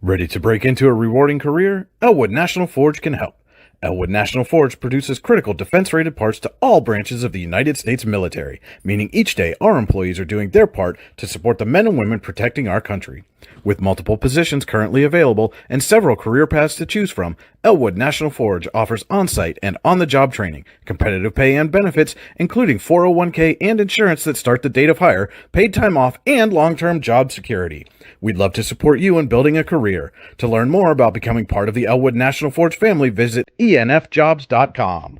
Ready to break into a rewarding career? Elwood National Forge can help. Elwood National Forge produces critical defense-rated parts to all branches of the United States military, meaning each day our employees are doing their part to support the men and women protecting our country. With multiple positions currently available and several career paths to choose from, Elwood National Forge offers on-site and on-the-job training, competitive pay and benefits, including 401k and insurance that start the date of hire, paid time off, and long-term job security. We'd love to support you in building a career. To learn more about becoming part of the Elwood National Forge family, visit enfjobs.com.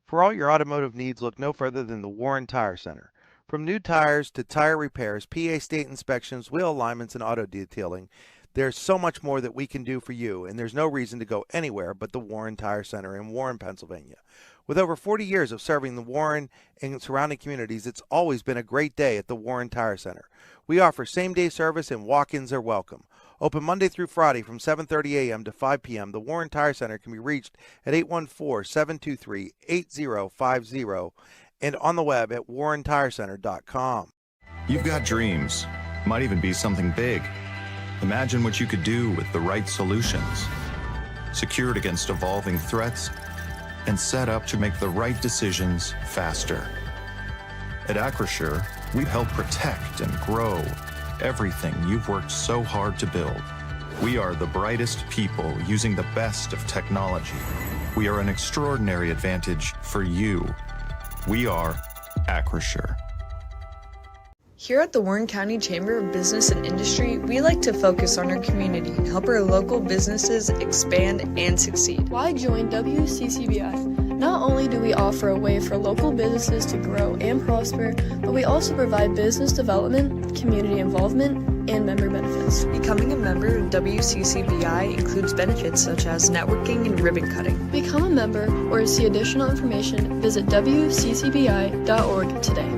For all your automotive needs, look no further than the Warren Tire Center. From new tires to tire repairs, PA state inspections, wheel alignments, and auto detailing, there's so much more that we can do for you, and there's no reason to go anywhere but the Warren Tire Center in Warren, Pennsylvania. With over 40 years of serving the Warren and surrounding communities, it's always been a great day at the Warren Tire Center. We offer same-day service and walk-ins are welcome. Open Monday through Friday from 7:30 a.m. to 5 p.m., the Warren Tire Center can be reached at 814-723-8050 and on the web at warrentirecenter.com. You've got dreams. Might even be something big. Imagine what you could do with the right solutions. Secured against evolving threats and set up to make the right decisions faster. At Acrisure, we help protect and grow everything you've worked so hard to build. We are the brightest people using the best of technology. We are an extraordinary advantage for you. We are Acrisure. Here at the Warren County Chamber of Business and Industry, we like to focus on our community and help our local businesses expand and succeed. Why join WCCBI? Not only do we offer a way for local businesses to grow and prosper, but we also provide business development, community involvement, and member benefits. Becoming a member of WCCBI includes benefits such as networking and ribbon cutting. Become a member or to see additional information, visit WCCBI.org today.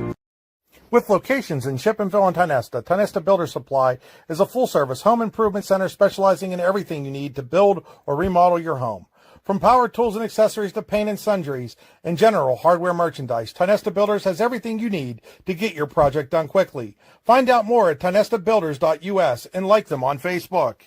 With locations in Shippenville and Tionesta, Tionesta Builder Supply is a full-service home improvement center specializing in everything you need to build or remodel your home. From power tools and accessories to paint and sundries and general hardware merchandise, Tionesta Builders has everything you need to get your project done quickly. Find out more at tionestabuilders.us and like them on Facebook.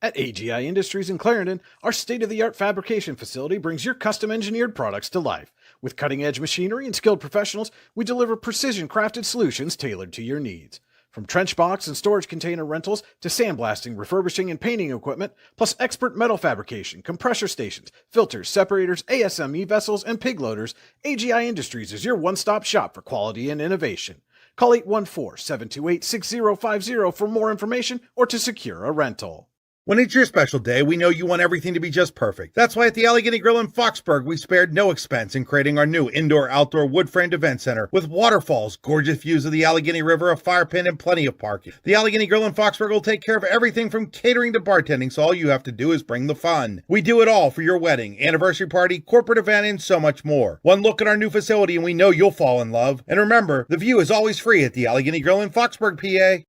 At AGI Industries in Clarendon, our state-of-the-art fabrication facility brings your custom-engineered products to life. With cutting-edge machinery and skilled professionals, we deliver precision-crafted solutions tailored to your needs. From trench box and storage container rentals to sandblasting, refurbishing, and painting equipment, plus expert metal fabrication, compressor stations, filters, separators, ASME vessels, and pig loaders, AGI Industries is your one-stop shop for quality and innovation. Call 814-728-6050 for more information or to secure a rental. When it's your special day, we know you want everything to be just perfect. That's why at the Allegheny Grill in Foxburg, we spared no expense in creating our new indoor-outdoor wood-framed event center with waterfalls, gorgeous views of the Allegheny River, a fire pit, and plenty of parking. The Allegheny Grill in Foxburg will take care of everything from catering to bartending, so all you have to do is bring the fun. We do it all for your wedding, anniversary party, corporate event, and so much more. One look at our new facility and we know you'll fall in love. And remember, the view is always free at the Allegheny Grill in Foxburg, PA.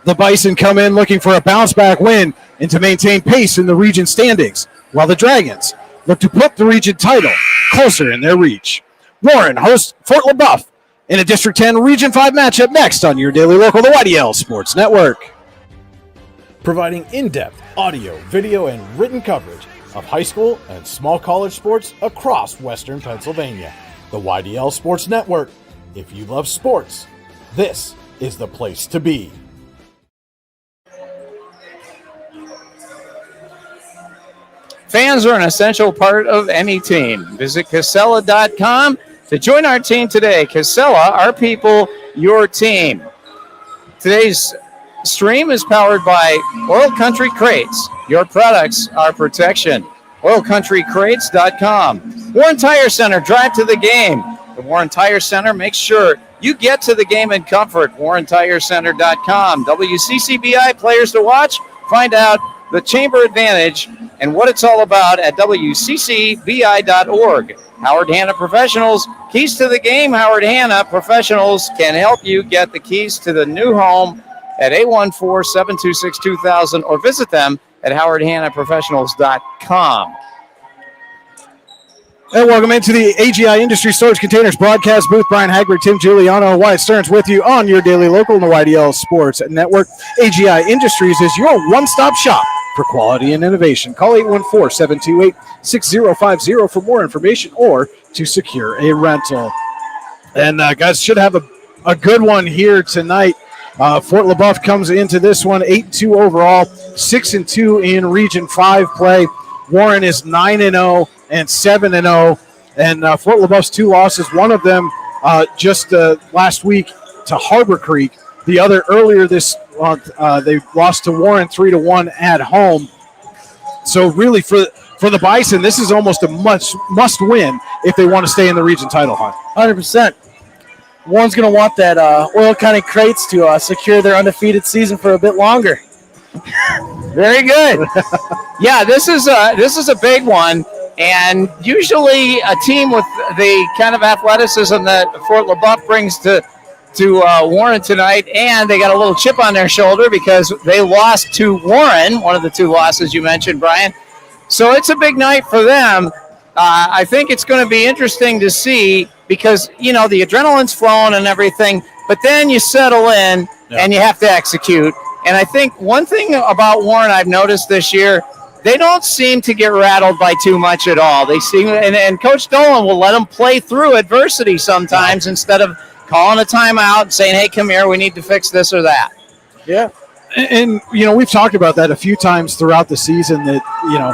The Bison come in looking for a bounce-back win and to maintain pace in the region standings, while the Dragons look to put the region title closer in their reach. Warren hosts Fort LeBoeuf in a District 10 Region 5 matchup next on your daily local, the YDL Sports Network. Providing in-depth audio, video, and written coverage of high school and small college sports across Western Pennsylvania. The YDL Sports Network. If you love sports, this is the place to be. Fans are an essential part of any team. Visit Casella.com to join our team today. Casella, our people, your team. Today's stream is powered by Oil Country Crates. Your products, our protection. OilCountryCrates.com. Warren Tire Center, drive to the game. The Warren Tire Center makes sure You get to the game in comfort. WarrenTireCenter.com. WCCBI players to watch. Find out the Chamber Advantage and what it's all about at WCCBI.org. Howard Hanna Professionals, keys to the game. Howard Hanna Professionals can help you get the keys to the new home at 814-726-2000 or visit them at howardhannaprofessionals.com. And welcome into the AGI Industry Storage Containers broadcast booth. Brian Hagberg, Tim Giuliano, Wyatt Stearns with you on your daily local in the YDL Sports Network. AGI Industries is your one-stop shop for quality and innovation. Call 814-728-6050 for more information or to secure a rental. And guys, should have a good one here tonight. Fort LeBoeuf comes into this one 8-2 overall, 6-2 in Region 5 play. Warren is 9-0 and 7-0, and Fort LeBoeuf's 2 losses. One of them just last week to Harbor Creek. The other earlier this month, they lost to Warren 3-1 at home. So really, for the Bison, this is almost a must win if they want to stay in the region title hunt. 100%. Warren's going to want that Oil County Crates to secure their undefeated season for a bit longer. Very good. Yeah, this is a big one, and usually a team with the kind of athleticism that Fort LeBoeuf brings to Warren tonight, and they got a little chip on their shoulder because they lost to Warren, one of the 2 losses you mentioned, Brian. So it's a big night for them. I think it's going to be interesting to see because, you know, the adrenaline's flowing and everything, but then you settle in and you have to execute. And I think one thing about Warren I've noticed this year, they don't seem to get rattled by too much at all. They seem, and Coach Dolan will let them play through adversity sometimes instead of calling a timeout and saying, hey, come here, we need to fix this or that. Yeah. And you know, we've talked about that a few times throughout the season that, you know,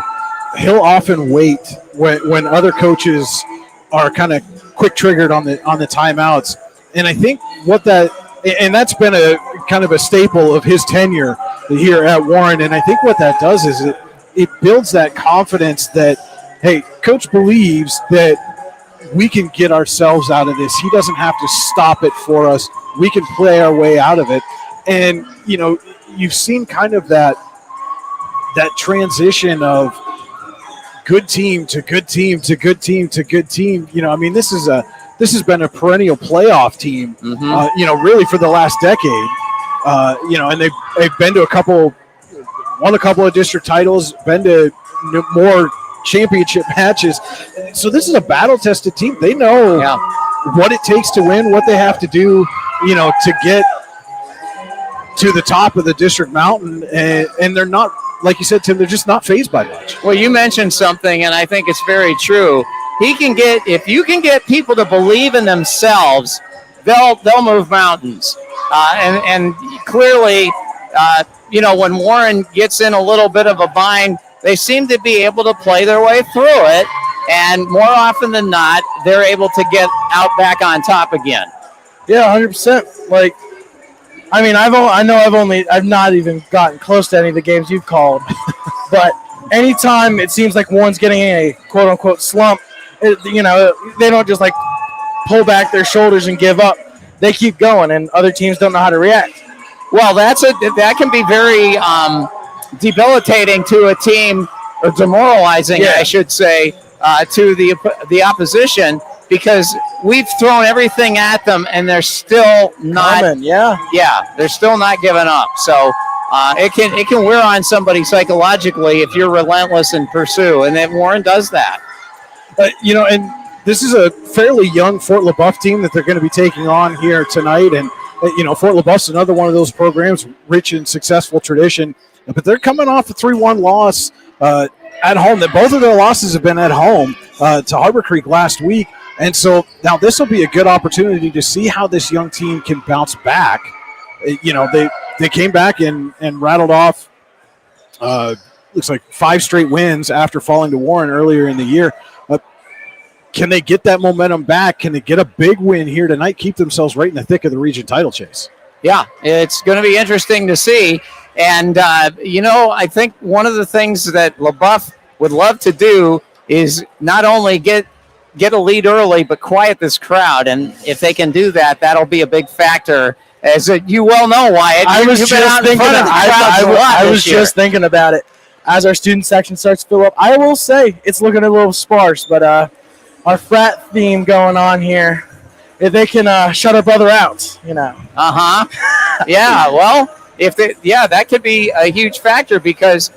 he'll often wait when other coaches are kind of quick triggered on the timeouts. And I think that's been a kind of a staple of his tenure here at Warren. And I think what that does is it builds that confidence that, hey, coach believes that we can get ourselves out of this. He doesn't have to stop it for us. We can play our way out of it. And, you know, you've seen kind of that transition of good team to good team to good team to good team. You know, I mean, this has been a perennial playoff team, you know, really for the last decade. You know, and they've been to won a couple of district titles, been to more championship matches. So this is a battle-tested team. They know what it takes to win, what they have to do, you know, to get to the top of the district mountain. And they're not, like you said, Tim, they're just not fazed by much. Well, you mentioned something, and I think it's very true. If you can get people to believe in themselves, they'll move mountains. And clearly, you know, when Warren gets in a little bit of a bind, they seem to be able to play their way through it. And more often than not, they're able to get out back on top again. Yeah, 100%. Like, I mean, I've not even gotten close to any of the games you've called, but anytime it seems like Warren's getting a quote unquote slump, you know, they don't just like pull back their shoulders and give up. They keep going, and other teams don't know how to react. Well, that can be very debilitating to a team, or demoralizing, I should say, to the opposition, because we've thrown everything at them, and they're still not. They're still not giving up. So it can wear on somebody psychologically if you're relentless and pursue, and then Warren does that. You know, and this is a fairly young Fort LeBoeuf team that they're going to be taking on here tonight. And, you know, Fort LeBoeuf's another one of those programs, rich in successful tradition. But they're coming off a 3-1 loss at home. That both of their losses have been at home to Harbor Creek last week. And so now this will be a good opportunity to see how this young team can bounce back. You know, they came back and rattled off, looks like 5 straight wins after falling to Warren earlier in the year. Can they get that momentum back? Can they get a big win here tonight, keep themselves right in the thick of the region title chase? Yeah, it's going to be interesting to see. And, you know, I think one of the things that LeBoeuf would love to do is not only get get a lead early but quiet this crowd. And if they can do that, that'll be a big factor. As you well know, Wyatt, I was you've been out in front of the crowds a lot I was this year. just thinking about it. As our student section starts to fill up, I will say it's looking a little sparse, but our frat theme going on here, if they can shut our brother out, Yeah, well, that could be a huge factor because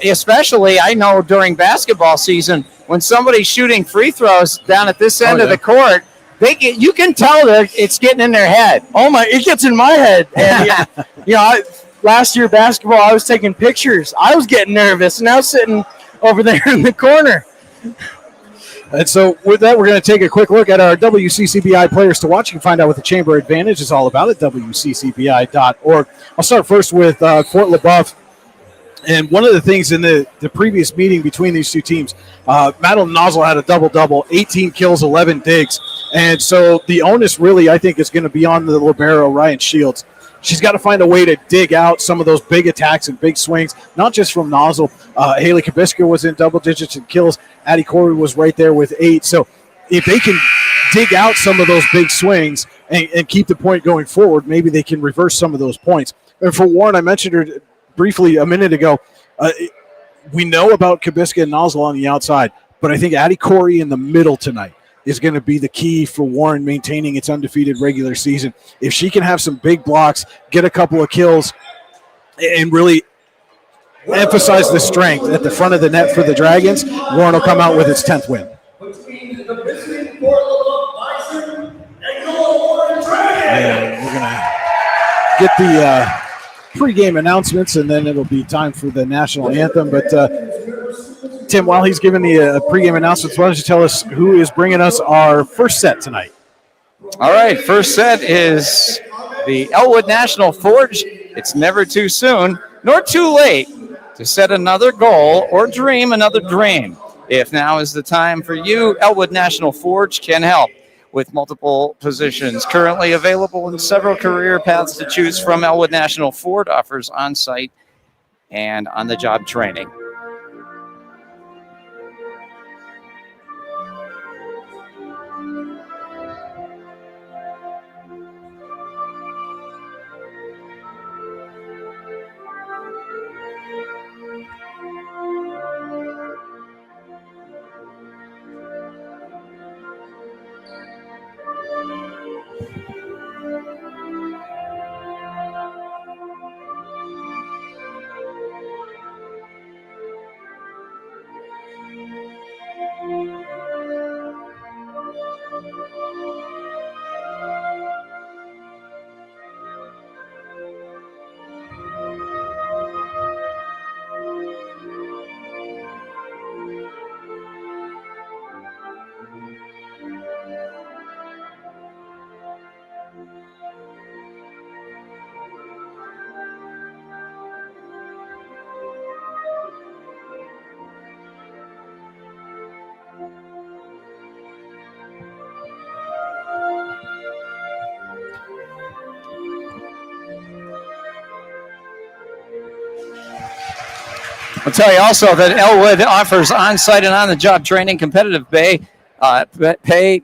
especially I know during basketball season when somebody's shooting free throws down at this end of the court, you can tell that it's getting in their head. Oh my! It gets in my head. And last year basketball, I was taking pictures. I was getting nervous, and I was sitting over there in the corner. And so with that, we're going to take a quick look at our WCCBI players to watch. You can find out what the Chamber Advantage is all about at WCCBI.org. I'll start first with Fort LeBoeuf. And one of the things in the previous meeting between these two teams, Madeline Nozzle had a double-double, 18 kills, 11 digs. And so the onus really, I think, is going to be on the libero, Ryan Shields. She's got to find a way to dig out some of those big attacks and big swings, not just from Nozzle. Haley Kabiska was in double digits in kills. Addie Corey was right there with 8. So if they can dig out some of those big swings and keep the point going forward, maybe they can reverse some of those points. And for Warren, I mentioned her briefly a minute ago. We know about Kabiska and Nozzle on the outside, but I think Addie Corey in the middle tonight is going to be the key for Warren maintaining its undefeated regular season. If she can have some big blocks, get a couple of kills, and really emphasize the strength at the front of the net for the Dragons, Warren will come out with its 10th win. And we're going to get the pregame announcements, and then it'll be time for the national anthem. But Tim, while he's giving the pregame announcements, why don't you tell us who is bringing us our first set tonight? All right, first set is the Elwood National Forge. It's never too soon nor too late to set another goal or dream another dream. If now is the time for you, Elwood National Forge can help with multiple positions currently available in several career paths to choose from. Elwood National Forge offers on-site and on-the-job training. I'll tell you also that Elwood offers on-site and on-the-job training, competitive pay,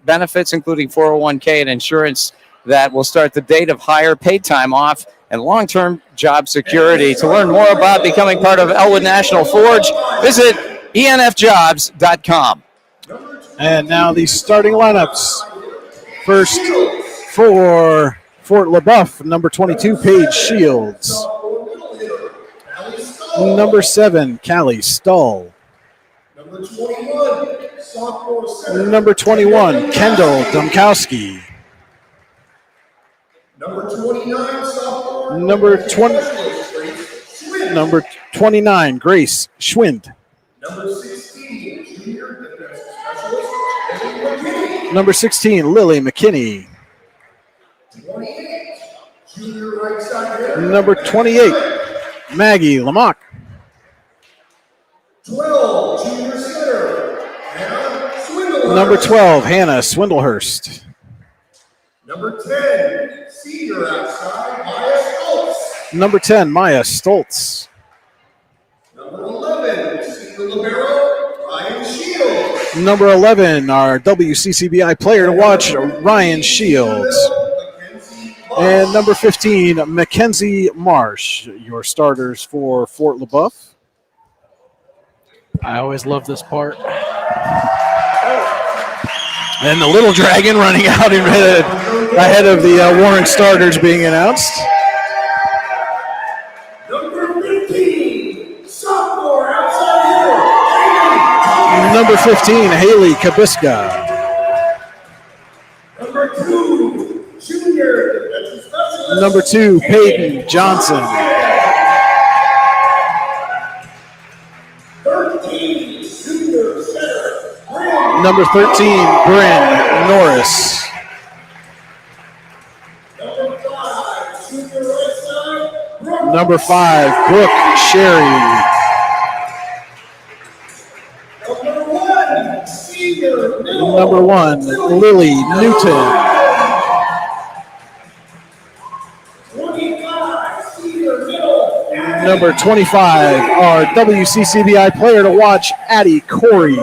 benefits, including 401k and insurance that will start the date of hire, paid time off, and long-term job security. To learn more about becoming part of Elwood National Forge, visit enfjobs.com. And now the starting lineups. First for Fort LeBoeuf, number 22, Paige Shields. Number 7, Callie Stull. Number 21, Kendall Domkowski. Number 29, Grace Schwind. Number 16, Lily McKinney. Number 28, Maggie Lamock. 12, junior center, Hannah Swindlehurst. Number 12, Hannah Swindlehurst. Number 10, senior outside, Maya Stoltz. Number 10, Maya Stoltz. Number 11, senior libero, Ryan Shields. Number 11, our WCCBI player to watch, Ryan Shields. And number 15, Mackenzie Marsh, your starters for Fort LeBoeuf. I always love this part. And the little dragon running out ahead of the Warren starters being announced. Number 15, sophomore outside hitter. Number 15, Haley Kabiska. Number 2, junior defensive specialist. Number 2, Peyton Johnson. 13, junior center. Number 13, Bryn Norris. Number 5, junior right side. Number 5, Brooke Sherry. Number 1, senior middle. Number 1, Lily Newton. 25, senior middle. Number 25, our WCCBI player to watch, Addie Corey.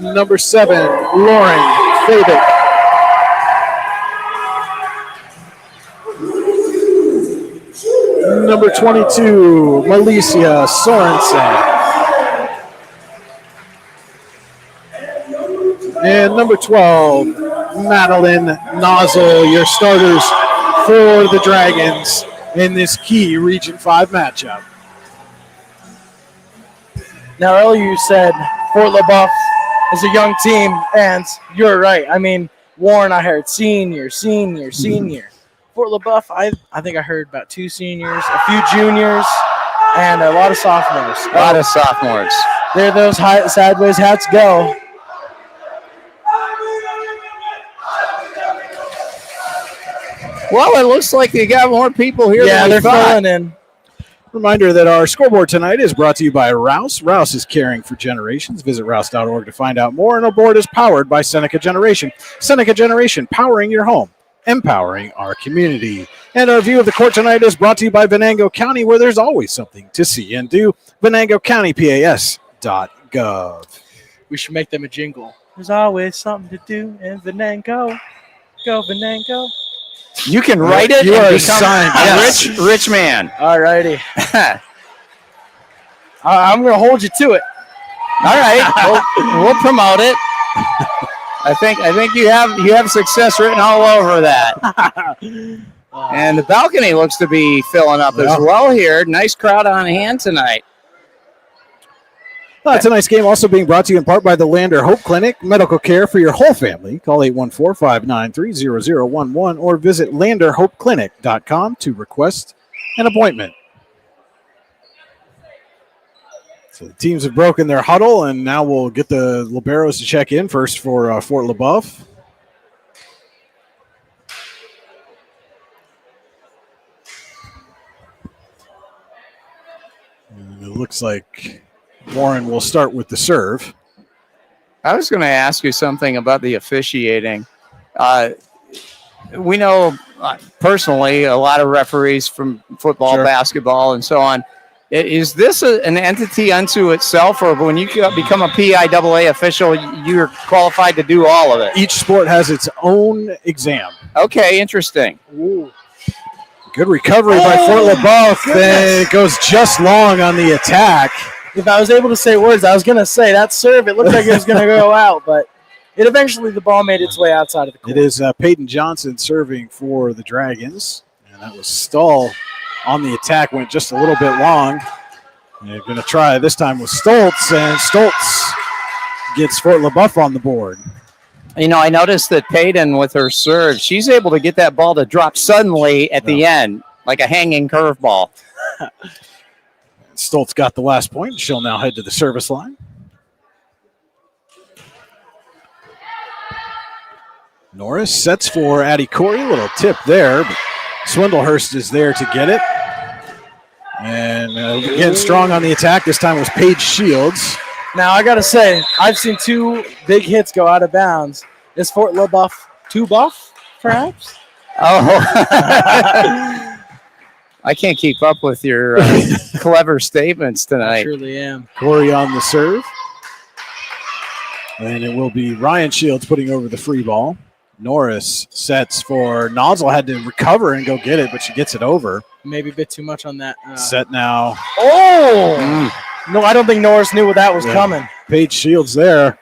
Number 7, Lauren Fabic. Number 22, Malicia Sorensen. And number 12, Madeline Nozzle, your starters for the Dragons in this key Region 5 matchup. Now, earlier you said Fort LeBoeuf is a young team, and you're right. I mean, Warren, I heard senior. Fort LeBoeuf, I think I heard about 2 seniors, a few juniors, and a lot of sophomores. A lot of sophomores. There those sideways hats go. Well, it looks like you got more people here Yeah, than we they're thought. filling in. Reminder that our scoreboard tonight is brought to you by Rouse. Rouse is caring for generations. Visit rouse.org to find out more. And our board is powered by Seneca Generation. Seneca Generation, powering your home, empowering our community. And our view of the court tonight is brought to you by Venango County, where there's always something to see and do. VenangoCountyPAS.gov. We should make them a jingle. There's always something to do in Venango. Go, Venango. You can write it You and are become assigned, a yes. rich man. All righty. I'm going to hold you to it. All right, we'll promote it. I think you have success written all over that. And the balcony looks to be filling up as well here. Nice crowd on hand tonight. Tonight's game also being brought to you in part by the Lander Hope Clinic, medical care for your whole family. Call 814-593-0011 or visit landerhopeclinic.com to request an appointment. So the teams have broken their huddle, and now we'll get the Liberos to check in first for Fort LeBoeuf. And it looks like Warren will start with the serve. I was going to ask you something about the officiating. We know personally a lot of referees from football, basketball, and so on. Is this an entity unto itself, or when you become a PIAA official, you're qualified to do all of it? Each sport has its own exam. Okay, interesting. Ooh. Good recovery by Fort LeBoeuf. Then it goes just long on the attack. If I was able to say words, I was going to say that serve, it looked like it was going to go out, but the ball made its way outside of the court. It is Peyton Johnson serving for the Dragons. And that was Stahl on the attack, went just a little bit long. And they're going to try this time with Stoltz, and Stoltz gets Fort LeBoeuf on the board. You know, I noticed that Peyton with her serve, she's able to get that ball to drop suddenly at the end, like a hanging curveball. Stoltz got the last point. She'll now head to the service line. Norris sets for Addie Corey. A little tip there, but Swindlehurst is there to get it. And again, strong on the attack. This time was Paige Shields. Now, I got to say, I've seen 2 big hits go out of bounds. Is Fort LeBoeuf too buff, perhaps? Oh. I can't keep up with your clever statements tonight. I surely am. Corey on the serve. And it will be Ryan Shields putting over the free ball. Norris sets for Nozzle, had to recover and go get it, but she gets it over. Maybe a bit too much on that. Set now. Oh! No, I don't think Norris knew that was coming. Paige Shields there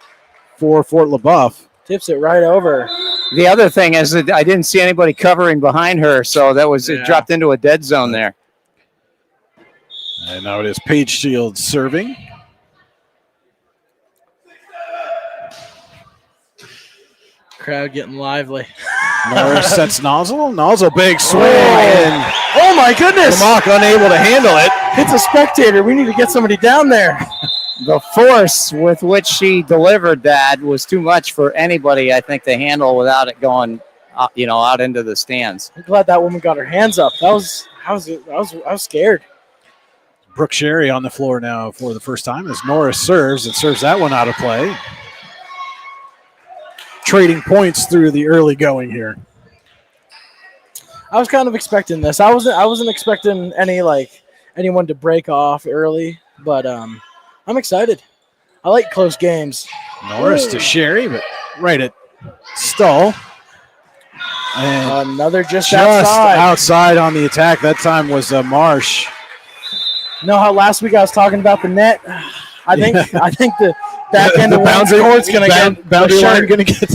for Fort LeBoeuf. Tips it right over. The other thing is that I didn't see anybody covering behind her, so that was it dropped into a dead zone there. And now it is Paige Shields serving. Crowd getting lively. Norris sets Nozzle. Nozzle, big swing. Oh my goodness! Mock unable to handle it. It's a spectator. We need to get somebody down there. The force with which she delivered that was too much for anybody, I think, to handle without it going, out into the stands. I'm glad that woman got her hands up. I was scared. Brooke Sherry on the floor now for the first time as Norris serves and serves that one out of play. Trading points through the early going here. I was kind of expecting this. I wasn't expecting anyone to break off early, but I'm excited. I like close games. Norris to Sherry, but right at Stull. And another just outside on the attack. That time was Marsh. You know how last week I was talking about the net? I think the back end of boundary court's going to get boundary line going to get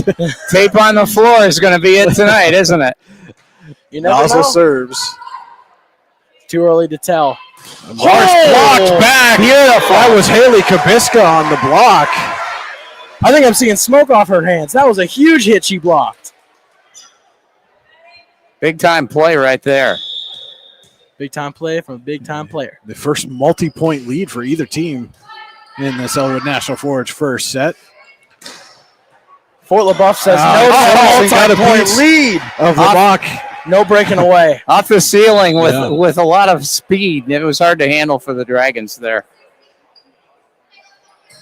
tape on the floor is going to be it tonight, isn't it? You never also know. serves. Too early to tell. Marsh blocked back. Beautiful. That was Haley Kabiska on the block. I think I'm seeing smoke off her hands. That was a huge hit she blocked. Big time play right there. Big time play from a big time player. The first multi-point lead for either team in this Elwood National Forge first set. Fort LeBoeuf says no multi-point lead of LeBoeuf. No breaking away. Off the ceiling with a lot of speed. It was hard to handle for the Dragons there.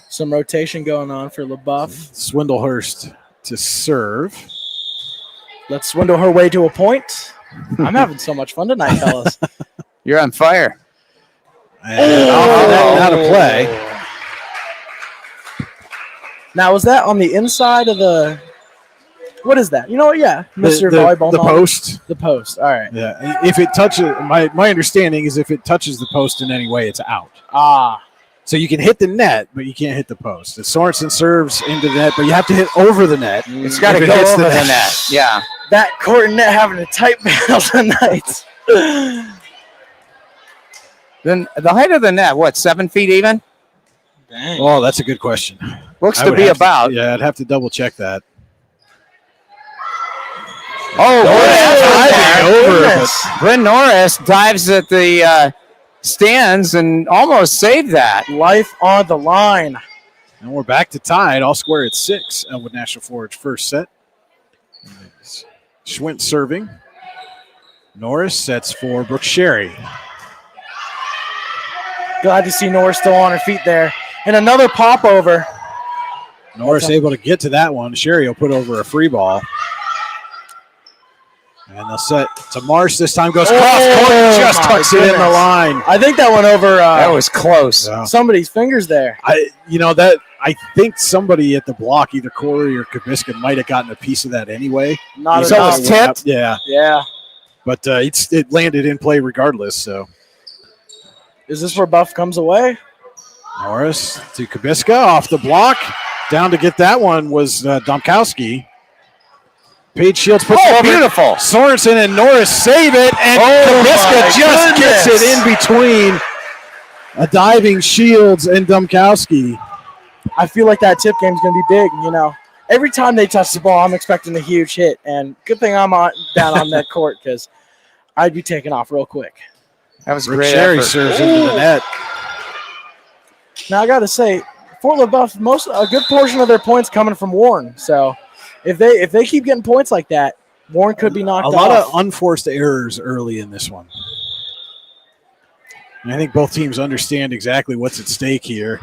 Some rotation going on for LeBoeuf. Swindlehurst to serve. Let's swindle her way to a point. I'm having so much fun tonight, fellas. You're on fire. And out of play. Now, was that on the inside of the... What is that? You know what? Yeah, Mr. Volleyball. The post. The post. All right. Yeah. If it touches, my understanding is if it touches the post in any way, it's out. So you can hit the net, but you can't hit the post. If Sorensen serves into the net, but you have to hit over the net. It's got to go over the net. Yeah. That court and net having a tight battle tonight. Then the height of the net, 7 feet even? Dang. Oh, that's a good question. Looks to be about. I'd have to double check that. Bryn Norris dives at the stands and almost saved that. Life on the line. And we're back to tied, all square at 6. Elwood National Forge first set. Schwint serving. Norris sets for Brooke Sherry. Glad to see Norris still on her feet there. And another pop over. Norris able to get to that one. Sherry will put over a free ball. And they'll set to Marsh. This time goes cross court and just tucks it in the line. I think that went over. That was close. Somebody's fingers there. I think somebody at the block, either Corey or Kabiska, might have gotten a piece of that anyway. So it was tipped? Yeah. Yeah. But it landed in play regardless. So, is this where Buff comes away? Norris to Kabiska off the block. Down to get that one was Domkowski. Paige Shields puts it over. Beautiful. Sorensen and Norris save it, and Kabiska just gets it in between a diving Shields and Domkowski. I feel like that tip game is going to be big, Every time they touch the ball, I'm expecting a huge hit, and good thing I'm down on that court because I'd be taking off real quick. That was Rick great Sherry effort. serves into the net. Now, I got to say, Fort LeBoeuf, a good portion of their points coming from Warren, so if they keep getting points like that, Warren could be knocked off. A lot of unforced errors early in this one. And I think both teams understand exactly what's at stake here.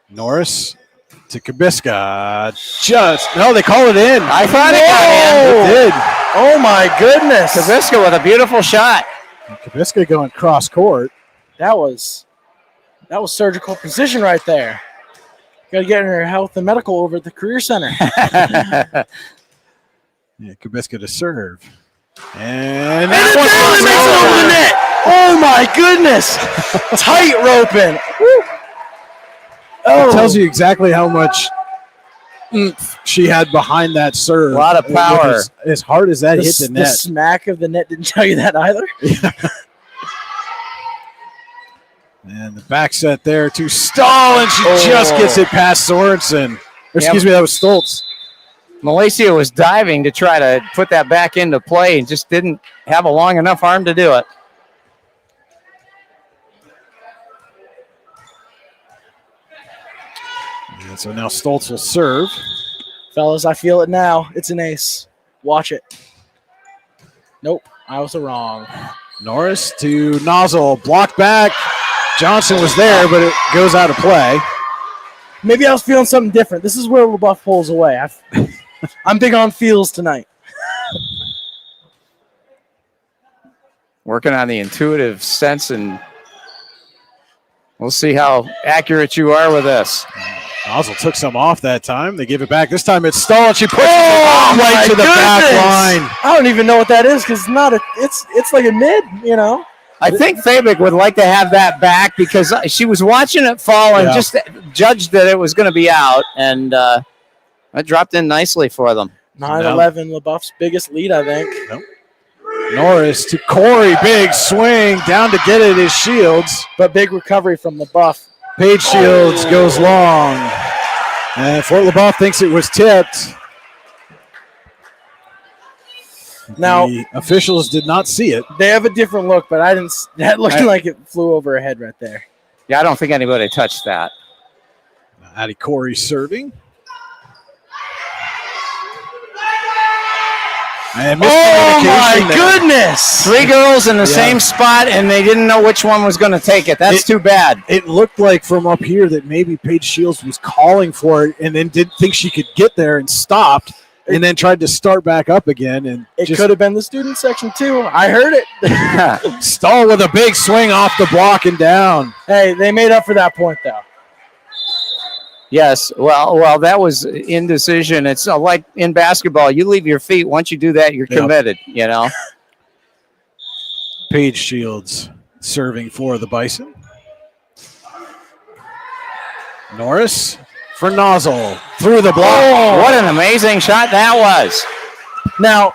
Norris to Kabiska. They call it in. I thought it got in. It did. Oh, my goodness. Kabiska with a beautiful shot. Kabiska going cross court. That was surgical precision right there. Got to get her health and medical over at the Career Center. Yeah, Kubiska to serve. And Makes it over the net. Oh, my goodness. Tight roping. It tells you exactly how much oomph she had behind that serve. A lot of power. As hard as that hit the net. The smack of the net didn't tell you that either. And the back set there to Stahl, and she just gets it past Sorensen. Or excuse me, that was Stoltz. Malaysia was diving to try to put that back into play and just didn't have a long enough arm to do it. And so now Stoltz will serve. Fellas, I feel it now. It's an ace. Watch it. Nope, I was wrong. Norris to Nozzle, blocked back. Johnson was there, but it goes out of play. Maybe I was feeling something different. This is where LeBoeuf pulls away. I'm big on feels tonight. Working on the intuitive sense, and we'll see how accurate you are with this. Nozzle took some off that time. They give it back. This time it's Stahl, and she puts it right to the back line. I don't even know what that is because it's like a mid, you know. I think Fabic would like to have that back because she was watching it fall and just judged that it was going to be out, and it dropped in nicely for them. 9-11, LeBoeuf's biggest lead, I think. Nope. Norris to Corey, big swing, down to get it is Shields. But big recovery from LeBoeuf. Paige Shields goes long. And Fort LeBoeuf thinks it was tipped. Now, the officials did not see it. They have a different look, but I didn't. That looked like it flew over her head right there. Yeah, I don't think anybody touched that. Addie Corey serving. And oh my goodness! 3 girls in the same spot, and they didn't know which one was going to take it. That's too bad. It looked like from up here that maybe Paige Shields was calling for it and then didn't think she could get there and stopped. And then tried to start back up again. And it could have been the student section, too. I heard it. Stahl with a big swing off the block and down. Hey, they made up for that point, though. Yes. Well, that was indecision. It's like in basketball. You leave your feet. Once you do that, you're committed, you know. Paige Shields serving for the Bison. Norris. For Nozzle, through the block. Oh, what an amazing shot that was. Now,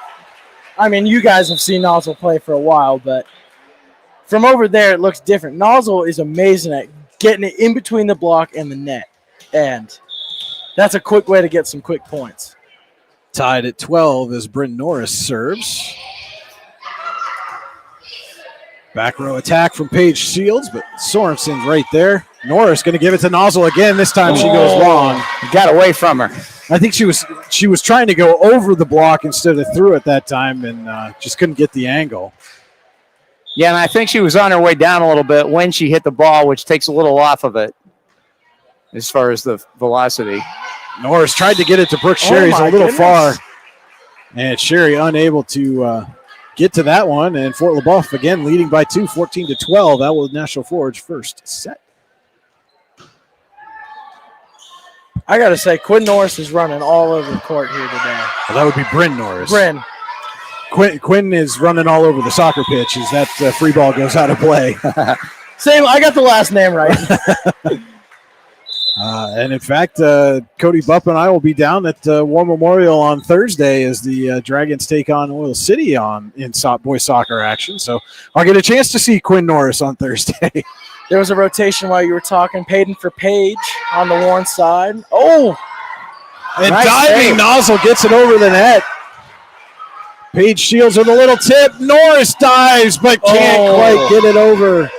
I mean, you guys have seen Nozzle play for a while, but from over there, it looks different. Nozzle is amazing at getting it in between the block and the net, and that's a quick way to get some quick points. Tied at 12 as Bryn Norris serves. Back row attack from Paige Shields, but Sorensen's right there. Norris going to give it to Nozzle again. This time she goes long. Got away from her. I think she was trying to go over the block instead of through it that time, and just couldn't get the angle. Yeah, and I think she was on her way down a little bit when she hit the ball, which takes a little off of it as far as the velocity. Norris tried to get it to Brooke Sherry's a little far, and Sherry unable to get to that one. And Fort LeBoeuf again leading by 2, 14-12. That was National Forge first set. I got to say, Quinn Norris is running all over the court here today. Well, that would be Bryn Norris. Bryn. Quinn is running all over the soccer pitch as that free ball goes out of play. Same, I got the last name right. And in fact, Cody Bupp and I will be down at War Memorial on Thursday as the Dragons take on Oil City in boys soccer action. So I'll get a chance to see Quinn Norris on Thursday. There was a rotation while you were talking. Payton for Page on the Warren side. Oh! And nice diving save. Nozzle gets it over the net. Paige Shields with a little tip. Norris dives, but can't quite get it over.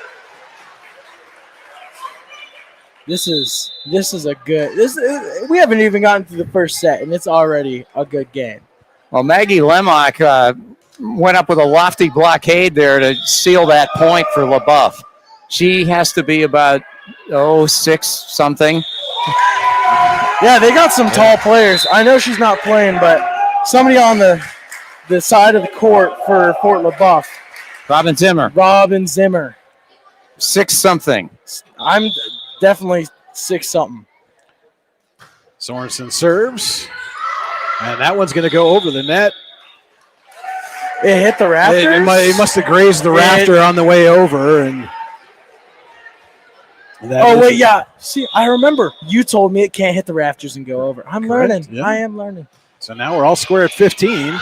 This is a good. We haven't even gotten to the first set, and it's already a good game. Well, Maggie Lemock went up with a lofty blockade there to seal that point for LeBoeuf. She has to be about 6 something. Yeah, they got some tall players. I know she's not playing, but somebody on the side of the court for Fort LeBoeuf. Robin Zimmer. 6 something. I'm definitely 6 something. Sorensen serves. And that one's going to go over the net. It hit the rafters? It must have grazed the rafter on the way over. And yeah. See, I remember you told me it can't hit the rafters and go over. I'm learning. Yeah. I am learning. So now we're all square at 15.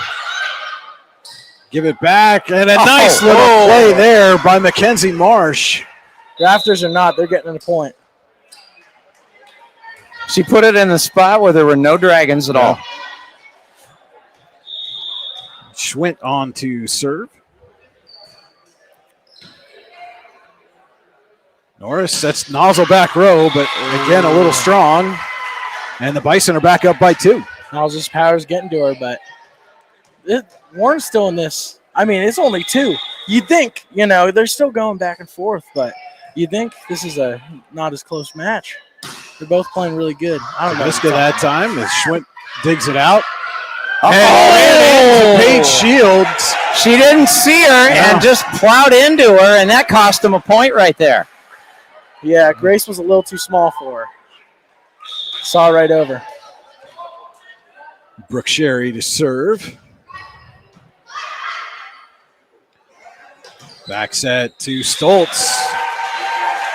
Give it back. And a nice little play there by Mackenzie Marsh. Rafters or not, they're getting a point. She put it in the spot where there were no dragons at all. Schwint on to serve. Norris sets Nozzle back row, but again, a little strong. And the Bison are back up by 2. Nozzle's power's getting to her, but Warren's still in this. I mean, it's only 2. You'd think, they're still going back and forth, but you'd think this is a not as close match. They're both playing really good. I don't know. Kabiska that time as Schwint digs it out. And Paige Shields. She didn't see her and just plowed into her, and that cost them a point right there. Yeah, Grace was a little too small for her. Saw right over. Brooke Sherry to serve. Back set to Stoltz.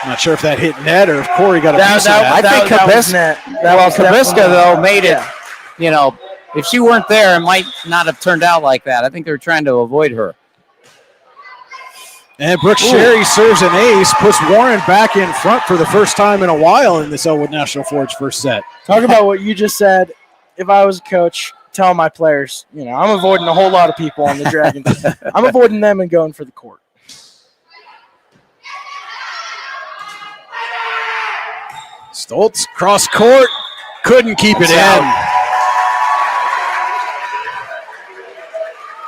Not sure if that hit net or if Corey got a piece of that. I think Kabiska, though, made it, if she weren't there, it might not have turned out like that. I think they were trying to avoid her. And Brooke Sherry serves an ace, puts Warren back in front for the first time in a while in this Elwood National Forge first set. Talk about what you just said. If I was a coach, telling my players, I'm avoiding a whole lot of people on the Dragons. I'm avoiding them and going for the court. Stoltz cross court, couldn't keep it in.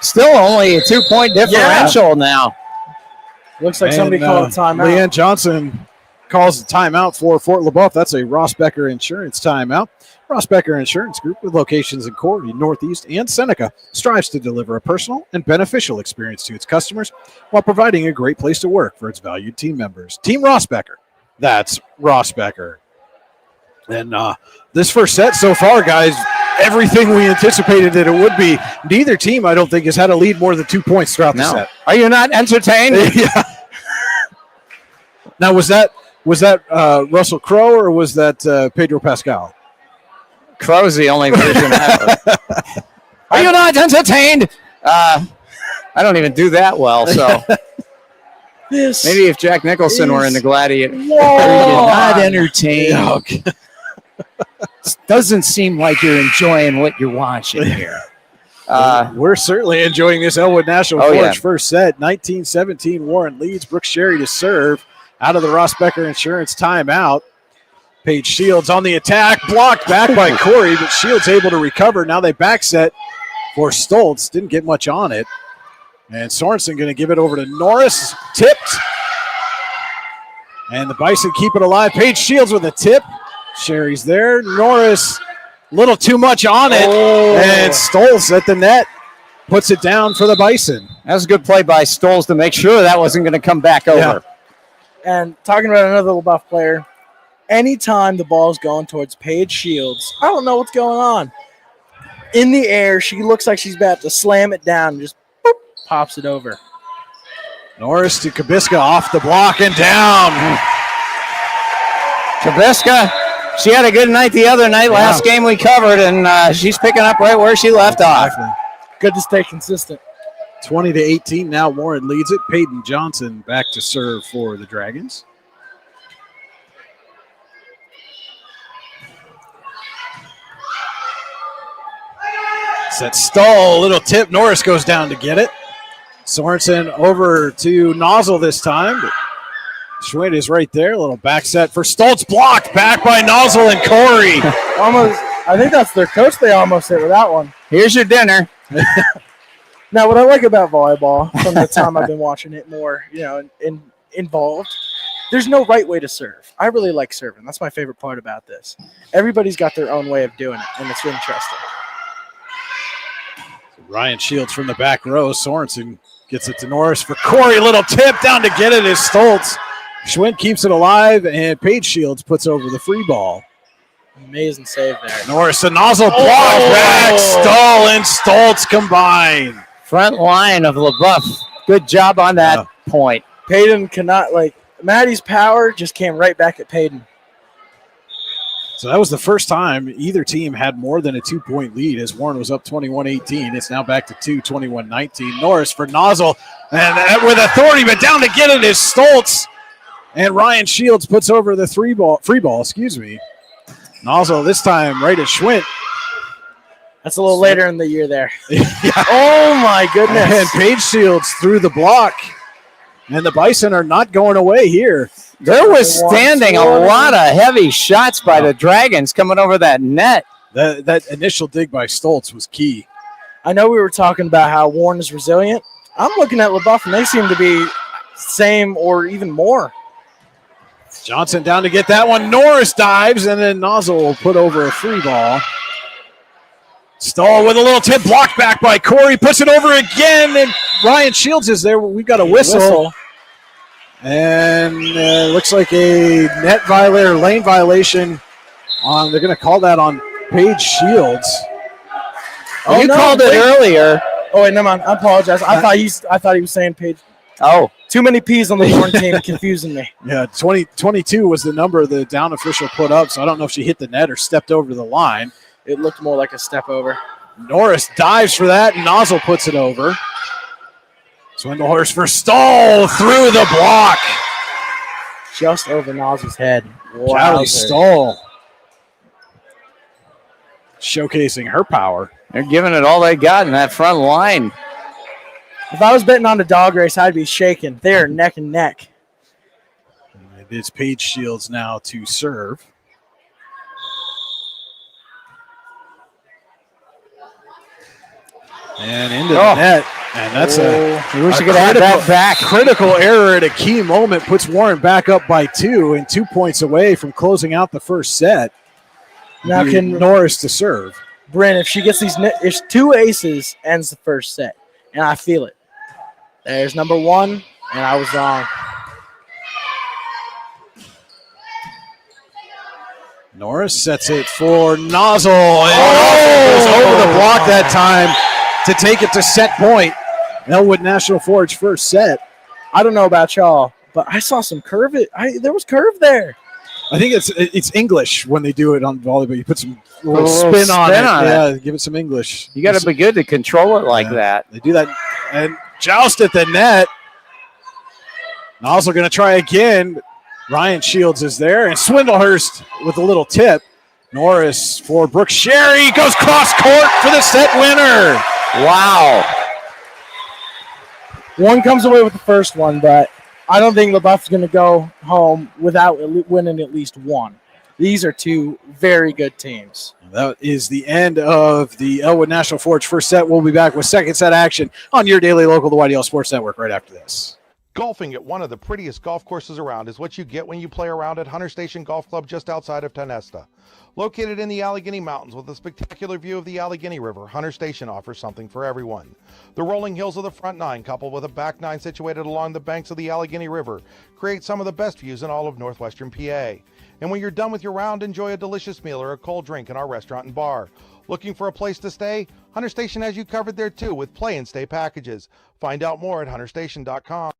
Still only a 2-point differential now. Looks like somebody called a timeout. Leanne Johnson calls the timeout for Fort LeBoeuf. That's a Ross Becker Insurance timeout. Ross Becker Insurance Group, with locations in Corry, Northeast, and Seneca, strives to deliver a personal and beneficial experience to its customers while providing a great place to work for its valued team members. Team Ross Becker. That's Ross Becker. And this first set so far, guys, everything we anticipated that it would be. Neither team, I don't think, has had a lead more than 2 points throughout the set. Are you not entertained? Yeah. Now, was that Russell Crowe or was that Pedro Pascal? Crowe's the only version ever. Are you not entertained? I don't even do that well, so maybe if Jack Nicholson were in the Gladiator. Are you not entertained? Yeah, okay. Doesn't seem like you're enjoying what you're watching here. We're certainly enjoying this Elwood National Forge first set. 19-17, Warren leads. Brooke Sherry to serve out of the Ross Becker Insurance timeout. Paige Shields on the attack, blocked back by Corey, but Shields able to recover. Now they back set for Stoltz. Didn't get much on it. And Sorensen going to give it over to Norris. Tipped. And the Bison keep it alive. Paige Shields with a tip. Sherry's there. Norris, a little too much on it. And Stoltz at the net puts it down for the Bison. That was a good play by Stoltz to make sure that wasn't going to come back over. Yeah. And talking about another LeBoeuf player, anytime the ball's going towards Paige Shields, I don't know what's going on. In the air, she looks like she's about to slam it down and just boop, pops it over. Norris to Kabiska off the block and down. Kabiska, she had a good night the other night. Last game we covered, and she's picking up right where she left off. Good to stay consistent. 20-18. Now Warren leads it. Peyton Johnson back to serve for the Dragons. Set stall, little tip. Norris goes down to get it. Sorensen over to Nozzle this time. But Schwinn is right there. A little back set for Stoltz. Blocked back by Nozzle and Corey. Almost. I think that's their coach they almost hit with that one. Here's your dinner. Now, what I like about volleyball from the time I've been watching it more, involved, there's no right way to serve. I really like serving. That's my favorite part about this. Everybody's got their own way of doing it, and it's interesting. Ryan Shields from the back row. Sorensen gets it to Norris for Corey. Little tip down to get it is Stoltz. Schwinn keeps it alive, and Paige Shields puts over the free ball. Amazing save there. Norris and Nozzle block back. Stahl and Stoltz combine. Front line of LeBoeuf. Good job on that point. Payton cannot, Maddie's power just came right back at Payton. So that was the first time either team had more than a 2-point lead as Warren was up 21-18. It's now back to 21-19. Norris for Nozzle, and with authority, but down to get it is Stoltz. And Ryan Shields puts over the free ball. Nozzle this time right at Schwint. That's a little later in the year there. Oh, my goodness. And Paige Shields through the block. And the Bison are not going away here. They're withstanding a lot of heavy shots by the Dragons coming over that net. That initial dig by Stoltz was key. I know we were talking about how Warren is resilient. I'm looking at LeBoeuf, and they seem to be same or even more. Johnson down to get that one. Norris dives, and then Nozzle will put over a free ball. Stahl with a little tip, blocked back by Corey, puts it over again, and Ryan Shields is there. We've got a whistle. And looks like a net violation or lane violation. They're going to call that on Paige Shields. You called it earlier. Oh, wait, never mind. I apologize. I thought he was saying Paige. Oh. Too many P's on the Warren team, confusing me. Yeah, 22 was the number the down official put up, so I don't know if she hit the net or stepped over the line. It looked more like a step over. Norris dives for that, and Nozzle puts it over. Swindlehurst for Stahl through the block. Just over Nozzle's head. Callie Stahl showcasing her power. They're giving it all they got in that front line. If I was betting on the dog race, I'd be shaking. They're neck and neck. It is Paige Shields now to serve. And into the net. And that's we wish you could have that back. Critical error at a key moment puts Warren back up by 2 and 2 points away from closing out the first set. Now can Norris to serve. Bryn, if she gets if 2 aces, ends the first set. And I feel it. There's number 1, and I was wrong. Norris sets it for Nozzle. And goes over the block that time to take it to set point. Elwood National Forge first set. I don't know about y'all, but I saw some curve. There was curve there. I think it's English when they do it on volleyball. You put some little spin on it. Yeah, give it some English. You got to be good to control it like that. They do that. And joust at the net. Nozzle going to try again. Ryan Shields is there. And Swindlehurst with a little tip. Norris for Brooke Sherry. Goes cross court for the set winner. Wow. One comes away with the first one, but I don't think LeBoeuf's going to go home without winning at least one. These are 2 very good teams. That is the end of the Elwood National Forge first set. We'll be back with second set action on your daily local, the YDL Sports Network, right after this. Golfing at one of the prettiest golf courses around is what you get when you play around at Hunter Station Golf Club just outside of Tonesta. Located in the Allegheny Mountains with a spectacular view of the Allegheny River, Hunter Station offers something for everyone. The rolling hills of the front 9, coupled with a back 9 situated along the banks of the Allegheny River, create some of the best views in all of northwestern PA. And when you're done with your round, enjoy a delicious meal or a cold drink in our restaurant and bar. Looking for a place to stay? Hunter Station has you covered there too with play and stay packages. Find out more at hunterstation.com.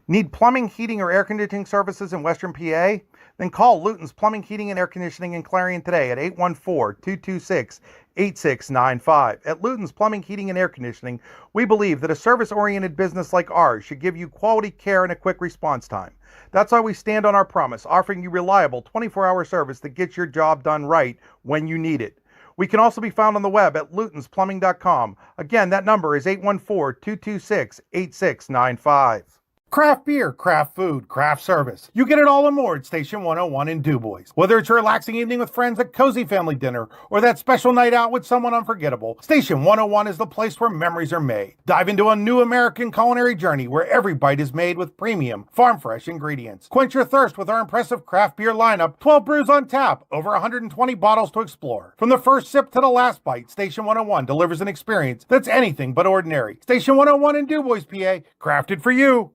Need plumbing, heating, or air conditioning services in Western PA? Then call Luton's Plumbing, Heating, and Air Conditioning in Clarion today at 814-226-8695. At Luton's Plumbing, Heating, and Air Conditioning, we believe that a service-oriented business like ours should give you quality care and a quick response time. That's why we stand on our promise, offering you reliable 24-hour service that gets your job done right when you need it. We can also be found on the web at lutonsplumbing.com. Again, that number is 814-226-8695. Craft beer, craft food, craft service. You get it all and more at Station 101 in DuBois. Whether it's a relaxing evening with friends at Cozy Family Dinner or that special night out with someone unforgettable, Station 101 is the place where memories are made. Dive into a new American culinary journey where every bite is made with premium, farm-fresh ingredients. Quench your thirst with our impressive craft beer lineup, 12 brews on tap, over 120 bottles to explore. From the first sip to the last bite, Station 101 delivers an experience that's anything but ordinary. Station 101 in DuBois, PA, crafted for you.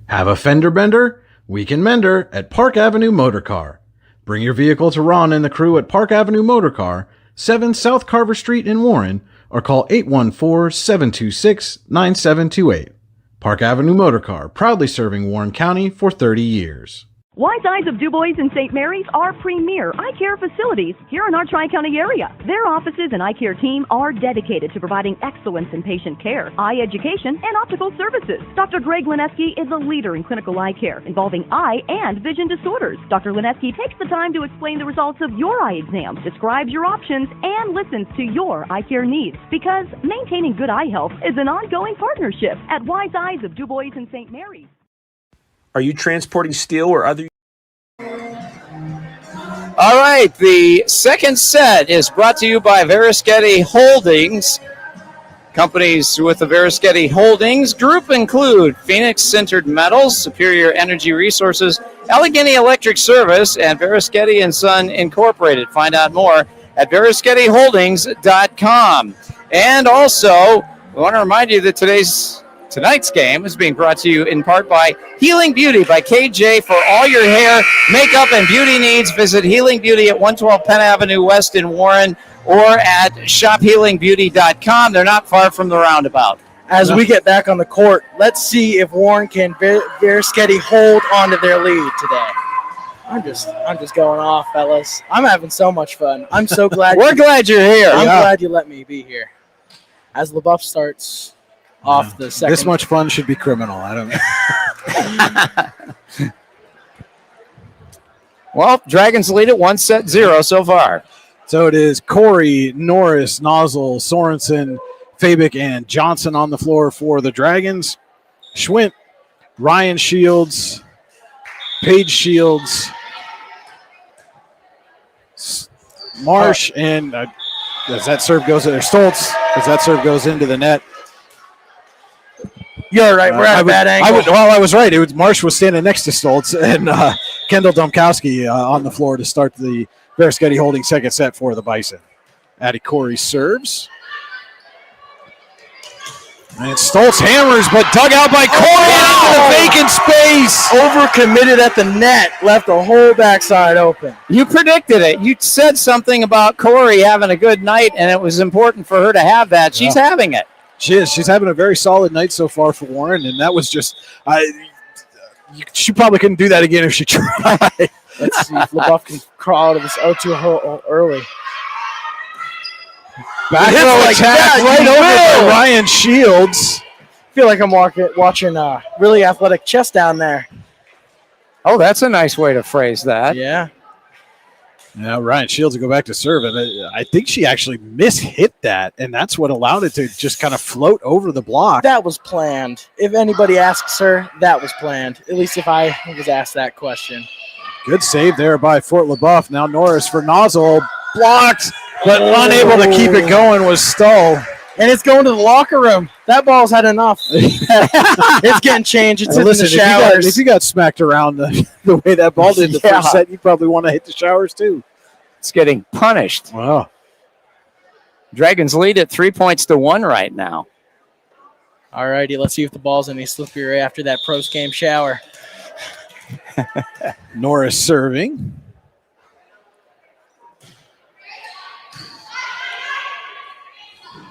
Have a fender bender? We can mender at Park Avenue Motor Car. Bring your vehicle to Ron and the crew at Park Avenue Motor Car, 7 South Carver Street in Warren, or call 814-726-9728. Park Avenue Motor Car, proudly serving Warren County for 30 years. Wise Eyes of DuBois and St. Mary's are premier eye care facilities here in our Tri-County area. Their offices and eye care team are dedicated to providing excellence in patient care, eye education, and optical services. Dr. Greg Lineski is a leader in clinical eye care involving eye and vision disorders. Dr. Lineski takes the time to explain the results of your eye exam, describes your options, and listens to your eye care needs, because maintaining good eye health is an ongoing partnership at Wise Eyes of DuBois and St. Mary's. Are you transporting steel or other? All right, the second set is brought to you by Verischetti Holdings. Companies with the Verischetti Holdings group include Phoenix Sintered Metals, Superior Energy Resources, Allegheny Electric Service, and Verischetti & Son Incorporated. Find out more at verischettiholdings.com. And also, we want to remind you that tonight's game is being brought to you in part by Healing Beauty by KJ. For all your hair, makeup, and beauty needs, visit Healing Beauty at 112 Penn Avenue West in Warren or at shophealingbeauty.com. They're not far from the roundabout. As we get back on the court, let's see if Warren can Verischetti hold on to their lead today. I'm just going off, fellas. I'm having so much fun. I'm so glad. We're glad you're here. I'm glad you let me be here. As LeBoeuf starts off the second. This much fun should be criminal. I don't know. Well, Dragons lead at 1-0 so far. So it is Corey, Norris, Nozzle, Sorensen, Fabic, and Johnson on the floor for the Dragons. Schwint, Ryan Shields, Paige Shields, Marsh, and as that serve goes there, Stoltz, as that serve goes into the net. You're right. We're at a bad angle. I was right. Marsh was standing next to Stoltz, and Kendall Domkowski on the floor to start the Verischetti Holdings second set for the Bison. Addie Corey serves. And Stoltz hammers, but dug out by Corey into the vacant space. Overcommitted at the net, left the whole backside open. You predicted it. You said something about Corey having a good night, and it was important for her to have that. She's having it. She is. She's having a very solid night so far for Warren, and that was just she probably couldn't do that again if she tried. Let's see if LeBoeuf can crawl out of this 0-2 early. Back row attack right over by Ryan Shields. I feel like I'm watching really athletic chess down there. Oh, that's a nice way to phrase that. Yeah. Now Ryan Shields will go back to serve, and I think she actually mishit that, and that's what allowed it to just kind of float over the block. That was planned. If anybody asks her, that was planned. At least if I was asked that question. Good save there by Fort LeBoeuf. Now Norris for Nozzle. Blocked, but unable to keep it going was Stoll. And it's going to the locker room. That ball's had enough. It's getting changed. It's in the showers. If you got smacked around the way that ball did the first set, you probably want to hit the showers too. It's getting punished. Wow. Dragons lead at 3-1 right now. All righty, let's see if the ball's any slippier after that post-game shower. Norris serving.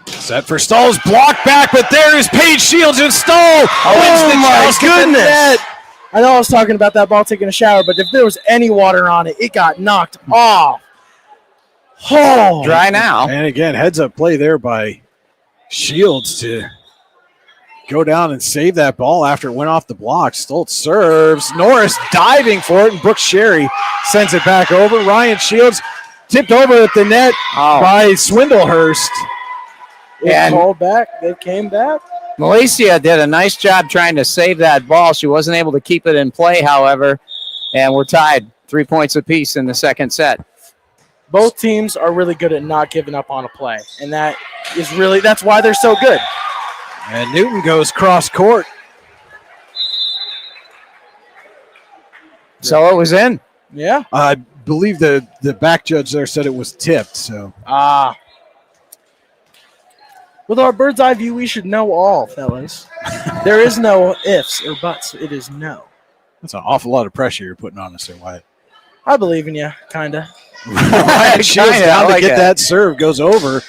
Set for Stoll's block back, but there is Paige Shields and Stoll. Oh my goodness. I know I was talking about that ball taking a shower, but if there was any water on it, it got knocked off. Oh. Dry now. And again, heads up play there by Shields to go down and save that ball after it went off the block. Stoltz serves. Norris diving for it, and Brooke Sherry sends it back over. Ryan Shields tipped over at the net by Swindlehurst. And called back. They came back. Malaysia did a nice job trying to save that ball. She wasn't able to keep it in play, however, and we're tied 3 points apiece in the second set. Both teams are really good at not giving up on a play, and that's why they're so good. And Newton goes cross court. So it was in. Yeah. I believe the back judge there said it was tipped. So with our bird's eye view, we should know all, fellas. There is no ifs or buts. It is no. That's an awful lot of pressure you're putting on us there, Wyatt. I believe in you, kind of. Shields down to get that serve. Goes over.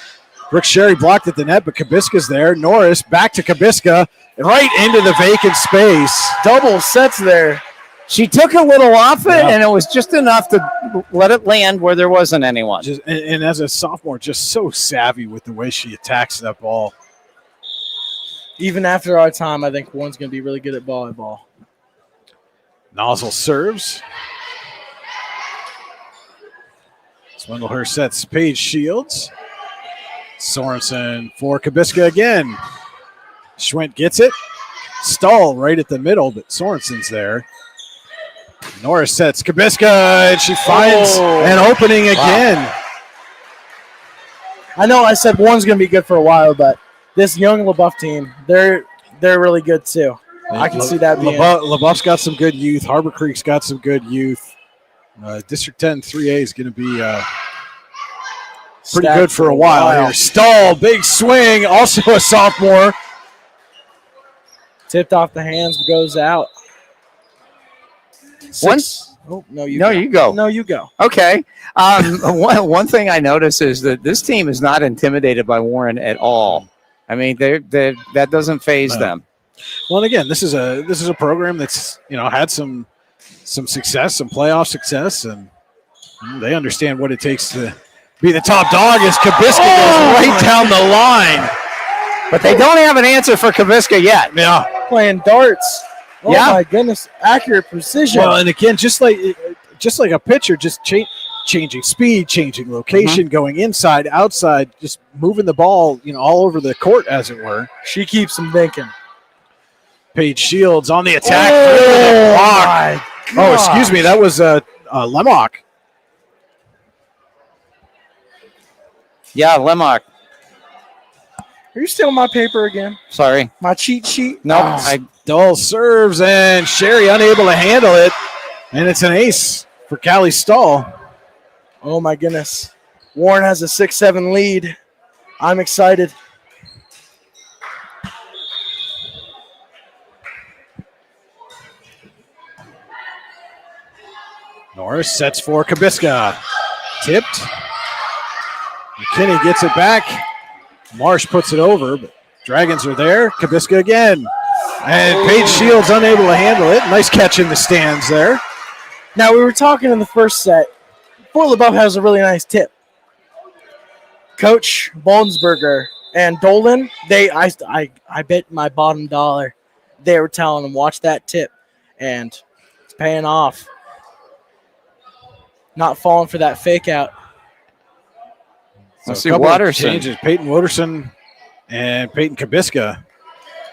Brooke Sherry blocked at the net, but Kabiska's there. Norris back to Kabiska. Right into the vacant space. Double sets there. She took a little off it, and it was just enough to let it land where there wasn't anyone. And as a sophomore, just so savvy with the way she attacks that ball. Even after our time, I think Warren's going to be really good at volleyball. Nozzle serves. Swindlehurst sets Paige Shields. Sorensen for Kabiska again. Schwint gets it. Stahl right at the middle, but Sorensen's there. Norris sets Kabiska, and she finds an opening again. I know I said Warren's going to be good for a while, but this young LeBoeuf team, they're really good too. I can see that being. LeBoeuf's got some good youth. Harbor Creek's got some good youth. District 10 3A is going to be pretty good for a while here. Stahl, big swing, also a sophomore. Tipped off the hands, goes out. Once, you go. No, you go. Okay. One thing I notice is that this team is not intimidated by Warren at all. I mean, that doesn't faze them. Well, and again, this is a program that's had some success, some playoff success, and they understand what it takes to be the top dog. As Kabiska goes right down the line, but they don't have an answer for Kabiska yet. Yeah, playing darts. Oh my goodness, accurate precision. Well, and again, just like a pitcher, just changing speed, changing location, going inside, outside, just moving the ball, all over the court, as it were. She keeps them thinking. Paige Shields on the attack. Oh, excuse me, that was Lemock. Yeah, Lemock. Are you stealing my paper again? Sorry. My cheat sheet? No. Dull serves, and Sherry unable to handle it. And it's an ace for Callie Stahl. Oh, my goodness. Warren has a 6-7 lead. I'm excited. Norris sets for Kabiska. Tipped. McKinney gets it back. Marsh puts it over, but Dragons are there. Kabiska again. And Paige Shields unable to handle it. Nice catch in the stands there. Now, we were talking in the first set. Fort LeBoeuf has a really nice tip. Coach Boldensberger and Dolan, I bet my bottom dollar they were telling them, watch that tip. And it's paying off. Not falling for that fake out. Let's see Watterson. Changes. Peyton Watterson and Peyton Kabiska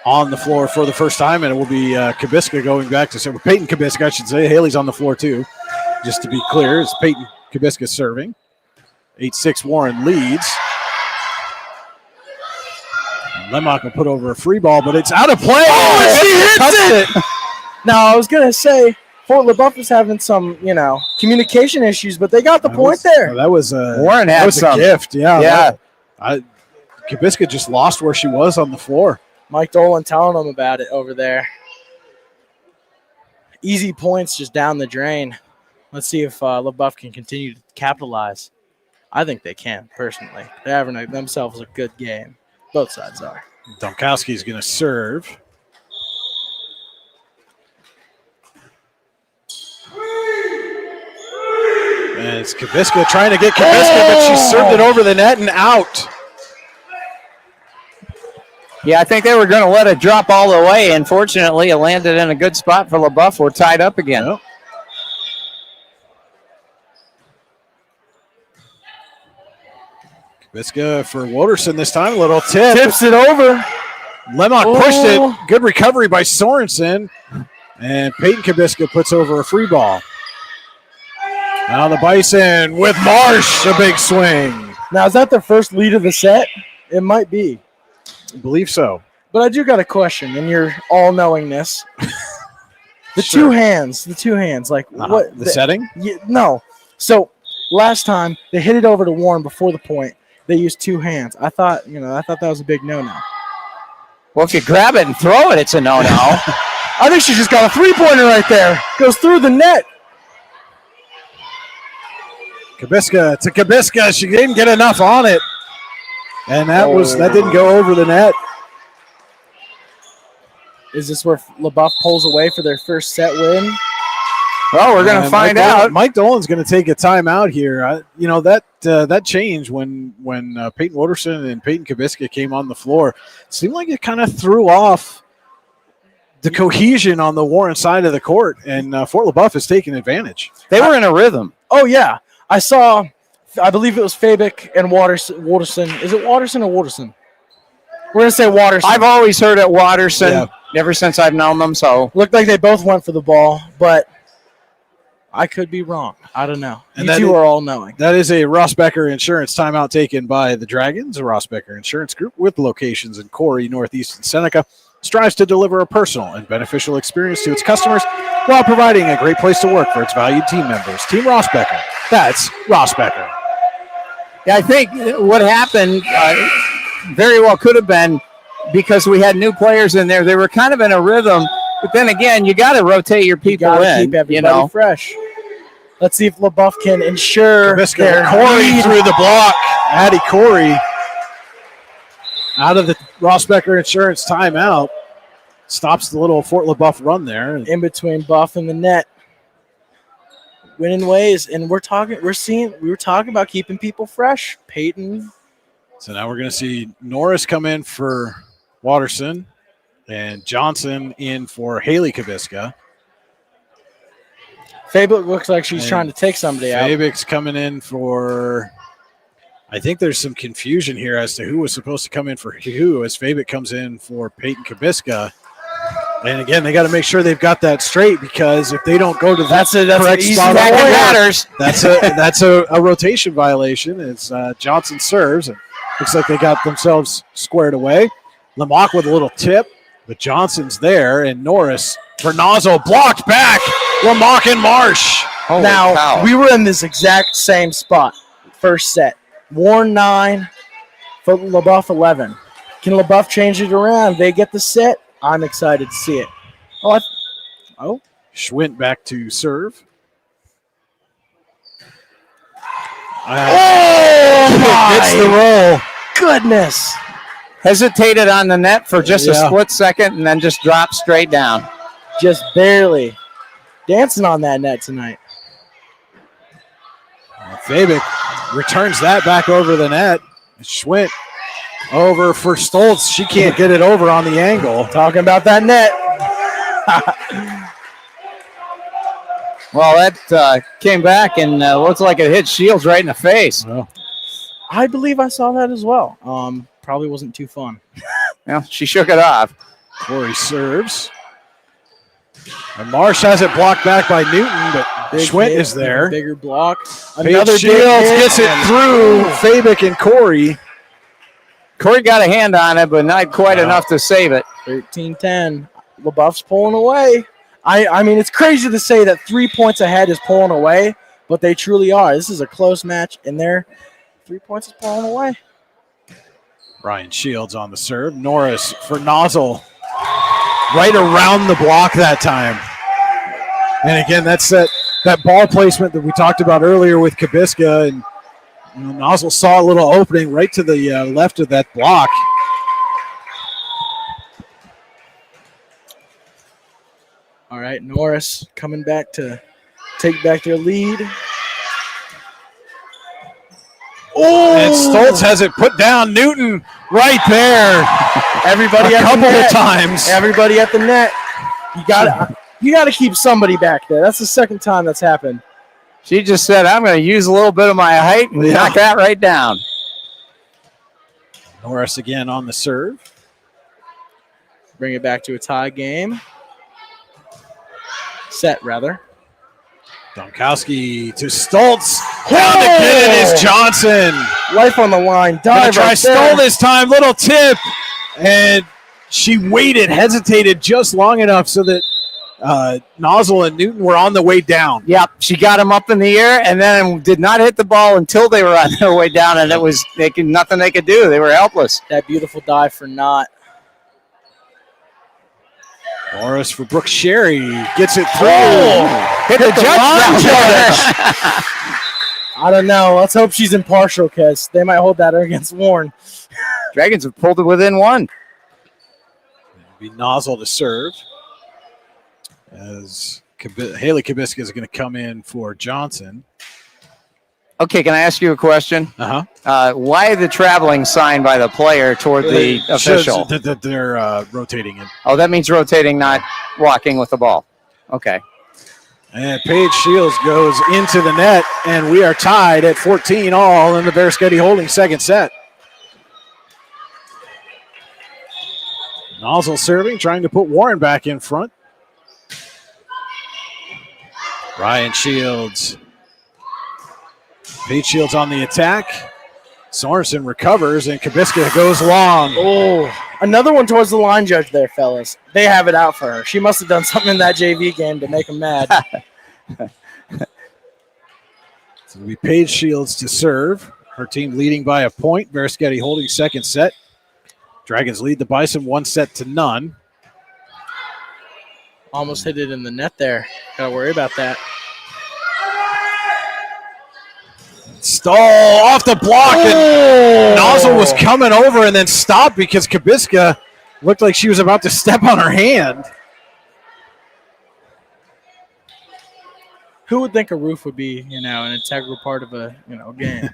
on the floor for the first time, and it will be Kabiska going back to serve. Peyton Kabiska, I should say. Haley's on the floor too. Just to be clear, it's Peyton Kabiska serving. 8-6 Warren leads. Lemock will put over a free ball, but it's out of play. Oh, she hits it! Now, I was going to say, Fort LeBoeuf is having some, communication issues, but they got the point there. That was Warren had a gift. Yeah. Kabiska just lost where she was on the floor. Mike Dolan telling them about it over there. Easy points just down the drain. Let's see if LeBoeuf can continue to capitalize. I think they can, personally. They're having themselves a good game. Both sides are. Domkowski's going to serve. And it's Kabiska trying to get Kabiska, but she served it over the net and out. Yeah, I think they were going to let it drop all the way. Unfortunately, it landed in a good spot for LeBoeuf. We're tied up again. Yep. Kabiska for Watterson this time. A little tip. Tips it over. Lemock pushed it. Good recovery by Sorensen. And Peyton Kabiska puts over a free ball. Now the Bison with Marsh, a big swing. Now, is that their first lead of the set? It might be. I believe so. But I do got a question, and you're all knowing this. The two hands, like what? The setting? Yeah, no. So last time they hit it over to Warren before the point. They used two hands. I thought that was a big no-no. Well, if you grab it and throw it, it's a no-no. I think she just got a three-pointer right there. Goes through the net. Kubiska to Kubiska. She didn't get enough on it. And that didn't go over the net. Is this where LeBoeuf pulls away for their first set win? Well, we're going to find out. Mike Dolan's going to take a timeout here. That change when Peyton Wooderson and Peyton Kubiska came on the floor, it seemed like it kind of threw off the cohesion on the Warren side of the court, and Fort LeBoeuf is taking advantage. They were in a rhythm. Oh, yeah. I believe it was Fabic and Wooderson. Is it Watterson or Wooderson? We're going to say Watterson. I've always heard it Watterson ever since I've known them. So looked like they both went for the ball, but I could be wrong. I don't know. And you two are all knowing. That is a Ross Becker Insurance timeout taken by the Dragons. A Ross Becker Insurance Group with locations in Corey, Northeast, and Seneca strives to deliver a personal and beneficial experience to its customers while providing a great place to work for its valued team members. Team Ross Becker. That's Ross Becker. Yeah, I think what happened very well could have been because we had new players in there. They were kind of in a rhythm, but then again, you got to rotate your people in. Keep everybody fresh. Let's see if LeBoeuf can ensure Corey through the block. Addie Corey out of the Ross Becker Insurance timeout. Stops the little Fort LeBoeuf run there. In between Buff and the net. Winning ways, and we were talking about keeping people fresh. Peyton. So now we're going to see Norris come in for Watterson and Johnson in for Haley Kubiska. Fabic looks like she's trying to take somebody out. Fabic's coming in for, I think there's some confusion here as to who was supposed to come in for who as Fabic comes in for Peyton Kubiska. And again, they got to make sure they've got that straight because if they don't go to that correct spot, that's a rotation violation. It's Johnson serves, and looks like they got themselves squared away. Lamock with a little tip, but Johnson's there, and Norris for Nozzle blocked back. Lamock and Marsh. Holy cow. We were in this exact same spot. First set, Warren 9, for LeBoeuf 11. Can LeBoeuf change it around? They get the set. I'm excited to see it. Schwint back to serve. Gets the roll. Goodness. Hesitated on the net for just a split second and then just dropped straight down. Just barely. Dancing on that net tonight. Fabic returns that back over the net. Schwint over for Stoltz. She can't get it over on the angle. Talking about that net. Well, that came back and looks like it hit Shields right in the face. Well, I believe I saw that as well. Probably wasn't too fun. Well, she shook it off. Corey serves. And Marsh has it blocked back by Newton, but Schwint is there. Bigger block. Another Shields gets it through Fabic and Corey. Corey got a hand on it, but not quite enough to save it. 13-10. LeBoeuf's pulling away. I mean, it's crazy to say that 3 points ahead is pulling away, but they truly are. This is a close match, and their 3 points is pulling away. Ryan Shields on the serve. Norris for Nozzle. Right around the block that time. And again, that's that ball placement that we talked about earlier with Kubiska, and Nozzle saw a little opening right to the left of that block. All right, Norris coming back to take back their lead. Oh! And Stoltz has it put down. Newton right there. Everybody a at couple the net. of times. Everybody at the net. You gotta keep somebody back there. That's the second time that's happened. She just said, I'm going to use a little bit of my height and knock that right down. Norris again on the serve. Bring it back to a tie game. Set, rather. Donkowski to Stoltz. Down to get it is Johnson. Life on the line. Dive try right Stoll there. this time. Little tip. And she waited, hesitated just long enough so that Nozzle and Newton were on the way down. Yep, she got him up in the air and then did not hit the ball until they were on their way down, and it was nothing they could do. They were helpless. That beautiful dive for Knott. Morris for Brooke Sherry gets it through. Hit the judge. I don't know. Let's hope she's impartial because they might hold that against Warren. Dragons have pulled it within one. It'll be Nozzle to serve. As Haley Kabiska is going to come in for Johnson. Okay, can I ask you a question? Why the traveling sign by the player toward the official? That they're rotating it. Oh, that means rotating, not walking with the ball. Okay. And Paige Shields goes into the net, and we are tied at 14 all in the Bearsketty Holdings second set. Nozzle serving, trying to put Warren back in front. Ryan Shields. Paige Shields on the attack. Sorensen recovers, and Kabiska goes long. Oh, another one towards the line judge there, fellas. They have it out for her. She must have done something in that JV game to make them mad. So it'll be Paige Shields to serve. Her team leading by a point. Bearsketty holding second set. Dragons lead the Bison 1-0. Almost hit it in the net there. Gotta worry about that. Stall off the block, and Nozzle was coming over and then stopped because Kabiska looked like she was about to step on her hand. Who would think a roof would be, an integral part of a, game?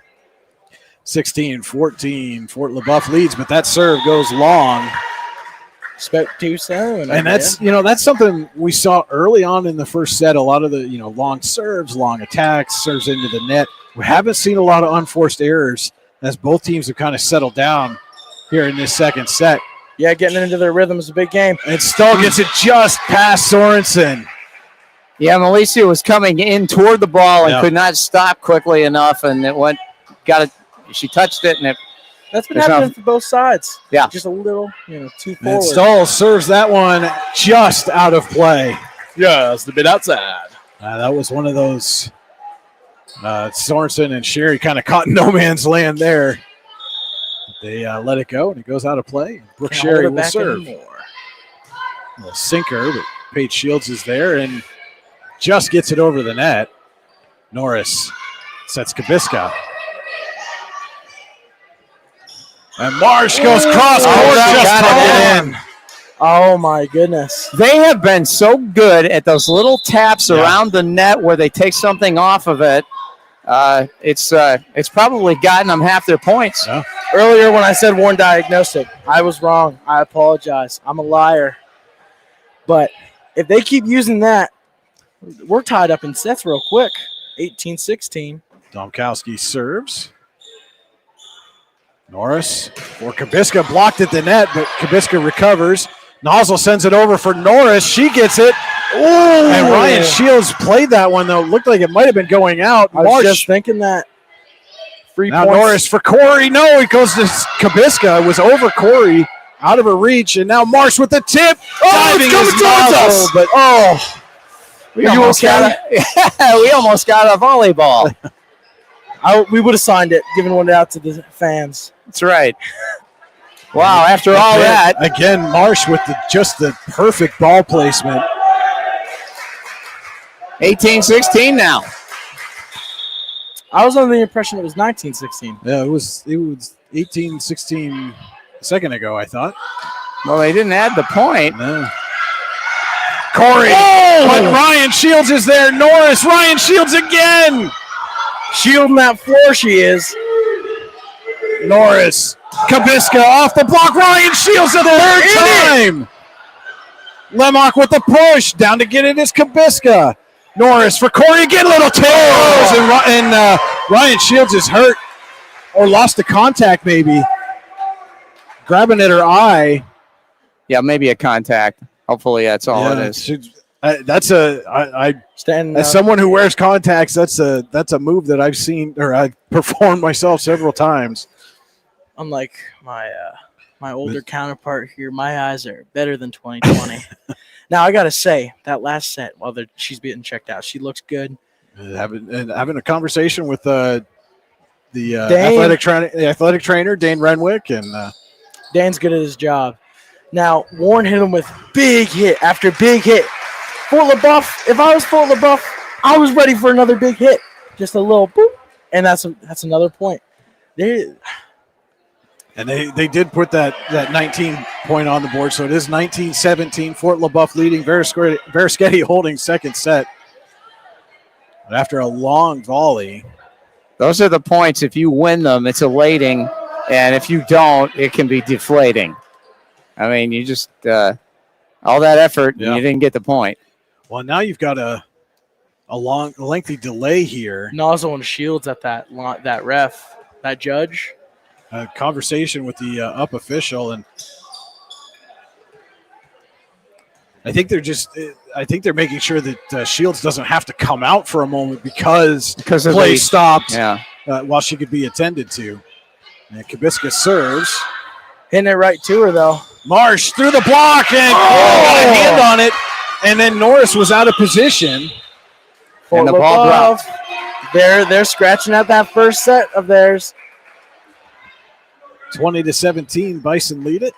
16-14, Fort LeBoeuf leads, but that serve goes long. Spoke too soon. And that's something we saw early on in the first set. A lot of the, long serves, long attacks, serves into the net. We haven't seen a lot of unforced errors as both teams have kind of settled down here in this second set. Yeah, getting into their rhythm is a big game. And Stahl gets it just past Sorensen. Yeah, Milicia was coming in toward the ball and could not stop quickly enough, and she touched it, and it. That's been happening for both sides. Yeah. Just a little, too forward. And Stahl serves that one just out of play. Yeah, it's a bit outside. That was one of those. Sorensen and Sherry kind of caught in no man's land there. They let it go, and it goes out of play. Brooke Sherry will serve. A sinker, but Paige Shields is there and just gets it over the net. Norris sets Kabiska. And Marsh goes cross court, just tucked it in. Oh, my goodness. They have been so good at those little taps around the net where they take something off of it. It's probably gotten them half their points. Yeah. Earlier when I said Warren diagnostic, I was wrong. I apologize. I'm a liar. But if they keep using that, we're tied up in sets real quick. 18-16. Domkowski serves. Norris for Kabiska, blocked at the net, but Kabiska recovers. Nozzle sends it over for Norris. She gets it. Ooh. And Ryan Shields played that one, though. Looked like it might have been going out. I was just thinking that. Now Norris for Corey. No, it goes to Kabiska. It was over Corey, out of her reach, and now Marsh with the tip. It's coming towards us. But we almost got a volleyball. We would have signed it, given one out to the fans. That's right. Wow, after all that. Again, Marsh with just the perfect ball placement. 18-16 now. I was under the impression it was 19-16. Yeah, it was 18-16 a second ago, I thought. Well, they didn't add the point. No. Corey. But Ryan Shields is there. Norris. Ryan Shields again. Shielding that floor, she is. Norris. Kabiska off the block. Ryan Shields the third time. Lemock with the push. Down to get it is Kabiska. Norris for Corey again. Little tails. And Ryan Shields is hurt or lost the contact maybe. Grabbing at her eye. Yeah, maybe a contact. Hopefully that's all it is. As someone who wears contacts, that's a move that I've seen or I've performed myself several times. Unlike my older counterpart here, my eyes are better than 20/20. Now I gotta say that last set, while she's being checked out, she looks good. Having a conversation with the athletic trainer Dane Renwick, and Dane's good at his job. Now Warren hit him with big hit after big hit. Fort LeBoeuf, if I was Fort LeBoeuf, I was ready for another big hit. Just a little boop, And that's another point. And they did put that 19 point on the board, so it is 19-17. Fort LeBoeuf leading, Verischetti holding second set. But after a long volley. Those are the points. If you win them, it's elating. And if you don't, it can be deflating. I mean, you just all that effort, and you didn't get the point. Well, now you've got a lengthy delay here. Nozzle and Shields at that judge. A conversation with the up official, and I think they're making sure that Shields doesn't have to come out for a moment because play stopped while she could be attended to. And Kabisca serves. Hitting it right to her, though. Marsh through the block and got a hand on it. And then Norris was out of position. And the ball dropped. They're scratching at that first set of theirs. 20-17, Bison lead it.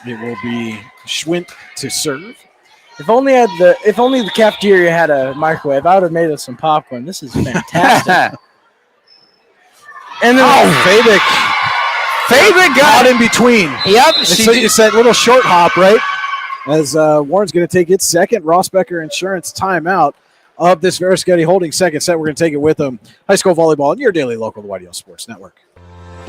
It will be Schwint to serve. If only the cafeteria had a microwave, I would have made us some popcorn. This is fantastic. And then Fabic got in between. Yep. It's that little short hop, right? As Warren's going to take its second Rossbecker Insurance timeout of this Verischetti holding second set. We're going to take it with them. High school volleyball and your daily local, the YDL Sports Network.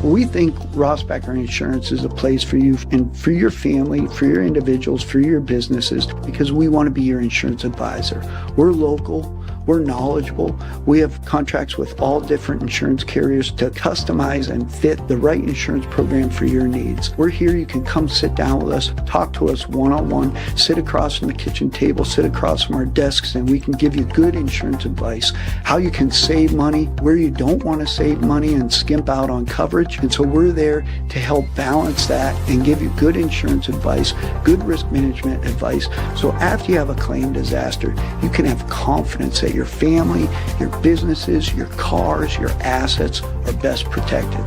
We think Rossbecker Insurance is a place for you and for your family, for your individuals, for your businesses, because we want to be your insurance advisor. We're local. We're knowledgeable. We have contracts with all different insurance carriers to customize and fit the right insurance program for your needs. We're here. You can come sit down with us, talk to us one-on-one, sit across from the kitchen table, sit across from our desks, and we can give you good insurance advice, how you can save money, where you don't want to save money and skimp out on coverage. And so we're there to help balance that and give you good insurance advice, good risk management advice. So after you have a claim disaster, you can have confidence that your family, your businesses, your cars, your assets are best protected.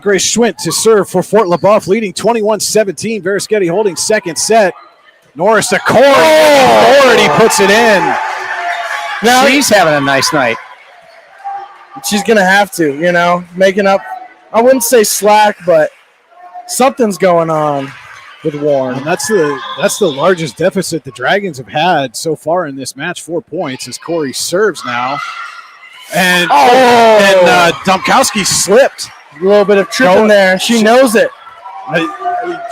Grace Schwint to serve for Fort LeBoeuf, leading 21-17. Verischetti holding second set. Norris to Corey. He puts it in. Now she's having a nice night. She's going to have to, making up, I wouldn't say slack, but something's going on with Warren. And that's the largest deficit the Dragons have had so far in this match, 4 points, as Corey serves now. And Domkowski slipped. A little bit of tripping there. She knows it.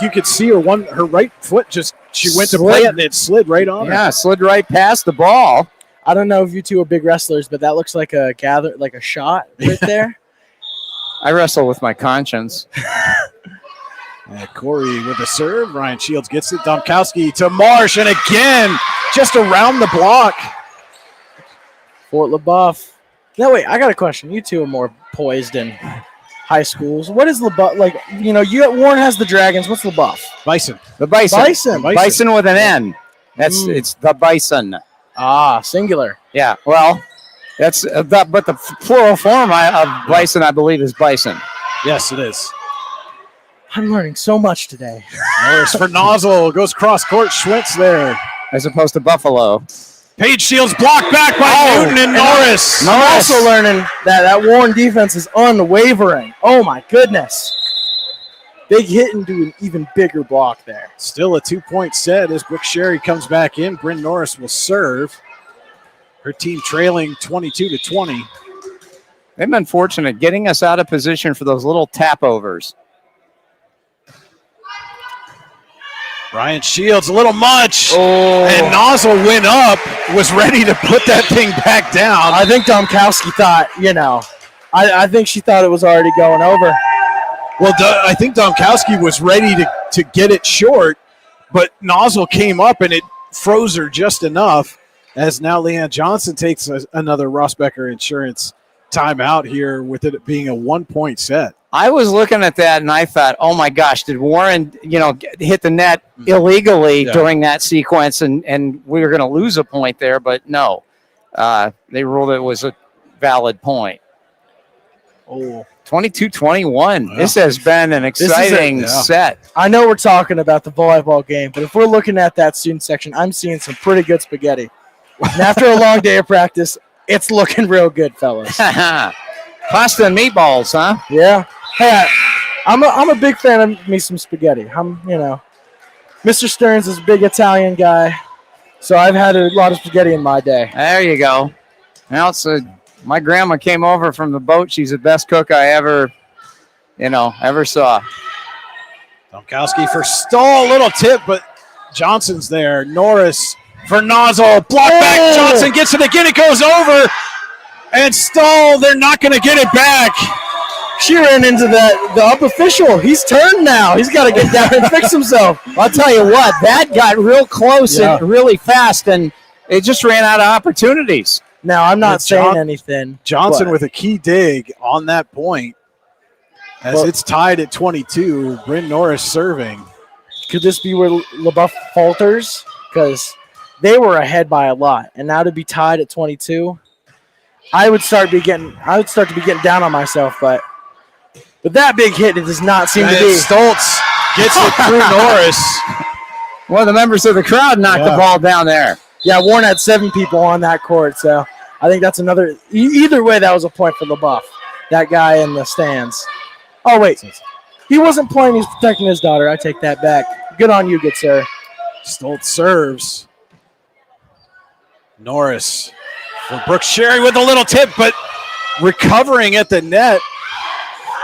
You could see her right foot she went to play it and it slid right on her. Yeah, slid right past the ball. I don't know if you two are big wrestlers, but that looks like a shot right there. I wrestle with my conscience. Corey with a serve. Ryan Shields gets it. Domkowski to Marsh, and again, just around the block. Fort LeBoeuf. No, wait, I got a question. You two are more poised in high schools. What is LeBoeuf? Warren has the Dragons. What's LeBoeuf? Bison. The Bison. Bison with an N. It's the Bison. Ah, singular. Yeah, well, that's but the plural form of Bison, I believe, is Bison. Yes, it is. I'm learning so much today. Norris for Nozzle. Goes cross court. Schwintz there. As opposed to Buffalo. Paige Shields blocked back by Newton and Norris. I'm also learning that Warren defense is unwavering. Oh, my goodness. Big hit into an even bigger block there. Still a 2-point set as Brooke Sherry comes back in. Bryn Norris will serve. Her team trailing 22-20. They've been fortunate getting us out of position for those little tap overs. Ryan Shields, a little much, and Nozzle went up, was ready to put that thing back down. I think Domkowski thought, I think she thought it was already going over. Well, I think Domkowski was ready to get it short, but Nozzle came up and it froze her just enough, as now Leanne Johnson takes another Rossbecker Insurance timeout here with it being a 1-point set. I was looking at that and I thought, oh my gosh, did Warren, hit the net illegally during that sequence and we were going to lose a point there, but no. They ruled it was a valid point. Oh, 22-21. Yeah. This has been an exciting set. I know we're talking about the volleyball game, but if we're looking at that student section, I'm seeing some pretty good spaghetti. And after a long day of practice, it's looking real good, fellas. Pasta and meatballs, huh? Yeah. Hey, I'm a big fan of me some spaghetti. Mr. Stearns is a big Italian guy, so I've had a lot of spaghetti in my day. There you go. Now my grandma came over from the boat. She's the best cook I ever saw. Domkowski for Stahl, little tip, but Johnson's there. Norris for Nozzle, block back. Johnson gets it again. It goes over, and Stahl, they're not going to get it back. She ran into the up official. He's turned now. He's got to get down and fix himself. I'll tell you what, that got real close and really fast, and it just ran out of opportunities. Now, I'm not saying anything. Johnson with a key dig on that point. As it's tied at 22, Bryn Norris serving. Could this be where LeBoeuf falters? Because they were ahead by a lot, and now to be tied at 22, I would start to be getting down on myself. But that big hit, it does not seem to be. Stoltz gets it through Norris. One of the members of the crowd knocked the ball down there. Yeah, Warren had 7 people on that court, so I think that's another. Either way, that was a point for LeBoeuf, that guy in the stands. Oh, wait. He wasn't playing. He's protecting his daughter. I take that back. Good on you, good sir. Stoltz serves. Norris for Brooks Sherry with a little tip, but recovering at the net.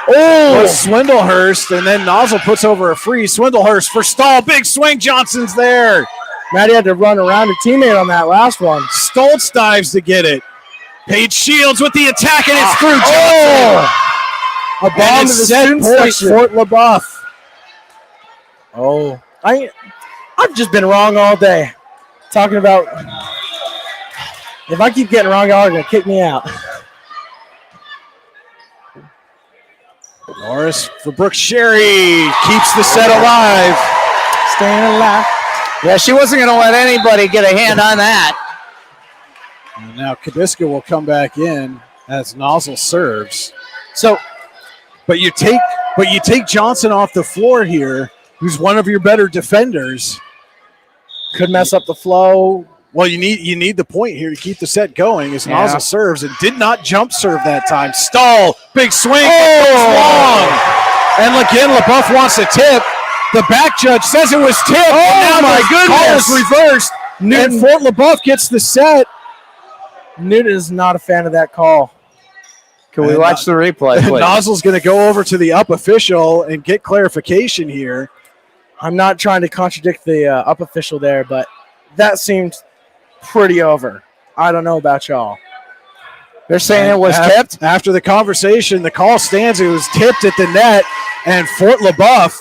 Oh, Swindlehurst, and then Nozzle puts over a free. Swindlehurst for Stahl. Big swing. Johnson's there. Maddie had to run around a teammate on that last one. Stoltz dives to get it. Paige Shields with the attack, and it's through Johnson. A bomb to the student section. Fort LeBoeuf. Oh, I've just been wrong all day. Talking about if I keep getting wrong, y'all are gonna kick me out. Norris for Brooks Sherry keeps the set alive. Staying alive. Yeah, she wasn't going to let anybody get a hand on that. And now Kadiska will come back in as Nozzle serves. But you take Johnson off the floor here, who's one of your better defenders. Could mess up the flow. Well, you need the point here to keep the set going as Nozzle serves and did not jump serve that time. Stahl, big swing, long. And again, LeBoeuf wants a tip. The back judge says it was tipped. Oh, my goodness. Call is reversed. And Fort LeBoeuf gets the set. Newton is not a fan of that call. Can we watch the replay, please? Nozzle's going to go over to the up official and get clarification here. I'm not trying to contradict the up official there, but that seemed pretty over. I don't know about y'all. They're saying it was tipped? After the conversation, the call stands. It was tipped at the net, and Fort LeBoeuf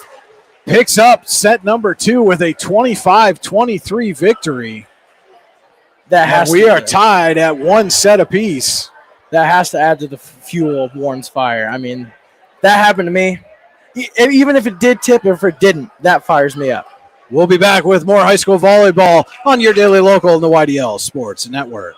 picks up set number 2 with a 25-23 victory. We are tied at 1 set apiece. That has to add to the fuel of Warren's fire. I mean, that happened to me. Even if it did tip, or if it didn't, that fires me up. We'll be back with more high school volleyball on your daily local in the YDL Sports Network.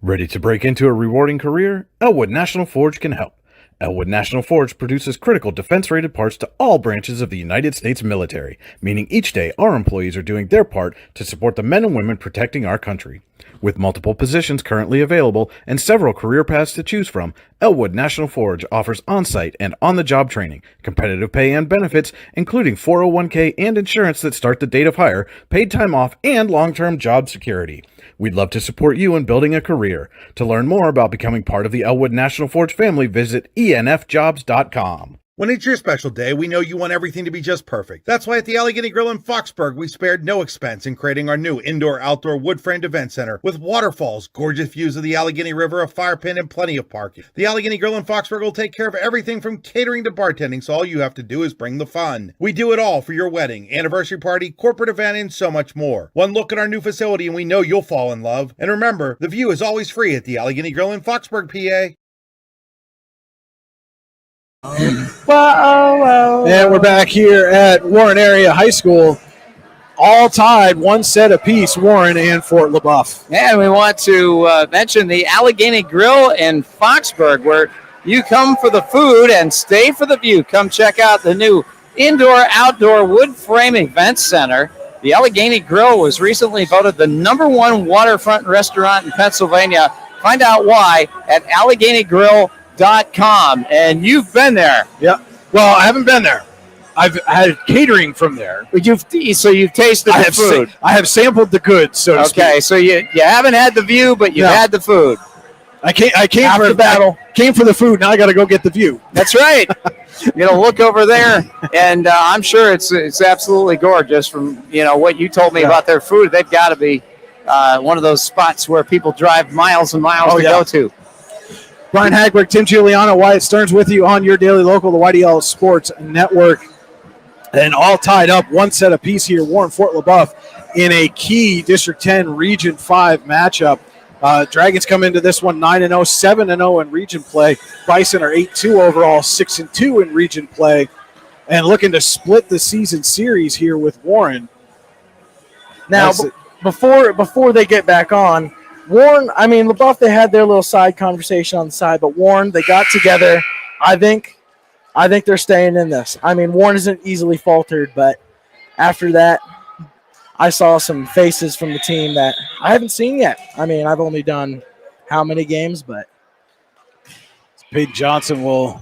Ready to break into a rewarding career? Elwood National Forge can help. Elwood National Forge produces critical defense-rated parts to all branches of the United States military, meaning each day our employees are doing their part to support the men and women protecting our country. With multiple positions currently available and several career paths to choose from, Elwood National Forge offers on-site and on-the-job training, competitive pay and benefits, including 401k and insurance that start the date of hire, paid time off, and long-term job security. We'd love to support you in building a career. To learn more about becoming part of the Elwood National Forge family, visit enfjobs.com. When it's your special day, we know you want everything to be just perfect. That's why at the Allegheny Grill in Foxburg, we spared no expense in creating our new indoor-outdoor wood-framed event center with waterfalls, gorgeous views of the Allegheny River, a fire pit, and plenty of parking. The Allegheny Grill in Foxburg will take care of everything from catering to bartending, so all you have to do is bring the fun. We do it all for your wedding, anniversary party, corporate event, and so much more. One look at our new facility and we know you'll fall in love. And remember, the view is always free at the Allegheny Grill in Foxburg, PA. And we're back here at Warren Area High School, all tied 1 set apiece, Warren and Fort LeBoeuf. And we want to mention the Allegheny Grill in Foxburg, where You come for the food and stay for the view. Come check out the new indoor-outdoor wood frame event center. The Allegheny Grill was recently voted the #1 waterfront restaurant in Pennsylvania. Find out why at AlleghenyGrill.com. And you've been there. Yeah. Well, I haven't been there. I've had catering from there. You've tasted the food. I have sampled the goods, so to speak. Okay, so you haven't had the view, but you've had the food. I came After for the battle. Came for the food. Now I got to go get the view. That's right. Look over there, and I'm sure it's absolutely gorgeous. From what you told me about their food, they've got to be one of those spots where people drive miles and miles to go to. Brian Hagberg, Tim Giuliano, Wyatt Stearns with you on your daily local, the YDL Sports Network. And all tied up, one set apiece here, Warren Fort LeBoeuf in a key District 10 Region 5 matchup. Dragons come into this one 9-0, 7-0 in region play. Bison are 8-2 overall, 6-2 in region play. And looking to split the season series here with Warren. Now, before they get back on, Warren, LeBoeuf, they had their little side conversation on the side, but Warren, they got together. I think they're staying in this. Warren isn't easily faltered, but after that, I saw some faces from the team that I haven't seen yet. I've only done how many games, but Peyton Johnson will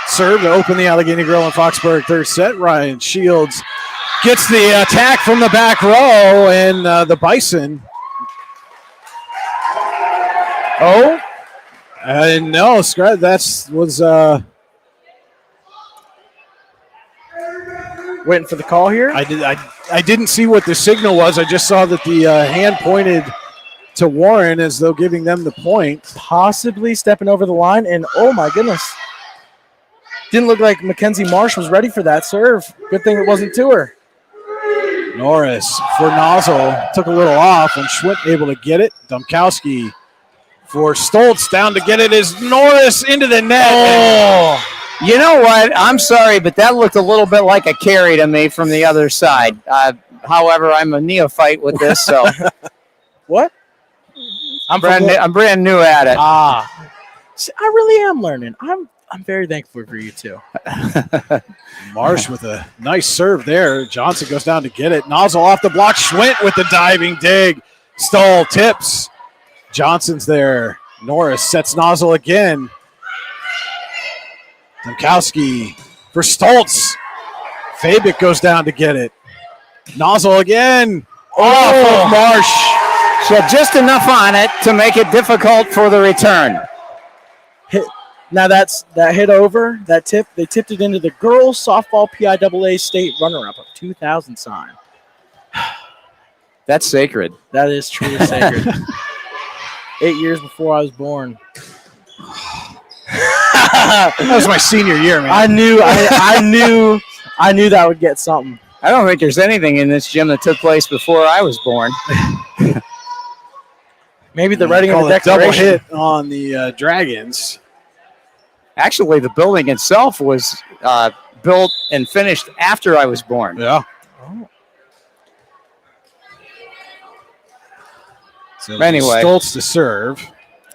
serve to open the Allegheny Grill in Foxburg third set. Ryan Shields gets the attack from the back row, and the Bison. Oh? No, that was... waiting for the call here? I didn't see what the signal was. I just saw that the hand pointed to Warren as though giving them the point. Possibly stepping over the line, and oh my goodness. Didn't look like Mackenzie Marsh was ready for that serve. Good thing it wasn't to her. Norris for Nozzle. Took a little off, and Schwint able to get it. Domkowski for Stoltz down to get it is Norris into the net. Oh! You know what? I'm sorry, but that looked a little bit like a carry to me from the other side. However, I'm a neophyte with this, so. What? I'm brand new at it. See, I really am learning. I'm very thankful for you too. Marsh with a nice serve there. Johnson goes down to get it. Nozzle off the block. Schwint with the diving dig. Stoll tips. Johnson's there. Norris sets Nozzle again. Domkowski for Stoltz. Fabic goes down to get it. Nozzle again. Off of Marsh. So just enough on it to make it difficult for the return. Now that hit over, that tip, they tipped it into the girls softball PIAA state runner-up of 2000 sign. That's sacred. That is truly sacred. 8 years before I was born. That was my senior year, man. I knew that would get something. I don't think there's anything in this gym that took place before I was born. Maybe the writing of the double declaration. hit on the Dragons. Actually, the building itself was built and finished after I was born. Yeah. Oh. So anyway, Stoltz to serve.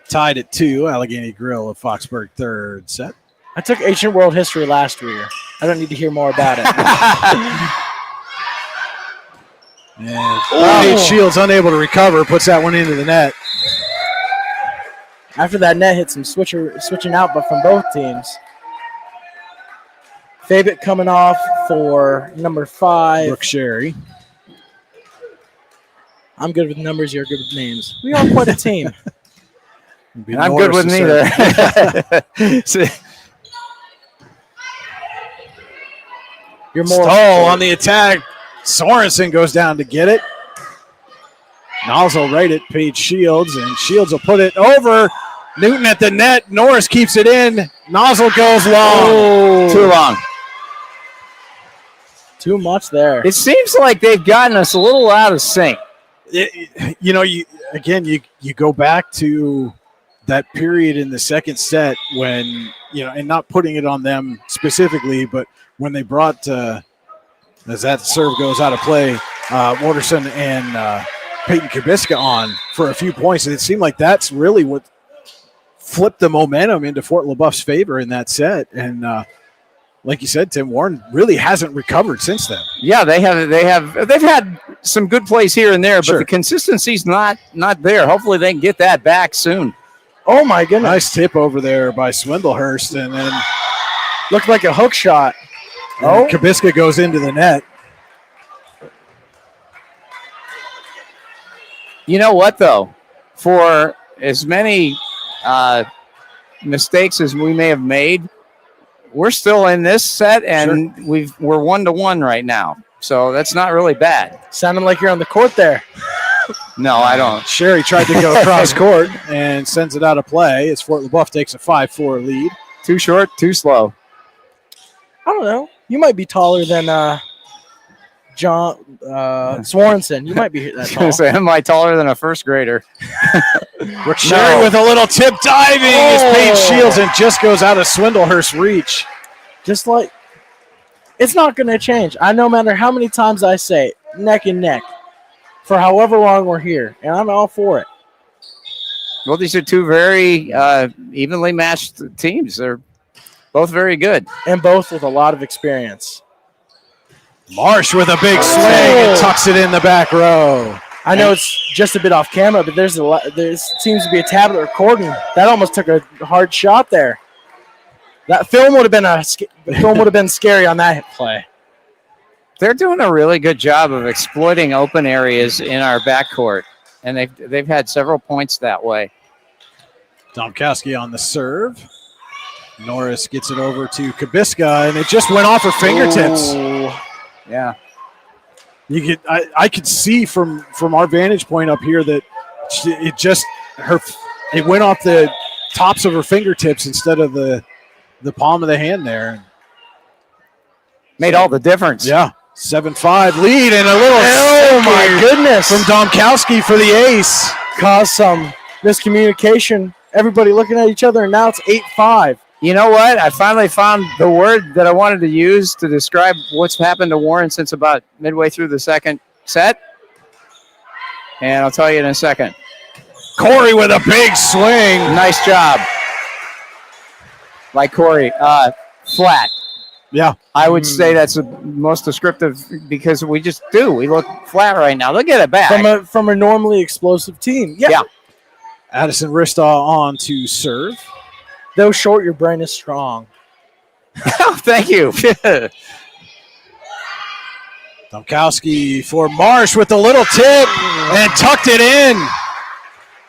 Tied at 2. Allegheny Grill of Foxburg third set. I took ancient world history last year. I don't need to hear more about it. And Shields unable to recover, puts that one into the net. After that net hit some switching out, but from both teams. Fabic coming off for number 5. Brooke Sherry. I'm good with numbers. You're good with names. We are quite a team. I'm good with neither. You're more Stoll on the attack. Sorensen goes down to get it. Nozzle right at Paige Shields, and Shields will put it over. Newton at the net. Norris keeps it in. Nozzle goes long. Too long. Too much there. It seems like they've gotten us a little out of sync. You go back to that period in the second set when, and not putting it on them specifically, but when they brought, as that serve goes out of play, Waterson and Peyton Kubiska on for a few points. And it seemed like that's really what flipped the momentum into Fort LeBoeuf's favor in that set. And like you said, Tim, Warren really hasn't recovered since then. Yeah, they've had some good plays here and there, but the consistency's not there. Hopefully they can get that back soon. Oh my goodness. Nice tip over there by Swindlehurst, and then looked like a hook shot. Kabiska goes into the net. You know what, though? For as many mistakes as we may have made, we're still in this set, and we're 1-1 right now. So that's not really bad. Sounding like you're on the court there. No, I don't. Sherry tried to go across court and sends it out of play as Fort LeBoeuf takes a 5-4 lead. Too short, too slow. I don't know. You might be taller than John Swanson. You might be that tall. Say, am I taller than a first grader? Sherry with a little tip diving as Paige Shields and just goes out of Swindlehurst's reach. Just like, it's not going to change. No matter how many times I say it, neck and neck for however long we're here, and I'm all for it. Well, these are two very evenly matched teams. They're both very good. And both with a lot of experience. Marsh with a big swing and tucks it in the back row. I know it's just a bit off camera, but there seems to be a tablet recording. That almost took a hard shot there. That film would have been scary on that play. They're doing a really good job of exploiting open areas in our backcourt, and they've had several points that way. Domkowski on the serve. Norris gets it over to Kabiska, and it just went off her fingertips. Oh, yeah. I could see from our vantage point up here that it went off the tops of her fingertips instead of the palm of the hand there. Made all the difference. Yeah. 7-5 lead and a little my goodness from Domkowski for the ace. Caused some miscommunication. Everybody looking at each other, and now it's 8-5. You know what? I finally found the word that I wanted to use to describe what's happened to Warren since about midway through the second set. And I'll tell you in a second. Corey with a big swing. Nice job. Like Corey. Flat. Yeah. I would say that's the most descriptive because we just do. We look flat right now. They'll get it back. From a normally explosive team. Yeah. Addison Ristaw on to serve. Though short, your brain is strong. Thank you. Domkowski for Marsh with a little tip and tucked it in.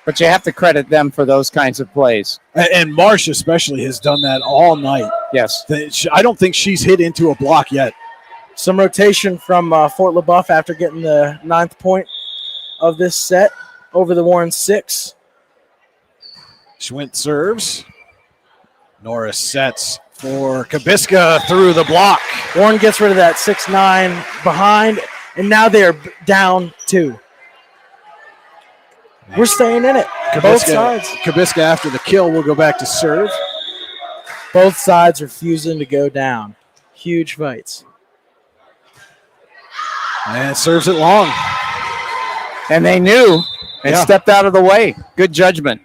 But you have to credit them for those kinds of plays. And Marsh especially has done that all night. Yes. I don't think she's hit into a block yet. Some rotation from Fort LeBoeuf after getting the 9th point of this set over the Warren 6. Schwint serves. Norris sets for Kabiska through the block. Warren gets rid of that 6-9 behind, and now they are down 2. We're staying in it. Both sides. Kabiska after the kill will go back to serve. Both sides refusing to go down. Huge fights. And serves it long. And they knew and stepped out of the way. Good judgment.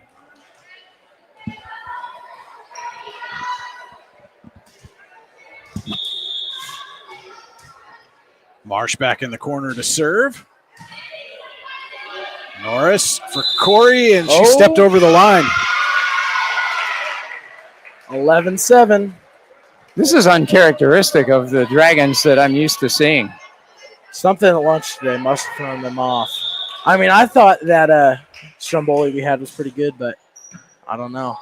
Marsh back in the corner to serve. Norris for Corey, and she stepped over the line. 11-7. This is uncharacteristic of the Dragons that I'm used to seeing. Something at lunch today must have thrown them off. I mean, I thought that Stromboli we had was pretty good, but I don't know.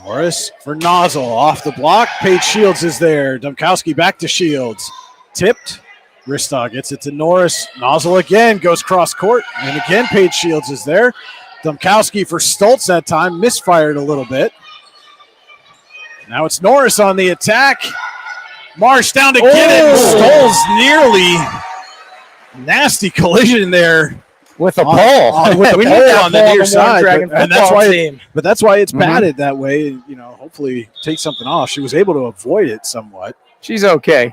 Norris for Nozzle off the block. Paige Shields is there. Domkowski back to Shields. Tipped. Ristaw gets it to Norris. Nozzle again goes cross court. And again, Paige Shields is there. Domkowski for Stoltz that time. Misfired a little bit. Now it's Norris on the attack. Marsh down to get it. Stoltz nearly. Nasty collision there. With a pole. With the pole on the near side. But that's why it's batted that way. You know, hopefully take something off. She was able to avoid it somewhat. She's okay.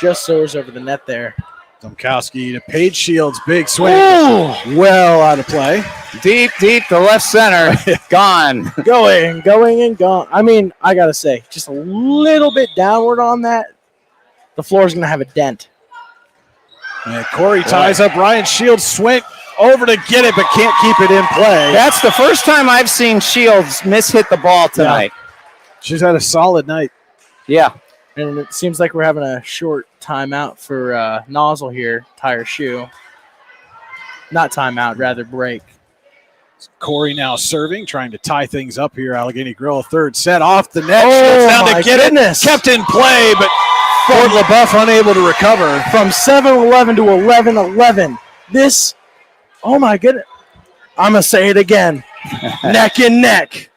Just soars over the net there. Domkowski to Paige Shields. Big swing. Ooh. Well out of play. Deep to left center. Gone. Going and gone. I mean, I got to say, just a little bit downward on that, the floor is going to have a dent. And Corey ties up Ryan Shields. Swing over to get it, but can't keep it in play. That's the first time I've seen Shields hit the ball tonight. Yeah. She's had a solid night. Yeah. And it seems like we're having a short timeout for Nozzle here, tie her shoe. Not timeout, rather break. Corey now serving, trying to tie things up here. Allegheny Grill, third set off the net. Oh, down to get goodness. it. Kept in play, but Fort LeBoeuf unable to recover. From 7-11 to 11-11. This, oh my goodness. I'm going to say it again. Neck and neck.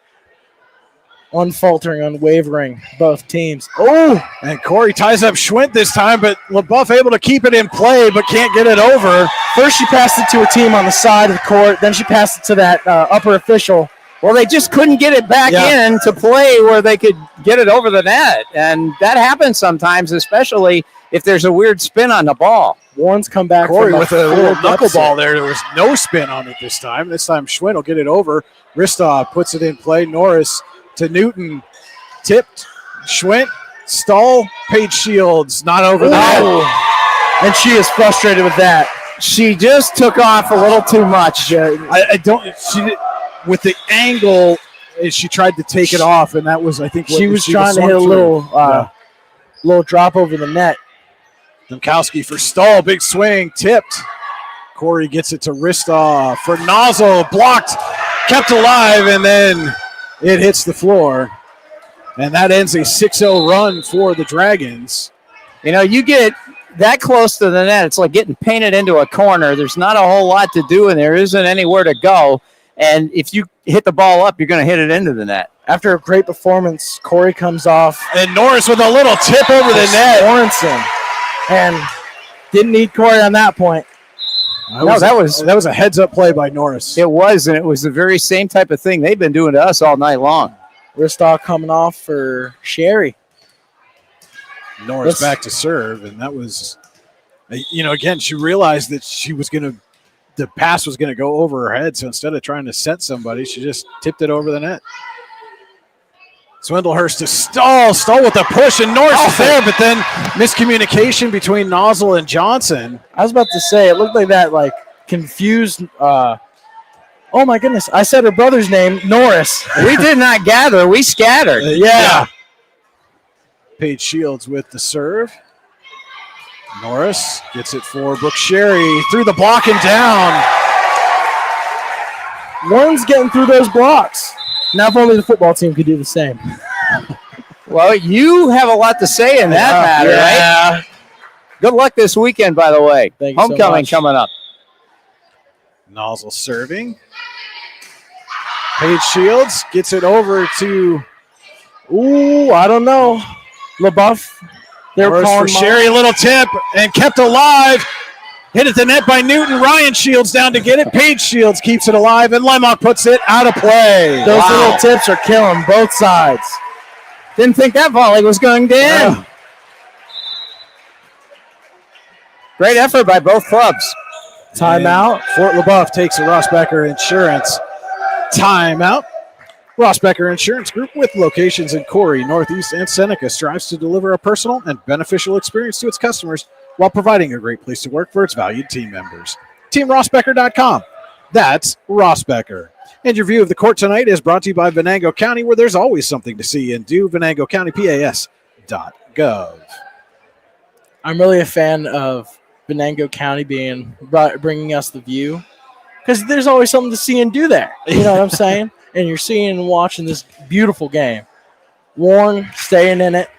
Unfaltering, unwavering, both teams. Oh, and Corey ties up Schwint this time, but LeBoeuf able to keep it in play, but can't get it over. First she passed it to a team on the side of the court, then she passed it to that upper official. Well, they just couldn't get it back in to play where they could get it over the net, and that happens sometimes, especially if there's a weird spin on the ball. Warren's come back Corey with a little knuckleball there. There was no spin on it this time. This time Schwint will get it over. Ristov puts it in play. Norris to Newton, tipped, Schwint, stall, Paige Shields, not over that. And she is frustrated with that. She just took off a little too much. I don't, with the angle, she tried to take it off, and that was, I think, she was trying to hit a little drop over the net. Domkowski for stall, big swing, tipped. Corey gets it to Ristov for Nozzle, blocked, kept alive, and then it hits the floor, and that ends a 6-0 run for the Dragons. You know, you get that close to the net, it's like getting painted into a corner. There's not a whole lot to do, and there isn't anywhere to go. And if you hit the ball up, you're going to hit it into the net. After a great performance, Corey comes off. And Norris with a little tip over the net. Sorensen. And didn't need Corey on that point. That was a heads-up play by Norris. It was, and it was the very same type of thing they've been doing to us all night long. Ristov coming off for Sherry. Norris back to serve, and that was, again, she realized that the pass was going to go over her head, so instead of trying to set somebody, she just tipped it over the net. Swindlehurst to stall with a push, and Norris is there, but then miscommunication between Nozzle and Johnson. I was about to say, it looked like that, confused. Oh, my goodness. I said her brother's name, Norris. We did not gather. We scattered. Yeah. Paige Shields with the serve. Norris gets it for Brooke Sherry through the block and down. One's getting through those blocks. Now, if only the football team could do the same. Well, you have a lot to say in that matter, right? Good luck this weekend, by the way. Thank you Homecoming so much. coming up. Nozzle serving. Paige Shields gets it over to I don't know. LeBoeuf. They're calling for Sherry, little tip, and kept alive. Hit at the net by Newton. Ryan Shields down to get it. Paige Shields keeps it alive, and Lemach puts it out of play. Those little tips are killing both sides. Didn't think that volley was going down. Great effort by both clubs. Timeout. Fort LeBoeuf takes a Rossbecker Insurance timeout. Rossbecker Insurance Group, with locations in Corey, Northeast, and Seneca, strives to deliver a personal and beneficial experience to its customers while providing a great place to work for its valued team members. TeamRossbecker.com. That's Rossbecker. And your view of the court tonight is brought to you by Venango County, where there's always something to see and do. Venango County, PAS.gov. I'm really a fan of Venango County bringing us the view, because there's always something to see and do there. You know what I'm saying? And you're seeing and watching this beautiful game. Warren staying in it.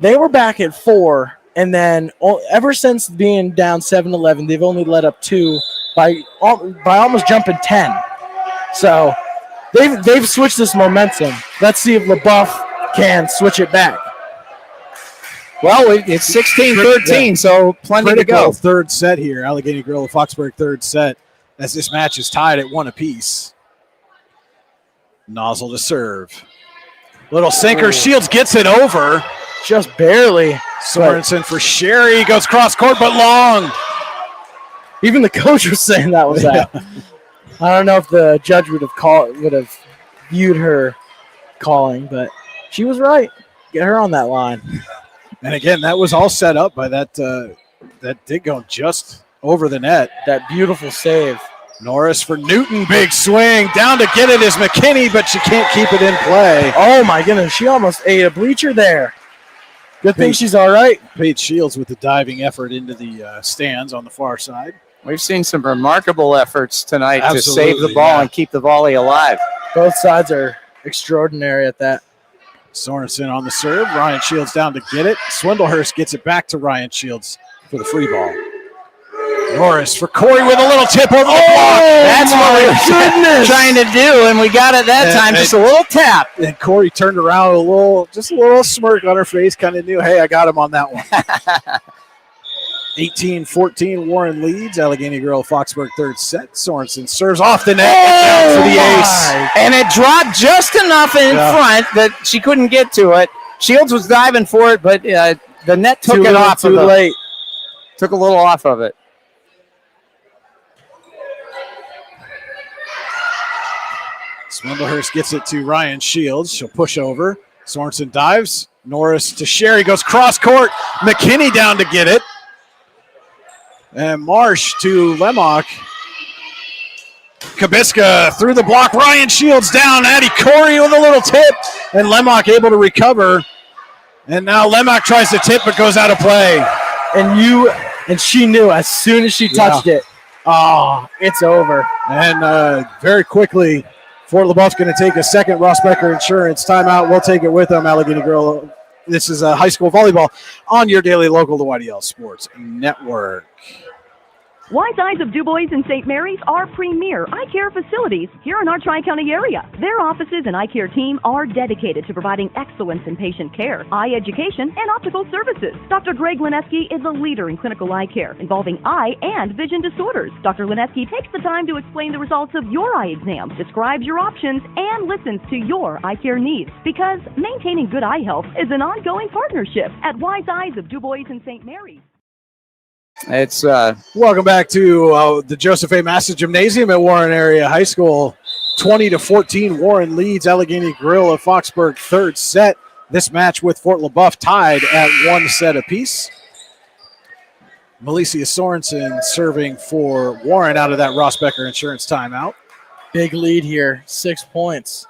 They were back at 4, and then ever since being down 7-11, they've only let up 2 by almost jumping 10. So they've switched this momentum. Let's see if LeBoeuf can switch it back. Well, it's 16-13, so plenty to go. Third set here. Allegheny Grill, Foxburg, third set, as this match is tied at 1 apiece. Nozzle to serve. Little sinker. Shields gets it over. Just barely. Sorensen for Sherry. Goes cross court, but long. Even the coach was saying that was out. I don't know if the judge would have viewed her calling, but she was right. Get her on that line. And again, that was all set up by that dig going just over the net. That beautiful save. Norris for Newton, big swing. Down to get it is McKinney, but she can't keep it in play. Oh, my goodness. She almost ate a bleacher there. Good thing she's all right. Paige Shields with the diving effort into the stands on the far side. We've seen some remarkable efforts tonight to Absolutely, save the ball and keep the volley alive. Both sides are extraordinary at that. Sorensen on the serve. Ryan Shields down to get it. Swindlehurst gets it back to Ryan Shields for the free ball. Norris for Corey with a little tip over the block. That's what we were trying to do, and we got it that time. Just a little tap. And Corey turned around just a little smirk on her face, kind of knew, hey, I got him on that one. 18-14, Warren leads. Allegheny Girl, Foxburg, third set. Sorensen serves off the net for the ace. And it dropped just enough in front that she couldn't get to it. Shields was diving for it, but the net took it off. Too late. Took a little off of it. Swindlehurst gets it to Ryan Shields. She'll push over. Sorensen dives. Norris to Sherry. Goes cross court. McKinney down to get it. And Marsh to Lemock. Kabiska through the block. Ryan Shields down. Addie Corey with a little tip. And Lemock able to recover. And now Lemock tries to tip but goes out of play. And she knew as soon as she touched it. Oh, it's over. And very quickly, Fort LeBoeuf's going to take a second Ross Becker Insurance timeout. We'll take it with them, Allegheny Girl. This is high school volleyball on your daily local, the YDL Sports Network. Wise Eyes of DuBois and St. Mary's are premier eye care facilities here in our Tri-County area. Their offices and eye care team are dedicated to providing excellence in patient care, eye education, and optical services. Dr. Greg Lineski is a leader in clinical eye care involving eye and vision disorders. Dr. Lineski takes the time to explain the results of your eye exam, describes your options, and listens to your eye care needs. Because maintaining good eye health is an ongoing partnership at Wise Eyes of DuBois and St. Mary's. It's welcome back to the Joseph A. Massa Gymnasium at Warren Area High School. 20-14, Warren leads Allegheny Grill of Foxburg, third set. This match with Fort LeBoeuf tied at 1 set apiece. Malicia Sorensen serving for Warren out of that Ross Becker Insurance timeout. Big lead here, 6 points.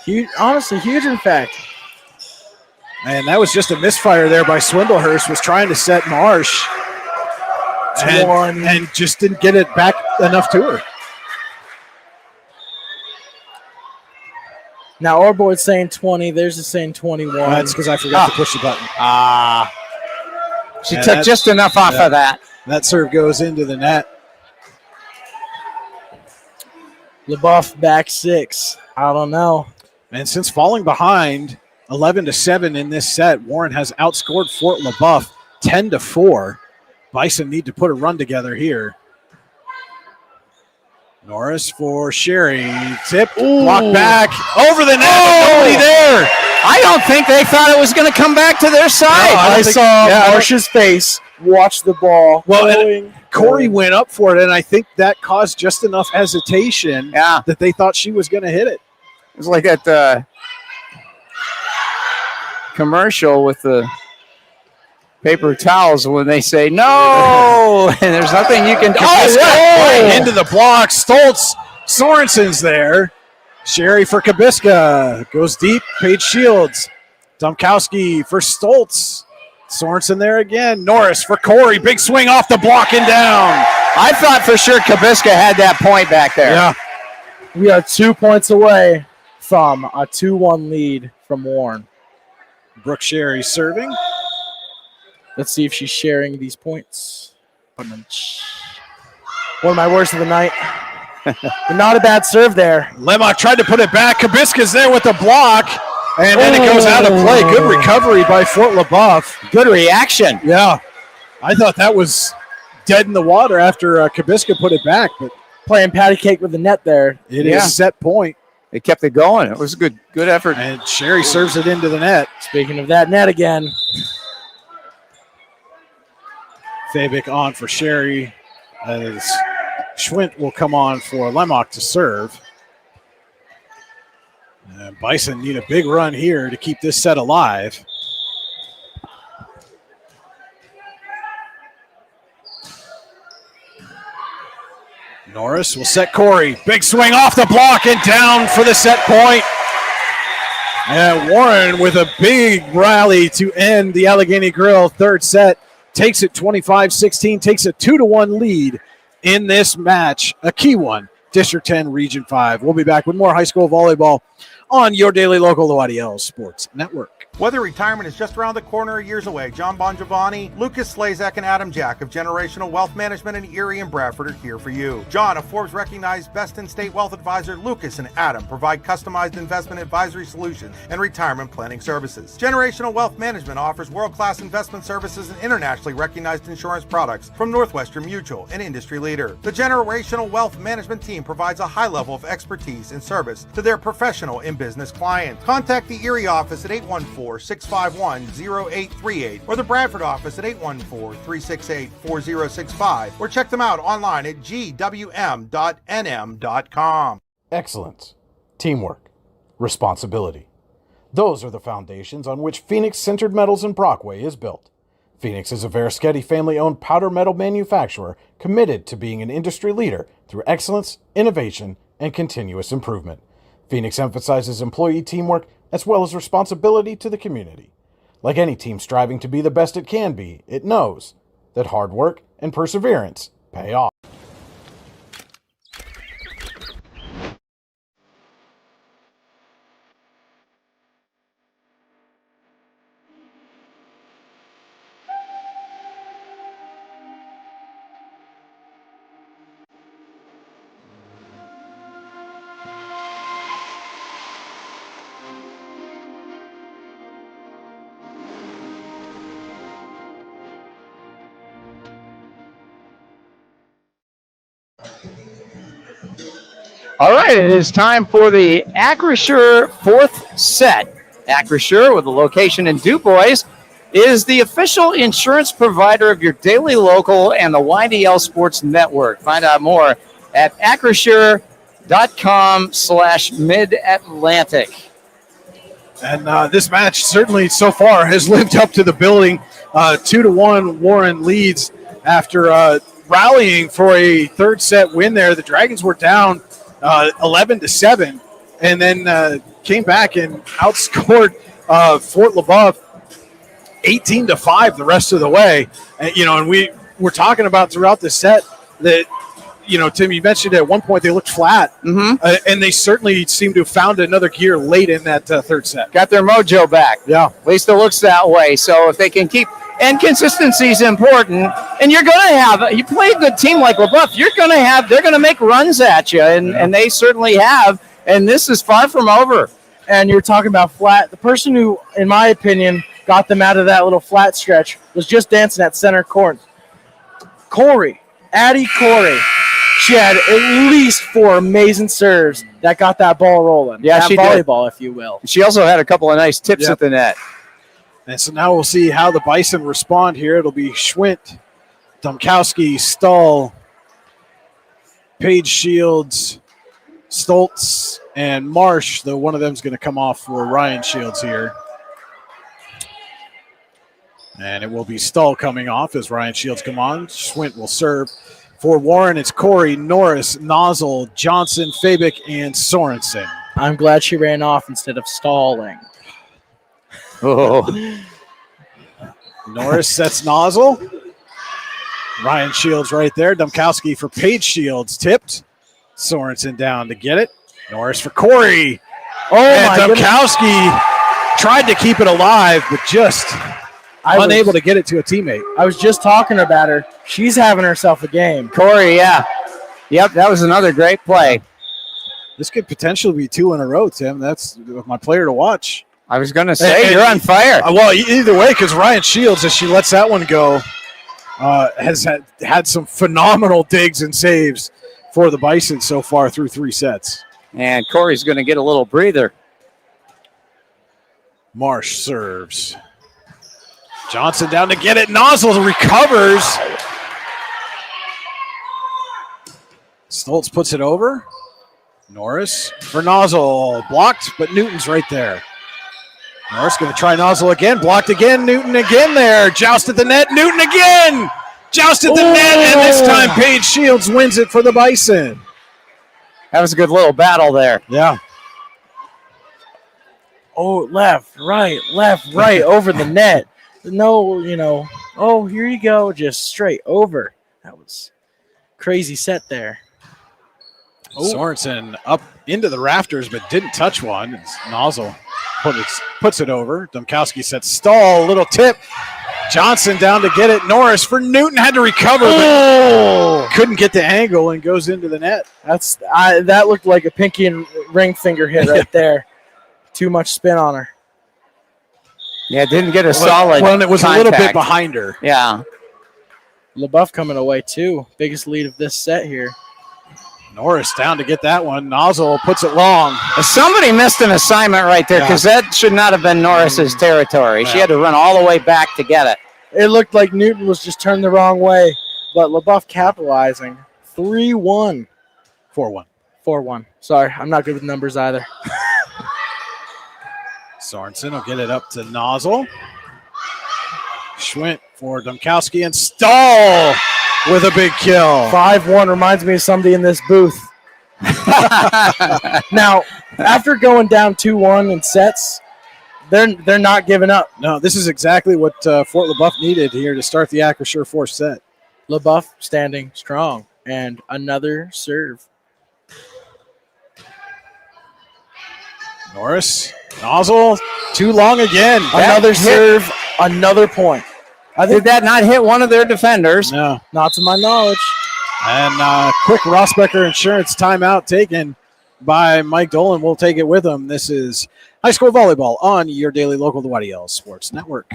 Huge, honestly, huge in fact. And that was just a misfire there by Swindlehurst, was trying to set Marsh. And just didn't get it back enough to her. Now our board's saying 20. There's a saying 21. That's because I forgot to push the button. She took just enough off of that. That serve goes into the net. LeBoeuf back 6. I don't know. And since falling behind 11-7 in this set, Warren has outscored Fort LeBoeuf 10-4. Bison need to put a run together here. Norris for Sherry. Tip, block back, over the net, nobody there. I don't think they thought it was going to come back to their side. No, I saw Marsh's face watch the ball. Well, Corey went up for it, and I think that caused just enough hesitation that they thought she was going to hit it. It was like that commercial with the paper towels when they say no, and there's nothing you can do. Right into the block. Stoltz, Sorensen's there. Sherry for Kabiska. Goes deep. Paige Shields. Domkowski for Stoltz. Sorensen there again. Norris for Corey. Big swing off the block and down. I thought for sure Kabiska had that point back there. Yeah. We are 2 points away from a 2-1 lead from Warren. Brooke Sherry serving. Let's see if she's sharing these points. One of my worst of the night. But not a bad serve there. Lemock tried to put it back. Kabiska's there with the block. And then it goes out of play. Good recovery by Fort LeBoeuf. Good reaction. Yeah. I thought that was dead in the water after Kabiska put it back. But playing patty cake with the net there. It is set point. They kept it going. It was a good effort. And Sherry serves it into the net. Speaking of that net again. Fabic on for Sherry, as Schwint will come on for Lemach to serve. And Bison need a big run here to keep this set alive. Norris will set Corey. Big swing off the block and down for the set point. And Warren with a big rally to end the Allegheny Grill third set. Takes it 25-16, takes a 2-1 lead in this match. A key one, District 10, Region 5. We'll be back with more high school volleyball on your daily local OIDL Sports Network. Whether retirement is just around the corner or years away, John Bongiovanni, Lucas Slazak, and Adam Jack of Generational Wealth Management in Erie and Bradford are here for you. John, a Forbes-recognized best-in-state wealth advisor, Lucas and Adam provide customized investment advisory solutions and retirement planning services. Generational Wealth Management offers world-class investment services and internationally recognized insurance products from Northwestern Mutual, an industry leader. The Generational Wealth Management team provides a high level of expertise and service to their professional and business clients. Contact the Erie office at 814-651-0838 or the Bradford office at 814-368-4065 or check them out online at gwm.nm.com. Excellence, teamwork, responsibility. Those are the foundations on which Phoenix Sintered Metals in Brockway is built. Phoenix is a Verischetti family-owned powder metal manufacturer committed to being an industry leader through excellence, innovation, and continuous improvement. Phoenix emphasizes employee teamwork as well as responsibility to the community. Like any team striving to be the best it can be, it knows that hard work and perseverance pay off. All right, it is time for the Acrisure fourth set. Acrisure, with a location in DuBois, is the official insurance provider of your daily local and the YDL Sports Network. Find out more at acrisure.com/Mid-Atlantic. And this match certainly so far has lived up to the billing. 2-1 Warren leads after rallying for a third set win there. The Dragons were down 11-7 and then came back and outscored Fort LeBoeuf 18-5 the rest of the way. And we were talking about throughout the set that, Tim, you mentioned at one point they looked flat, and they certainly seem to have found another gear late in that third set. Got their mojo back. Yeah. At least it looks that way. So if they can keep, and consistency is important, and you're going to have, you play a good team like LeBoeuf, they're going to make runs at you, and they certainly have, and this is far from over. And you're talking about flat. The person who, in my opinion, got them out of that little flat stretch was just dancing at center court. Addie Corey. She had at least 4 amazing serves that got that ball rolling. Yeah, that she volleyball, did. If you will. She also had a couple of nice tips at the net. And so now we'll see how the Bison respond here. It'll be Schwint, Domkowski, Stull, Paige Shields, Stoltz, and Marsh, though one of them is going to come off for Ryan Shields here. And it will be Stull coming off as Ryan Shields come on. Schwint will serve. For Warren, it's Corey, Norris, Nozzle, Johnson, Fabic, and Sorensen. I'm glad she ran off instead of stalling. Oh. Norris sets Nozzle. Ryan Shields right there. Domkowski for Paige Shields. Tipped. Sorensen down to get it. Norris for Corey. And Domkowski tried to keep it alive, but just unable to get it to a teammate. I was just talking about her. She's having herself a game. Corey, yeah. Yep, that was another great play. This could potentially be 2 in a row, Tim. That's my player to watch. I was going to say, you're on fire. Well, either way, because Ryan Shields, as she lets that one go, has had some phenomenal digs and saves for the Bison so far through 3 sets. And Corey's going to get a little breather. Marsh serves. Johnson down to get it. Nozzle recovers. Stoltz puts it over. Norris for Nozzle. Blocked, but Newton's right there. Norris going to try Nozzle again. Blocked again. Newton again there. Joust at the net. Newton again. Joust at the net. And this time Paige Shields wins it for the Bison. That was a good little battle there. Yeah. Oh, left, right, over the net. No, here you go, just straight over. That was crazy set there. Sorensen up into the rafters, but didn't touch one. It's Nozzle puts it over. Domkowski sets stall, little tip. Johnson down to get it. Norris for Newton, had to recover, but couldn't get the angle and goes into the net. That looked like a pinky and ring finger hit right there. Too much spin on her. Yeah, didn't get a solid Well, it was contact. a little bit behind her. Yeah. LeBoeuf coming away too. Biggest lead of this set here. Norris down to get that one. Nozzle puts it long. Somebody missed an assignment right there because that should not have been Norris's territory. She had to run all the way back to get it. It looked like Newton was just turned the wrong way, but LeBoeuf capitalizing. 3-1. 4-1. 4-1. Sorry, I'm not good with numbers either. Sorensen will get it up to Nozzle. Schwint for Domkowski and Stahl with a big kill. 5-1 reminds me of somebody in this booth. Now, after going down 2-1 in sets, they're not giving up. No, this is exactly what Fort LeBoeuf needed here to start the Acrisure fourth set. LeBoeuf standing strong. And another serve. Norris, Nozzle, too long again. Another serve, another point. Did that not hit one of their defenders? No. Not to my knowledge. And quick Rossbecker Insurance timeout taken by Mike Dolan. We'll take it with him. This is high school volleyball on your daily local WDL Sports Network.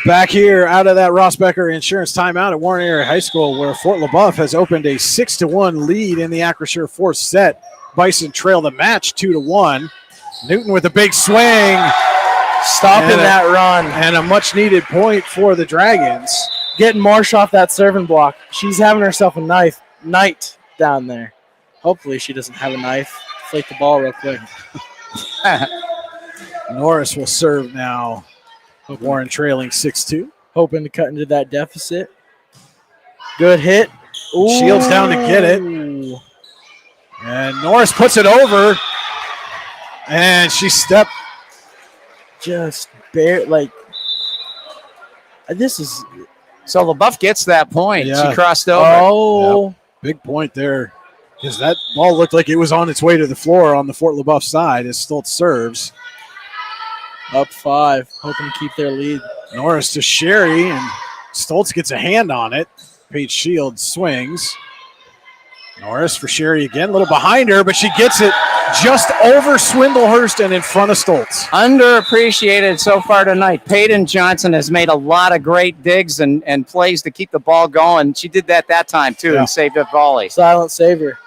Back here out of that Rossbecker Insurance timeout at Warren Area High School, where Fort LeBoeuf has opened a 6-1 lead in the Acrisure fourth set. Bison trail the match 2-1. Newton with a big swing. Stopping that run. And a much-needed point for the Dragons. Getting Marsh off that serving block. She's having herself a night down there. Hopefully she doesn't have a knife. Flake the ball real quick. Norris will serve now. Warren trailing 6-2. Hoping to cut into that deficit. Good hit. Ooh. Shields down to get it. And Norris puts it over. And she stepped. Just bare, this is. So LeBoeuf gets that point. Yeah. She crossed over. Oh. Yep. Big point there. Because that ball looked like it was on its way to the floor on the Fort LeBoeuf side as Stoltz serves. Up 5, hoping to keep their lead. Norris to Sherry, and Stoltz gets a hand on it. Paige Shields swings. Norris for Sherry again, a little behind her, but she gets it just over Swindlehurst and in front of Stoltz. Underappreciated so far tonight. Peyton Johnson has made a lot of great digs and plays to keep the ball going. She did that time, too, and saved a volley. Silent savior.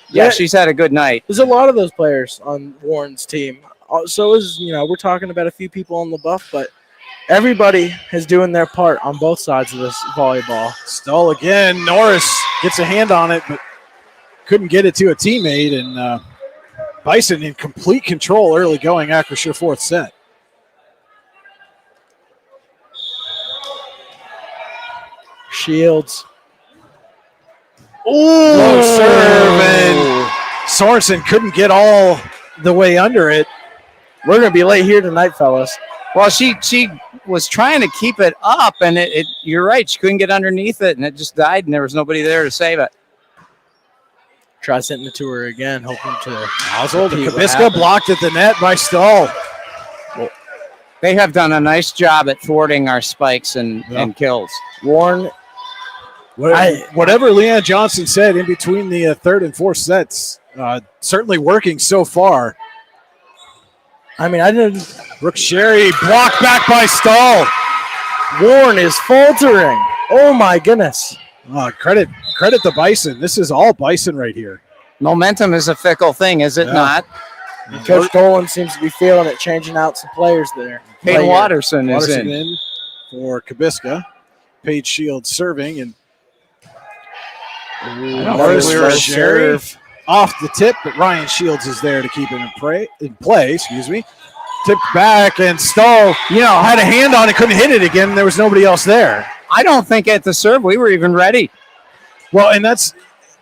Yeah, she's had a good night. There's a lot of those players on Warren's team. So we're talking about a few people on LeBoeuf, but everybody is doing their part on both sides of this volleyball. Stall again. Norris gets a hand on it, but couldn't get it to a teammate. And Bison in complete control early going Acrisure fourth set. Shields. Ooh, low serve, and Sorensen couldn't get all the way under it. We're going to be late here tonight, fellas. Well, she was trying to keep it up, and you're right. She couldn't get underneath it, and it just died, and there was nobody there to save it. Try sending it to her again, hoping to. Nozzle to Kabiska, blocked at the net by Stahl. They have done a nice job at thwarting our spikes and kills. Warren, whatever Leanne Johnson said in between the third and fourth sets, certainly working so far. I mean, I didn't. Brooke Sherry blocked back by Stahl. Warren is faltering. Oh my goodness. Credit the Bison. This is all Bison right here. Momentum is a fickle thing, is it not? Coach Dolan seems to be feeling it, changing out some players there. Peyton Watterson is in for Kabiska. Paige Shields serving, and Sherry off the tip, but Ryan Shields is there to keep it in play. Tipped back, and Stahl, had a hand on it, couldn't hit it again. There was nobody else there. I don't think at the serve we were even ready. Well, and that's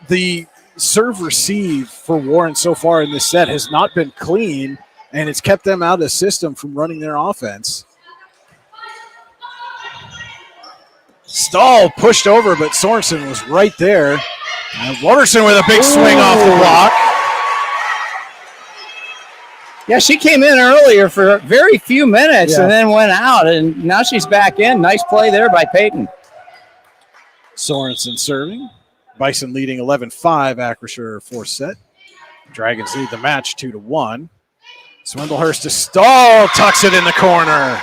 the serve receive for Warren so far in this set has not been clean, and it's kept them out of the system from running their offense. Stahl pushed over, but Sorensen was right there. And Watterson with a big swing off the block. Yeah, she came in earlier for very few minutes and then went out, and now she's back in. Nice play there by Peyton. Sorensen serving. Bison leading 11-5, Acrisure fourth set. Dragons lead the match 2-1. Swindlehurst to Stahl, tucks it in the corner.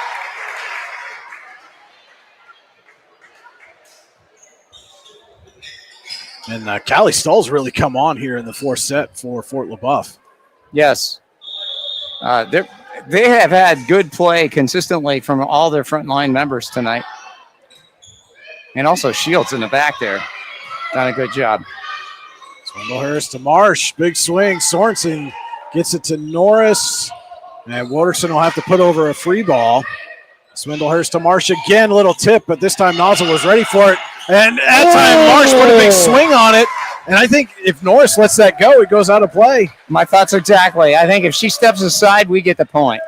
And Callie Stahl's really come on here in the fourth set for Fort LeBoeuf. Yes. They have had good play consistently from all their frontline members tonight. And also Shields in the back there. Done a good job. Swindlehurst to Marsh. Big swing. Sorensen gets it to Norris. And Watterson will have to put over a free ball. Swindlehurst to Marsh again. Little tip, but this time Nozzle was ready for it. And that time Marsh put a big swing on it. And I think if Norris lets that go, it goes out of play. My thoughts exactly. I think if she steps aside, we get the point.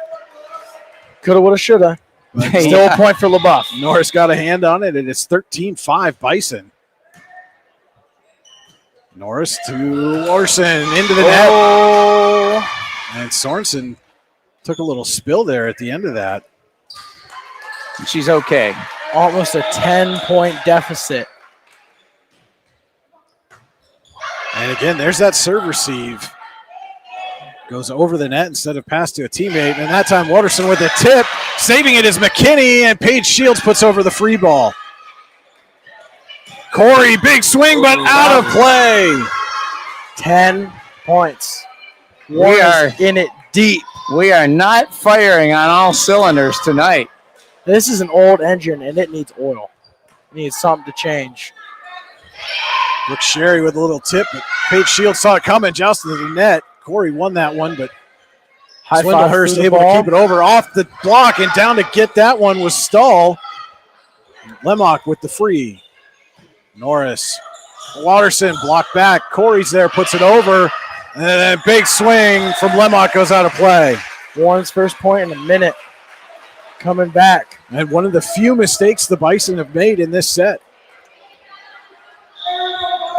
Coulda, woulda, shoulda. Still a point for LeBoeuf. Norris got a hand on it, and it's 13-5 Bison. Norris to Larson into the net. And Sorensen took a little spill there at the end of that. She's okay. Almost a 10-point deficit. And again, there's that serve receive. Goes over the net instead of pass to a teammate. And that time, Watterson with a tip. Saving it is McKinney, and Paige Shields puts over the free ball. Corey, big swing, but out of play. 10 points. We are in it deep. We are not firing on all cylinders tonight. This is an old engine, and it needs oil. It needs something to change. Brooke Sherry with a little tip, but Paige Shields saw it coming, jousted to the net. Corey won that one, but Swindlehurst able to keep it over off the block, and down to get that one was Stahl. Lemock with the free. Norris. Watterson blocked back. Corey's there, puts it over. And then a big swing from Lemock goes out of play. Warren's first point in a minute. Coming back. And one of the few mistakes the Bison have made in this set.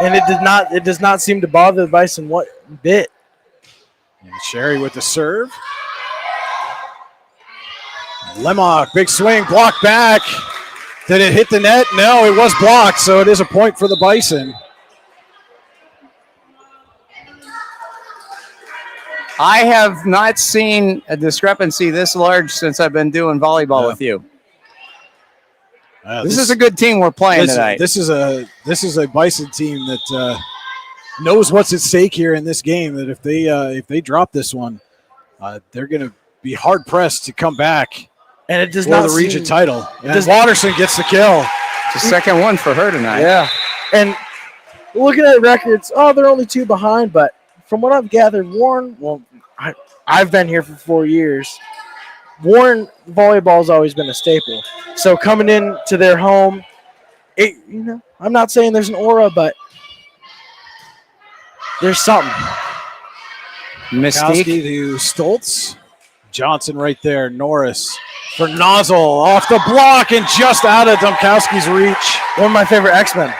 And it does not seem to bother the Bison one bit. And Sherry with the serve. Lemock, big swing, blocked back. Did it hit the net? No, it was blocked, so it is a point for the Bison. I have not seen a discrepancy this large since I've been doing volleyball with you. This is a good team we're playing tonight. This is a Bison team that knows what's at stake here in this game. That if they drop this one, they're going to be hard pressed to come back. And it does for not the region title. And Watterson gets the kill. It's the second one for her tonight. Yeah. And looking at records, they're only 2 behind, but from what I've gathered, Warren, I've been here for 4 years. Warren volleyball's always been a staple. So coming into their home, I'm not saying there's an aura, but there's something. Mystique to Stoltz. Johnson right there. Norris for Nozzle off the block and just out of Domkowski's reach. One of my favorite X-Men.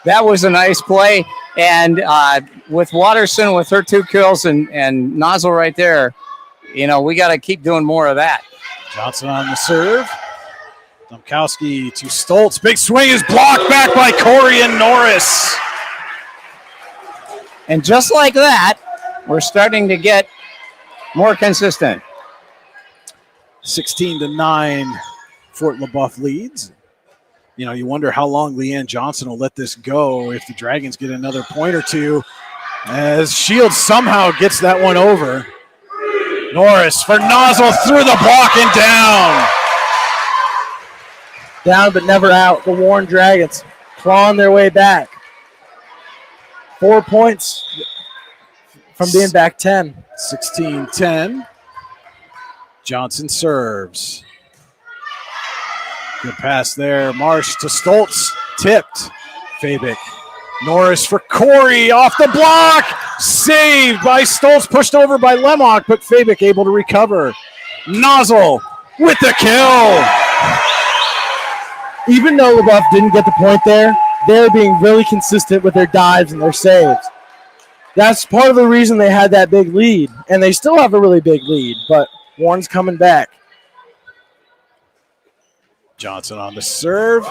That was a nice play. And with Watterson with her 2 kills and Nozzle right there, we got to keep doing more of that. Johnson on the serve. Domkowski to Stoltz. Big swing is blocked back by Corey and Norris. And just like that, we're starting to get more consistent. 16-9, Fort LeBoeuf leads. You wonder how long Leanne Johnson will let this go if the Dragons get another point or two, as Shields somehow gets that one over. Norris for Nozzle through the block and down. Down but never out. The Warren Dragons clawing their way back. 4 points from being back 10. 16-10. Johnson serves. Good pass there. Marsh to Stoltz. Tipped. Fabic. Norris for Corey off the block. Saved by Stoltz. Pushed over by Lemock, but Fabic able to recover. Nozzle with the kill. Even though LeBoeuf didn't get the point there, they're being really consistent with their dives and their saves. That's part of the reason they had that big lead, and they still have a really big lead, but Warren's coming back. Johnson on the serve.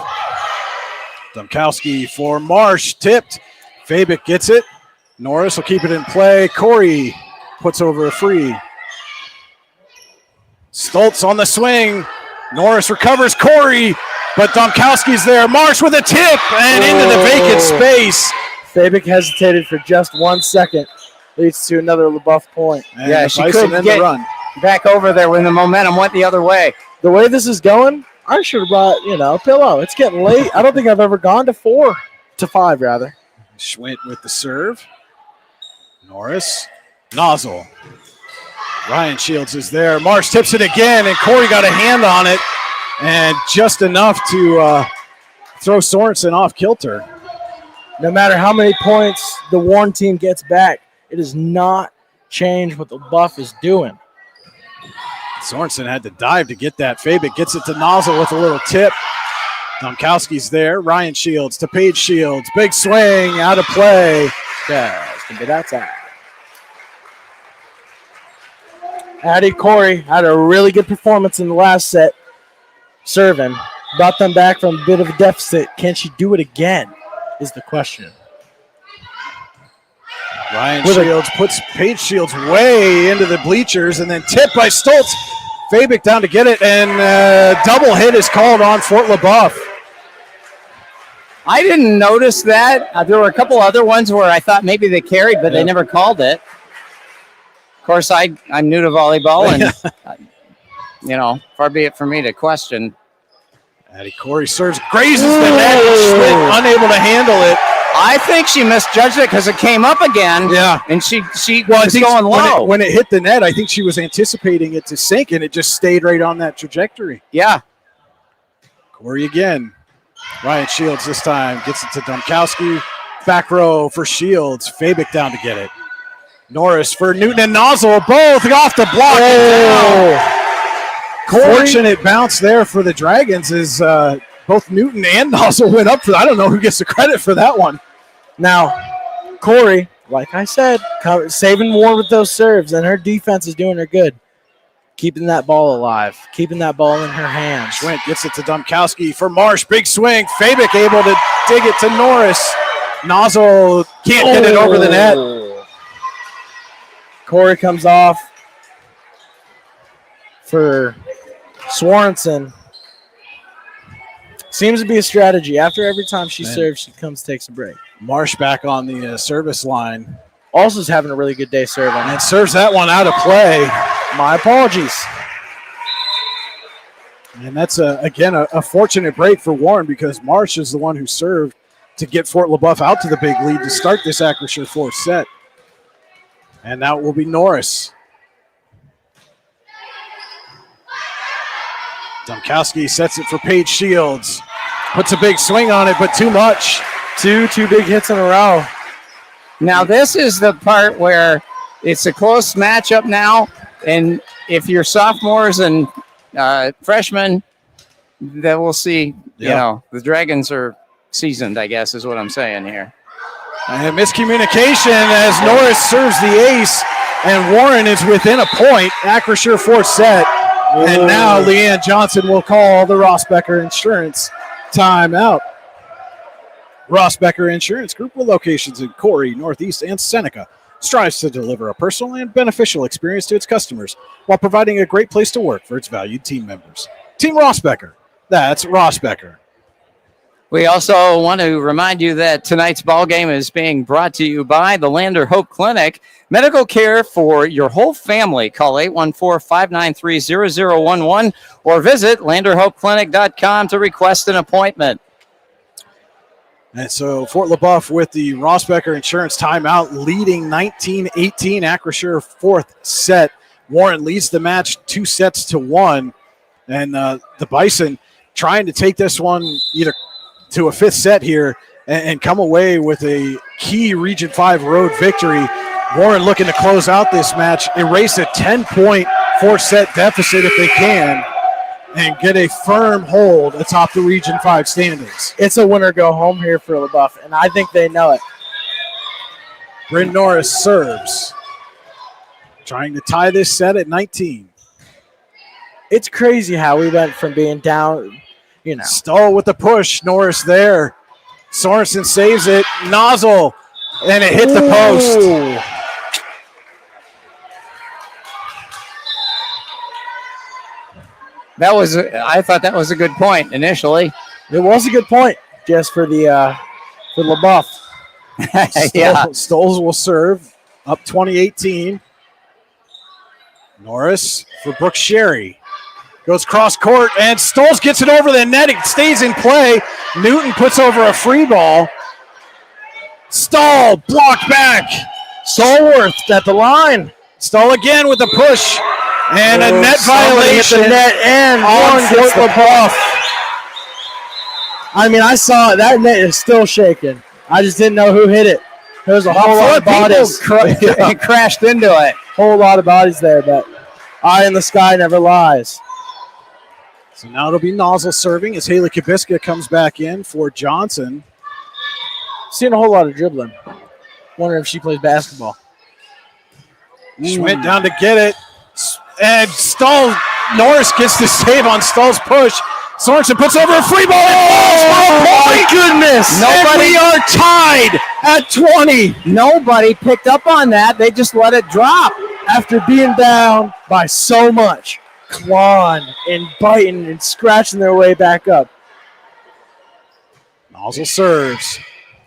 Domkowski for Marsh, tipped. Fabic gets it. Norris will keep it in play. Corey puts over a free. Stoltz on the swing. Norris recovers Corey, but Domkowski's there. Marsh with a tip and into the vacant space. Fabic hesitated for just 1 second. Leads to another LeBoeuf point. And yeah, she couldn't get run back over there when the momentum went the other way. The way this is going, I should have brought, a pillow. It's getting late. I don't think I've ever gone to 5 rather. Schwint with the serve. Norris. Nozzle. Ryan Shields is there. Marsh tips it again, and Corey got a hand on it, and just enough to throw Sorensen off kilter. No matter how many points the Warren team gets back, it does not change what the LeBoeuf is doing. Sorensen had to dive to get that. Fabic gets it to Nozzle with a little tip. Domkowski's there. Ryan Shields to Paige Shields. Big swing, out of play. Yeah, it's going to be that time. Addie Corey had a really good performance in the last set, serving. Brought them back from a bit of a deficit. Can she do it again is the question. Ryan Shields puts Paige Shields way into the bleachers and then tipped by Stoltz. Fabic down to get it, and double hit is called on Fort LeBoeuf. I didn't notice that. There were a couple other ones where I thought maybe they carried, but they never called it. Of course, I'm new to volleyball, and, far be it for me to question. Addie Corey serves, grazes the net, Schmidt unable to handle it. I think she misjudged it because it came up again. Yeah. And she was going low. When it hit the net, I think she was anticipating it to sink, and it just stayed right on that trajectory. Yeah. Corey again. Ryan Shields this time gets it to Domkowski. Back row for Shields. Fabic down to get it. Norris for Newton and Nozzle, both off the block. Fortunate bounce there for the Dragons as both Newton and Nozzle went up for that. I don't know who gets the credit for that one. Now, Corey, like I said, saving Warren with those serves, and her defense is doing her good. Keeping that ball alive, keeping that ball in her hands. Schwint gets it to Domkowski for Marsh. Big swing. Fabic able to dig it to Norris. Nozzle can't get it over the net. Corey comes off for Sorensen. Seems to be a strategy. After every time she serves, she comes, takes a break. Marsh back on the service line. Also is having a really good day serving. And serves that one out of play. My apologies. And that's, again, a fortunate break for Warren because Marsh is the one who served to get Fort LeBoeuf out to the big lead to start this Acrisure fourth set. And now it will be Norris. Domkowski sets it for Paige Shields. Puts a big swing on it, but too much. Two big hits in a row. Now, this is the part where it's a close matchup now. And if you're sophomores and freshmen, then we'll see, the Dragons are seasoned, I guess, is what I'm saying here. And miscommunication as Norris serves the ace, and Warren is within a point. Acrisure fourth set. And now Leanne Johnson will call the Rossbecker Insurance timeout. Rossbecker Insurance Group, with locations in Corey, Northeast, and Seneca, strives to deliver a personal and beneficial experience to its customers while providing a great place to work for its valued team members. Team Rossbecker. That's Rossbecker. We also want to remind you that tonight's ball game is being brought to you by the Lander Hope Clinic. Medical care for your whole family. Call 814-593-0011 or visit landerhopeclinic.com to request an appointment. And so Fort LeBoeuf with the Rossbecker Insurance timeout, leading 19-18. Acrisure fourth set. Warren leads the match 2-1. And the Bison trying to take this one either to a fifth set here and come away with a key Region 5 road victory. Warren looking to close out this match, erase a 10-point four-set deficit if they can, and get a firm hold atop the Region 5 standings. It's a winner go home here for LeBoeuf, and I think they know it. Bryn Norris serves, trying to tie this set at 19. It's crazy how we went from being down, Stoll with the push. Norris there. Sorensen saves it. Nozzle. And it hit the post. I thought that was a good point initially. It was a good point just for LeBoeuf. Yeah. Stolz will serve up 20-18. Norris for Brooke Sherry. Goes cross court, and Stolz gets it over the net. It stays in play. Newton puts over a free ball. Stahl blocked back. Stallworth at the line. Stahl again with a push. And a net violation. Hit the net and on Fort LeBoeuf. I mean, I saw it. That net is still shaking. I just didn't know who hit it. There was a whole lot of bodies. Crashed into it. Whole lot of bodies there, but eye in the sky never lies. So now it'll be Nozzle serving as Haley Kabiska comes back in for Johnson. Seeing a whole lot of dribbling. Wondering if she plays basketball. Schmidt down to get it. And Stahl, Norris gets the save on Stahl's push. Sorensen puts over a free ball. Oh, my goodness. And we are tied at 20. Nobody picked up on that. They just let it drop after being down by so much. Clawing and biting and scratching their way back up. Nozzle serves.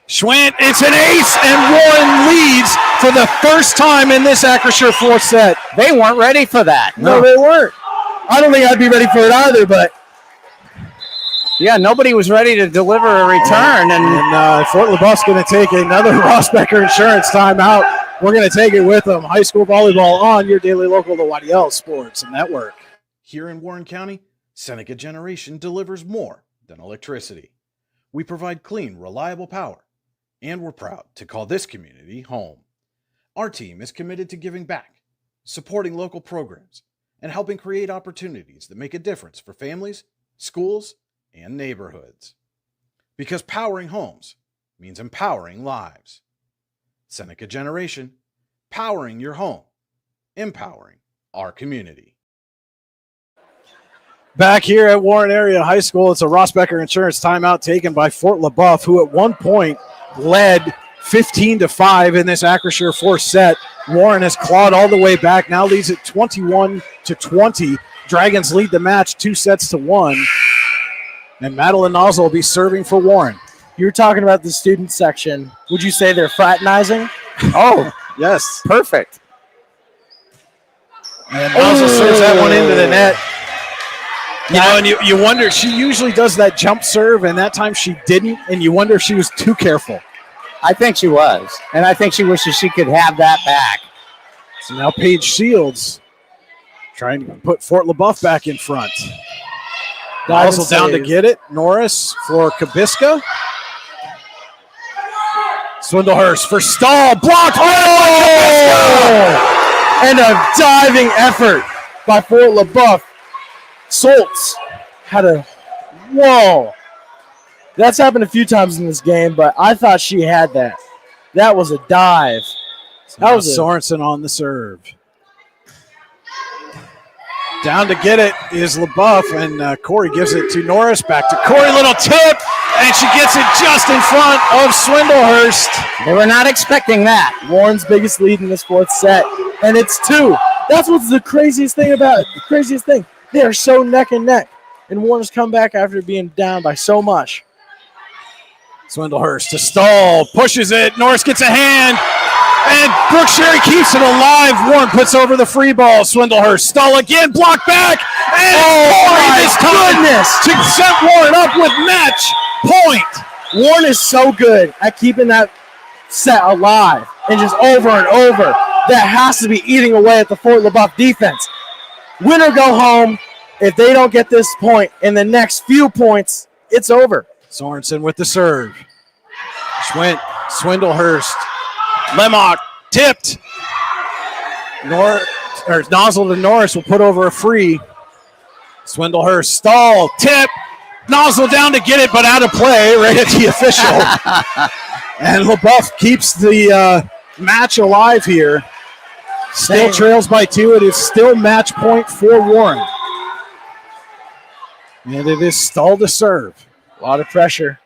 Schwint, it's an ace, and Warren leads for the first time in this Acrisure fourth set. They weren't ready for that. No, they weren't. I don't think I'd be ready for it either, but. Yeah, nobody was ready to deliver a return. And Fort LeBoeuf's going to take another Rossbecker Insurance timeout. We're going to take it with them. High school volleyball on your daily local, the YDL Sports Network. Here in Warren County, Seneca Generation delivers more than electricity. We provide clean, reliable power, and we're proud to call this community home. Our team is committed to giving back, supporting local programs, and helping create opportunities that make a difference for families, schools, and neighborhoods. Because powering homes means empowering lives. Seneca Generation, powering your home, empowering our community. Back here at Warren Area High School, it's a Rossbecker Insurance timeout taken by Fort LeBoeuf, who at one point led 15-5 in this Acrisure fourth set. Warren has clawed all the way back, now leads it 21-20. Dragons lead the match 2-1. And Madeline Nozzle will be serving for Warren. You were talking about the student section. Would you say they're fraternizing? Oh, yes. Perfect. And Nozzle serves that one into the net. And you wonder, she usually does that jump serve, and that time she didn't, and you wonder if she was too careful. I think she was, and I think she wishes she could have that back. So now Paige Shields trying to put Fort LeBoeuf back in front. Nozzle down to get it. Norris for Kabiska. Swindlehurst for Stahl. Blocked. Oh! And a diving effort by Fort LeBoeuf. Soltz had a whoa. That's happened a few times in this game, but I thought she had that. That was a dive. That was Sorensen on the serve. Down to get it is LeBoeuf, and Corey gives it to Norris. Back to Corey, little tip, and she gets it just in front of Swindlehurst. They were not expecting that. Warren's biggest lead in this fourth set, and it's 2. That's what's the craziest thing about it. The craziest thing. They are so neck and neck, and Warren's come back after being down by so much. Swindlehurst to stall, pushes it. Norris gets a hand, and Brooke Sherry keeps it alive. Warren puts over the free ball. Swindlehurst stall again, block back, and Corey this time to set Warren up with match point. Warren is so good at keeping that set alive, and just over and over. That has to be eating away at the Fort LeBoeuf defense. Win or go home. If they don't get this point in the next few points, it's over. Sorensen with the serve. Swindlehurst. Lemach tipped. Nozzle to Norris will put over a free. Swindlehurst stall, tip. Nozzle down to get it, but out of play right at the official. And LeBoeuf keeps the match alive here. Still trails by 2. It is still match point for Warren. And it is stall to serve. A lot of pressure.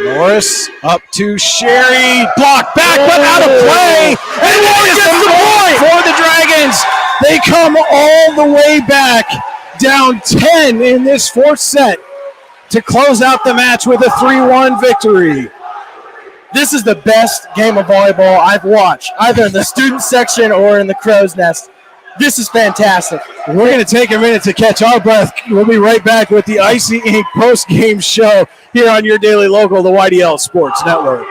Norris up to Sherry. Blocked back, but out of play. And Warren gets the point for the Dragons. They come all the way back, down 10 in this fourth set to close out the match with a 3-1 victory. This is the best game of volleyball I've watched, either in the student section or in the crow's nest. This is fantastic. We're going to take a minute to catch our breath. We'll be right back with the Icy Ink post-game show here on your daily local, the YDL Sports Network.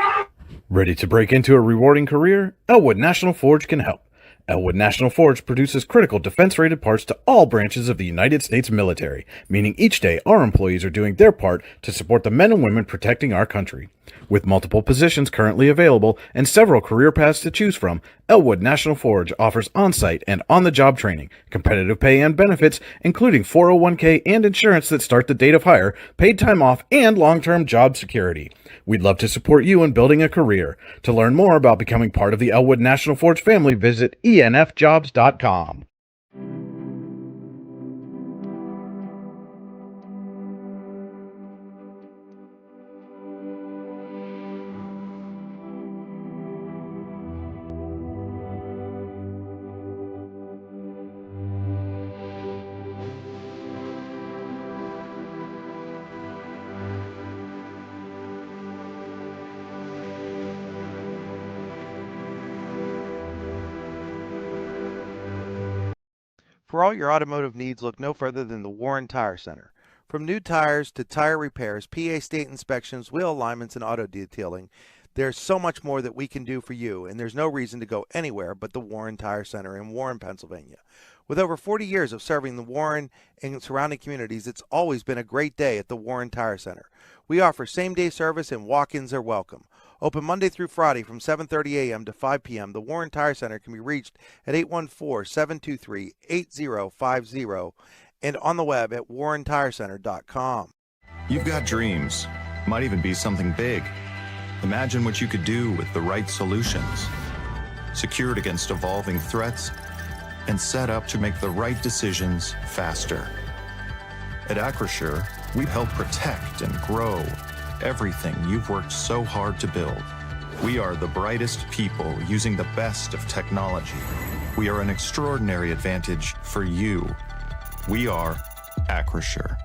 Ready to break into a rewarding career? Elwood National Forge can help. Elwood National Forge produces critical defense-rated parts to all branches of the United States military, meaning each day our employees are doing their part to support the men and women protecting our country. With multiple positions currently available and several career paths to choose from, Elwood National Forge offers on-site and on-the-job training, competitive pay and benefits, including 401k and insurance that start the date of hire, paid time off, and long-term job security. We'd love to support you in building a career. To learn more about becoming part of the Elwood National Forge family, visit enfjobs.com. For all your automotive needs, look no further than the Warren Tire Center. From new tires to tire repairs, PA state inspections, wheel alignments, and auto detailing, there's so much more that we can do for you, and there's no reason to go anywhere but the Warren Tire Center in Warren, Pennsylvania. With over 40 years of serving the Warren and surrounding communities, it's always been a great day at the Warren Tire Center. We offer same-day service and walk-ins are welcome. Open Monday through Friday from 7:30 a.m. to 5 p.m., the Warren Tire Center can be reached at 814-723-8050 and on the web at warrentirecenter.com. You've got dreams. Might even be something big. Imagine what you could do with the right solutions. Secured against evolving threats and set up to make the right decisions faster. At Acrisure, we help protect and grow everything you've worked so hard to build. We are the brightest people using the best of technology. We are an extraordinary advantage for you. We are Acrisure.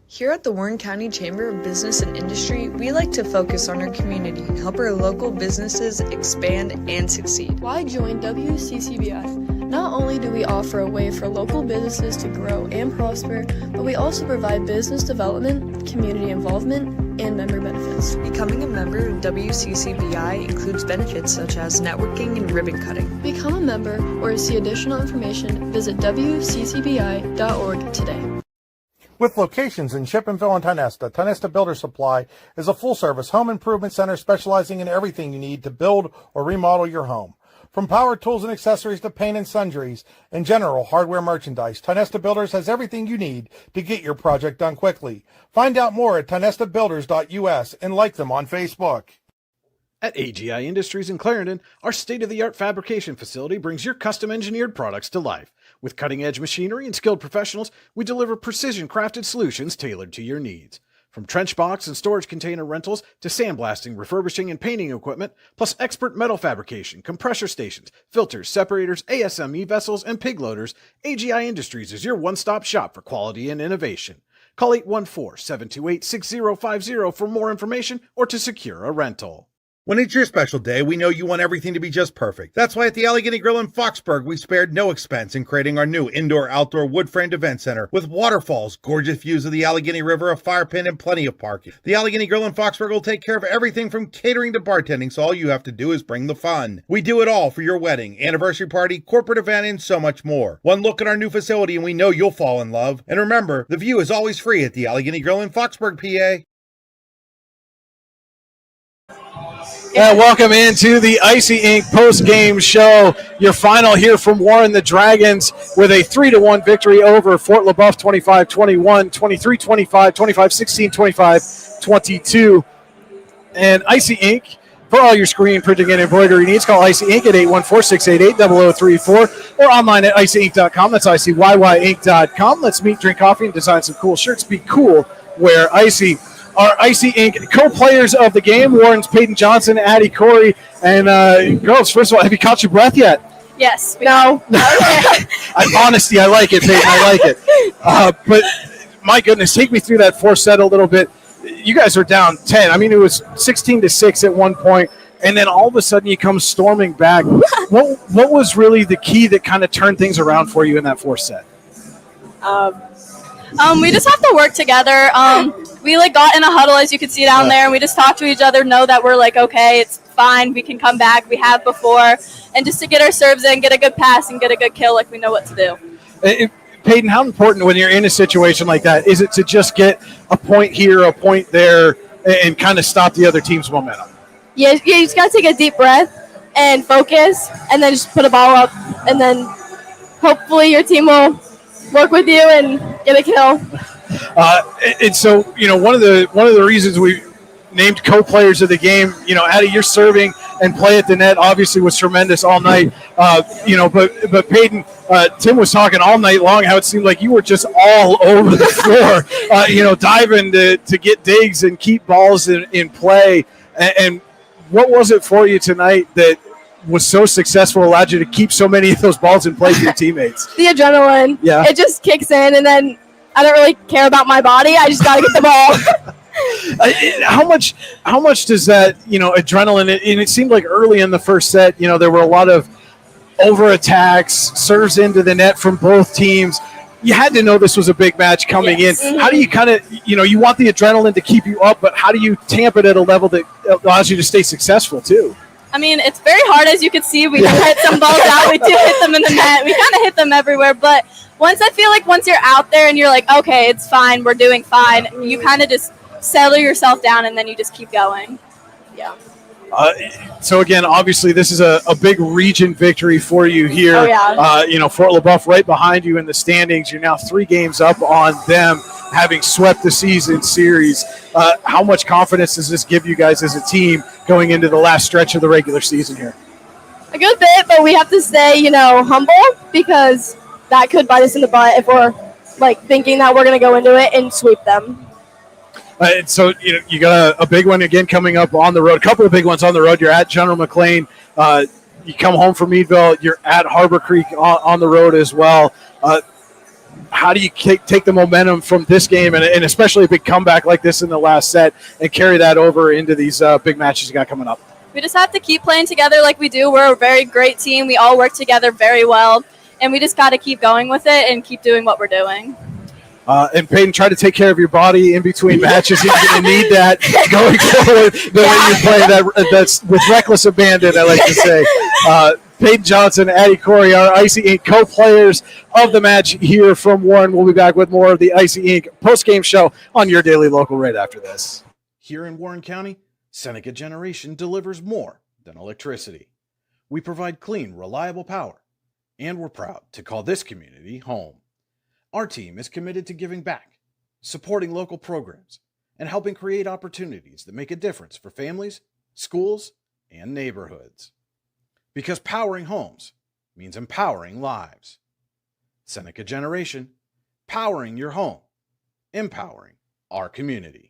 Here at the Warren County Chamber of Business and Industry, we like to focus on our community and help our local businesses expand and succeed. Why join WCCBI? Not only do we offer a way for local businesses to grow and prosper, but we also provide business development, community involvement, and member benefits. Becoming a member of WCCBI includes benefits such as networking and ribbon cutting. Become a member or to see additional information, visit WCCBI.org today. With locations in Shippenville and Tionesta, Tionesta Builder Supply is a full-service home improvement center specializing in everything you need to build or remodel your home. From power tools and accessories to paint and sundries and general hardware merchandise, Tonesta Builders has everything you need to get your project done quickly. Find out more at tonestabuilders.us and like them on Facebook. At AGI Industries in Clarendon, our state-of-the-art fabrication facility brings your custom-engineered products to life. With cutting-edge machinery and skilled professionals, we deliver precision-crafted solutions tailored to your needs. From trench box and storage container rentals to sandblasting, refurbishing, and painting equipment, plus expert metal fabrication, compressor stations, filters, separators, ASME vessels, and pig loaders, AGI Industries is your one-stop shop for quality and innovation. Call 814-728-6050 for more information or to secure a rental. When it's your special day, we know you want everything to be just perfect. That's why at the Allegheny Grill in Foxburg, we spared no expense in creating our new indoor-outdoor wood-framed event center with waterfalls, gorgeous views of the Allegheny River, a fire pit, and plenty of parking. The Allegheny Grill in Foxburg will take care of everything from catering to bartending, so all you have to do is bring the fun. We do it all for your wedding, anniversary party, corporate event, and so much more. One look at our new facility and we know you'll fall in love. And remember, the view is always free at the Allegheny Grill in Foxburg, PA. Welcome into the Icy Inc. post-game show. Your final here from Warren the Dragons with a 3-1 victory over Fort LeBoeuf, 25-21, 23-25, 25-16, 25-22. And Icy Inc., for all your screen printing and embroidery needs, call Icy Inc. at 814-688-0034 or online at icyinc.com. That's icyinc.com. Let's meet, drink coffee, and design some cool shirts. Be cool, wear Icy. Our Icy Inc. co-players of the game, Warren's Peyton Johnson, Addie Corey, and girls, first of all, have you caught your breath yet? Yes. No. Honesty, I like it, Peyton, I like it. But my goodness, take me through that fourth set a little bit. You guys are down 10. I mean, it was 16-6 at one point, and then all of a sudden you come storming back. What was really the key that kind of turned things around for you in that fourth set? We just have to work together. We got in a huddle, as you could see down there, and we just talk to each other, know that we're okay, it's fine, we can come back, we have before, and just to get our serves in, get a good pass, and get a good kill, we know what to do. Peyton, how important when you're in a situation like that is it to just get a point here, a point there, and kind of stop the other team's momentum? Yeah, you just got to take a deep breath and focus, and then just put a ball up, and then hopefully your team will work with you and get a kill. And so, one of the reasons we named co-players of the game, Addie, your serving and play at the net obviously was tremendous all night. But Peyton, Tim was talking all night long how it seemed like you were just all over the floor, diving to get digs and keep balls in play. And what was it for you tonight that was so successful, allowed you to keep so many of those balls in play for your teammates? The adrenaline. Yeah. It just kicks in, and then I don't really care about my body. I just got to get the ball. How much does that, adrenaline, and it seemed like early in the first set, there were a lot of over attacks, serves into the net from both teams. You had to know this was a big match coming in. Mm-hmm. How do you kind of, you want the adrenaline to keep you up, but how do you tamp it at a level that allows you to stay successful too? I mean, it's very hard, as you can see. We hit some balls out. We do hit them in the net. We kind of hit them everywhere. But once you're out there and you're okay, it's fine, we're doing fine, you kind of just settle yourself down, and then you just keep going. Yeah. So, again, obviously this is a big region victory for you here. Oh, yeah. Fort LeBoeuf right behind you in the standings. You're now 3 games up on them, having swept the season series. How much confidence does this give you guys as a team going into the last stretch of the regular season here? A good bit, but we have to stay, humble, because that could bite us in the butt if we're thinking that we're going to go into it and sweep them. So, you got a big one again coming up on the road, a couple of big ones on the road. You're at General McLean. You come home from Meadville. You're at Harbor Creek on the road as well. How do you take the momentum from this game and especially a big comeback like this in the last set and carry that over into these big matches you got coming up? We just have to keep playing together like we do. We're a very great team. We all work together very well, and we just got to keep going with it and keep doing what we're doing. And Peyton, try to take care of your body in between matches. You're going to need that going forward. The way you play that's with reckless abandon, I like to say. Peyton Johnson, Addie Corey, our Icy Inc. co-players of the match here from Warren. We'll be back with more of the Icy Inc. post-game show on your Daily Local right after this. Here in Warren County, Seneca Generation delivers more than electricity. We provide clean, reliable power, and we're proud to call this community home. Our team is committed to giving back, supporting local programs, and helping create opportunities that make a difference for families, schools, and neighborhoods. Because powering homes means empowering lives. Seneca Generation, powering your home, empowering our community.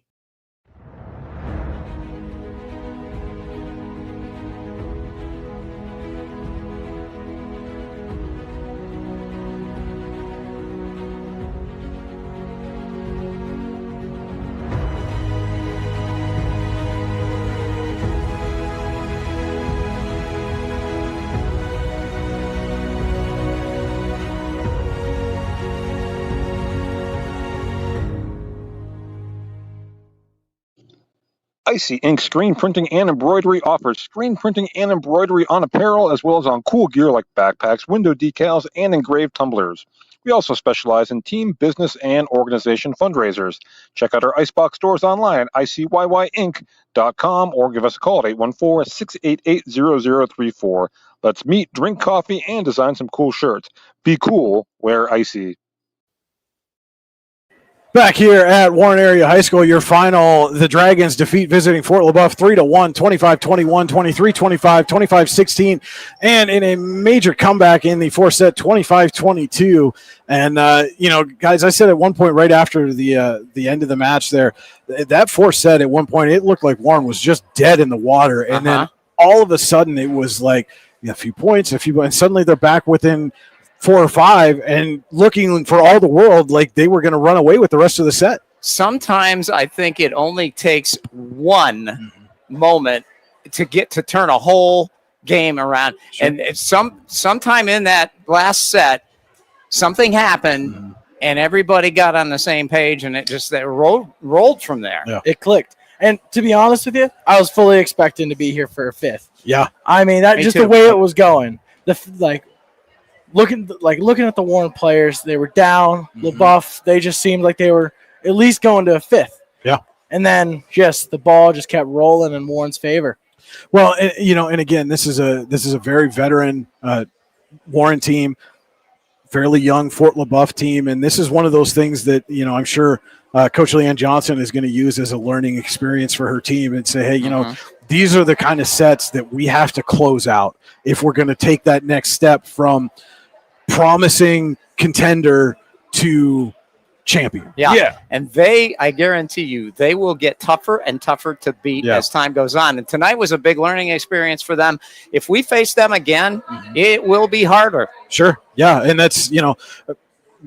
Icy Ink Screen Printing and Embroidery offers screen printing and embroidery on apparel as well as on cool gear like backpacks, window decals, and engraved tumblers. We also specialize in team, business, and organization fundraisers. Check out our Icebox stores online at icyinc.com or give us a call at 814-688-0034. Let's meet, drink coffee, and design some cool shirts. Be cool, wear Icy. Back here at Warren Area High School, your final, the Dragons defeat visiting Fort LeBoeuf 3-1, 25-21, 23-25, 25-16, and in a major comeback in the fourth set, 25-22. And, guys, I said at one point right after the end of the match there, that fourth set at one point, it looked like Warren was just dead in the water. And then all of a sudden it was like a few points, and suddenly they're back within 4 or 5 and looking for all the world like they were going to run away with the rest of the set. Sometimes I think it only takes one moment to turn a whole game around. Sure. And it's sometime in that last set, something happened and everybody got on the same page and it rolled from there. Yeah. It clicked. And to be honest with you, I was fully expecting to be here for a fifth. Yeah. I mean, that just the way it was going. Looking at the Warren players, they were down. LeBoeuf, they just seemed like they were at least going to a fifth. Yeah. And then the ball just kept rolling in Warren's favor. Well, and again, this is a very veteran Warren team, fairly young Fort LeBoeuf team, and this is one of those things that I'm sure Coach Leanne Johnson is going to use as a learning experience for her team and say, hey, these are the kind of sets that we have to close out if we're going to take that next step from promising contender to champion. Yeah. And I guarantee you, they will get tougher and tougher to beat as time goes on. And tonight was a big learning experience for them. If we face them again, it will be harder. Sure. Yeah. And that's,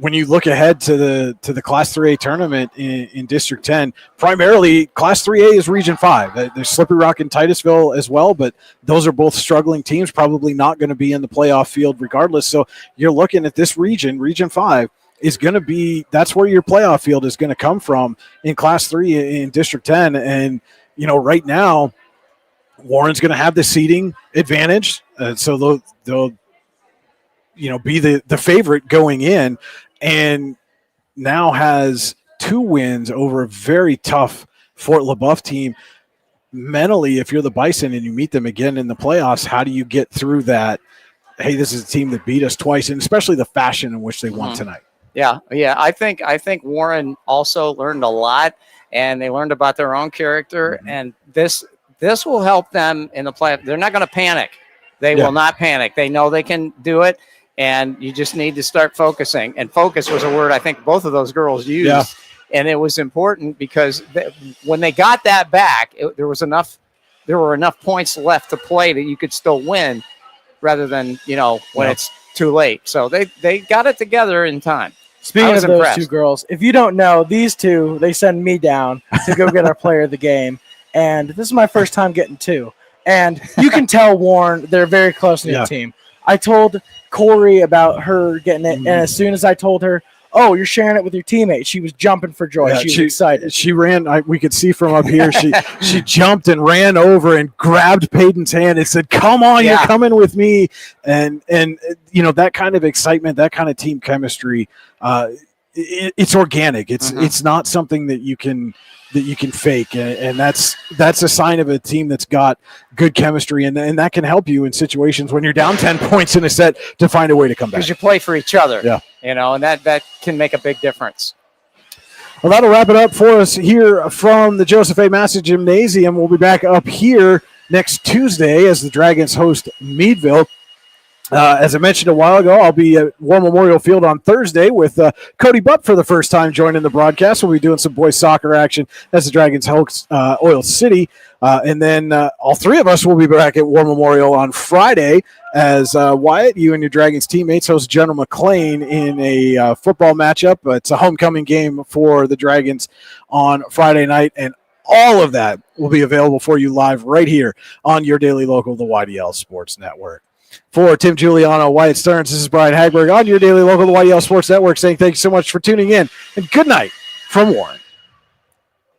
when you look ahead to the Class 3A tournament in District 10, primarily Class 3A is Region 5. There's Slippery Rock and Titusville as well, but those are both struggling teams, probably not going to be in the playoff field regardless. So you're looking at this region, Region 5, is going to be – that's where your playoff field is going to come from in Class 3 in District 10. And, right now, Warren's going to have the seeding advantage, so they'll be the favorite going in, and now has 2 wins over a very tough Fort LeBoeuf team. Mentally, if you're the Bison and you meet them again in the playoffs, how do you get through that? Hey, this is a team that beat us twice, and especially the fashion in which they won tonight. Yeah. I think Warren also learned a lot, and they learned about their own character, and this will help them in the playoff. They're not going to panic. They will not panic. They know they can do it. And you just need to start focusing. And focus was a word I think both of those girls used. Yeah. And it was important because when they got that back, there were enough points left to play that you could still win rather than, when it's too late. So they got it together in time. Speaking of those 2 girls, if you don't know, these 2, they send me down to go get our player of the game. And this is my first time getting 2. And you can tell Warren, they're a very close-knit team. I told Corey about her getting it, and as soon as I told her, oh, you're sharing it with your teammate, she was jumping for joy. She was excited. She ran. We could see from up here. She jumped and ran over and grabbed Peyton's hand and said, come on, you're coming with me. And that kind of excitement, that kind of team chemistry, it's organic. It's not something that you can fake, and that's a sign of a team that's got good chemistry, and that can help you in situations when you're down 10 points in a set to find a way to come back. Because you play for each other. Yeah. And that can make a big difference. Well, that'll wrap it up for us here from the Joseph A. Massa Gymnasium. We'll be back up here next Tuesday as the Dragons host Meadville. As I mentioned a while ago, I'll be at War Memorial Field on Thursday with Cody Butt for the first time joining the broadcast. We'll be doing some boys soccer action as the Dragons host Oil City. And then all three of us will be back at War Memorial on Friday as Wyatt, you and your Dragons teammates, host General McLean in a football matchup. It's a homecoming game for the Dragons on Friday night, and all of that will be available for you live right here on your daily local, the YDL Sports Network. For Tim Giuliano, Wyatt Stearns, this is Brian Hagberg on your daily local, the YDL Sports Network, saying thank you so much for tuning in, and good night from Warren.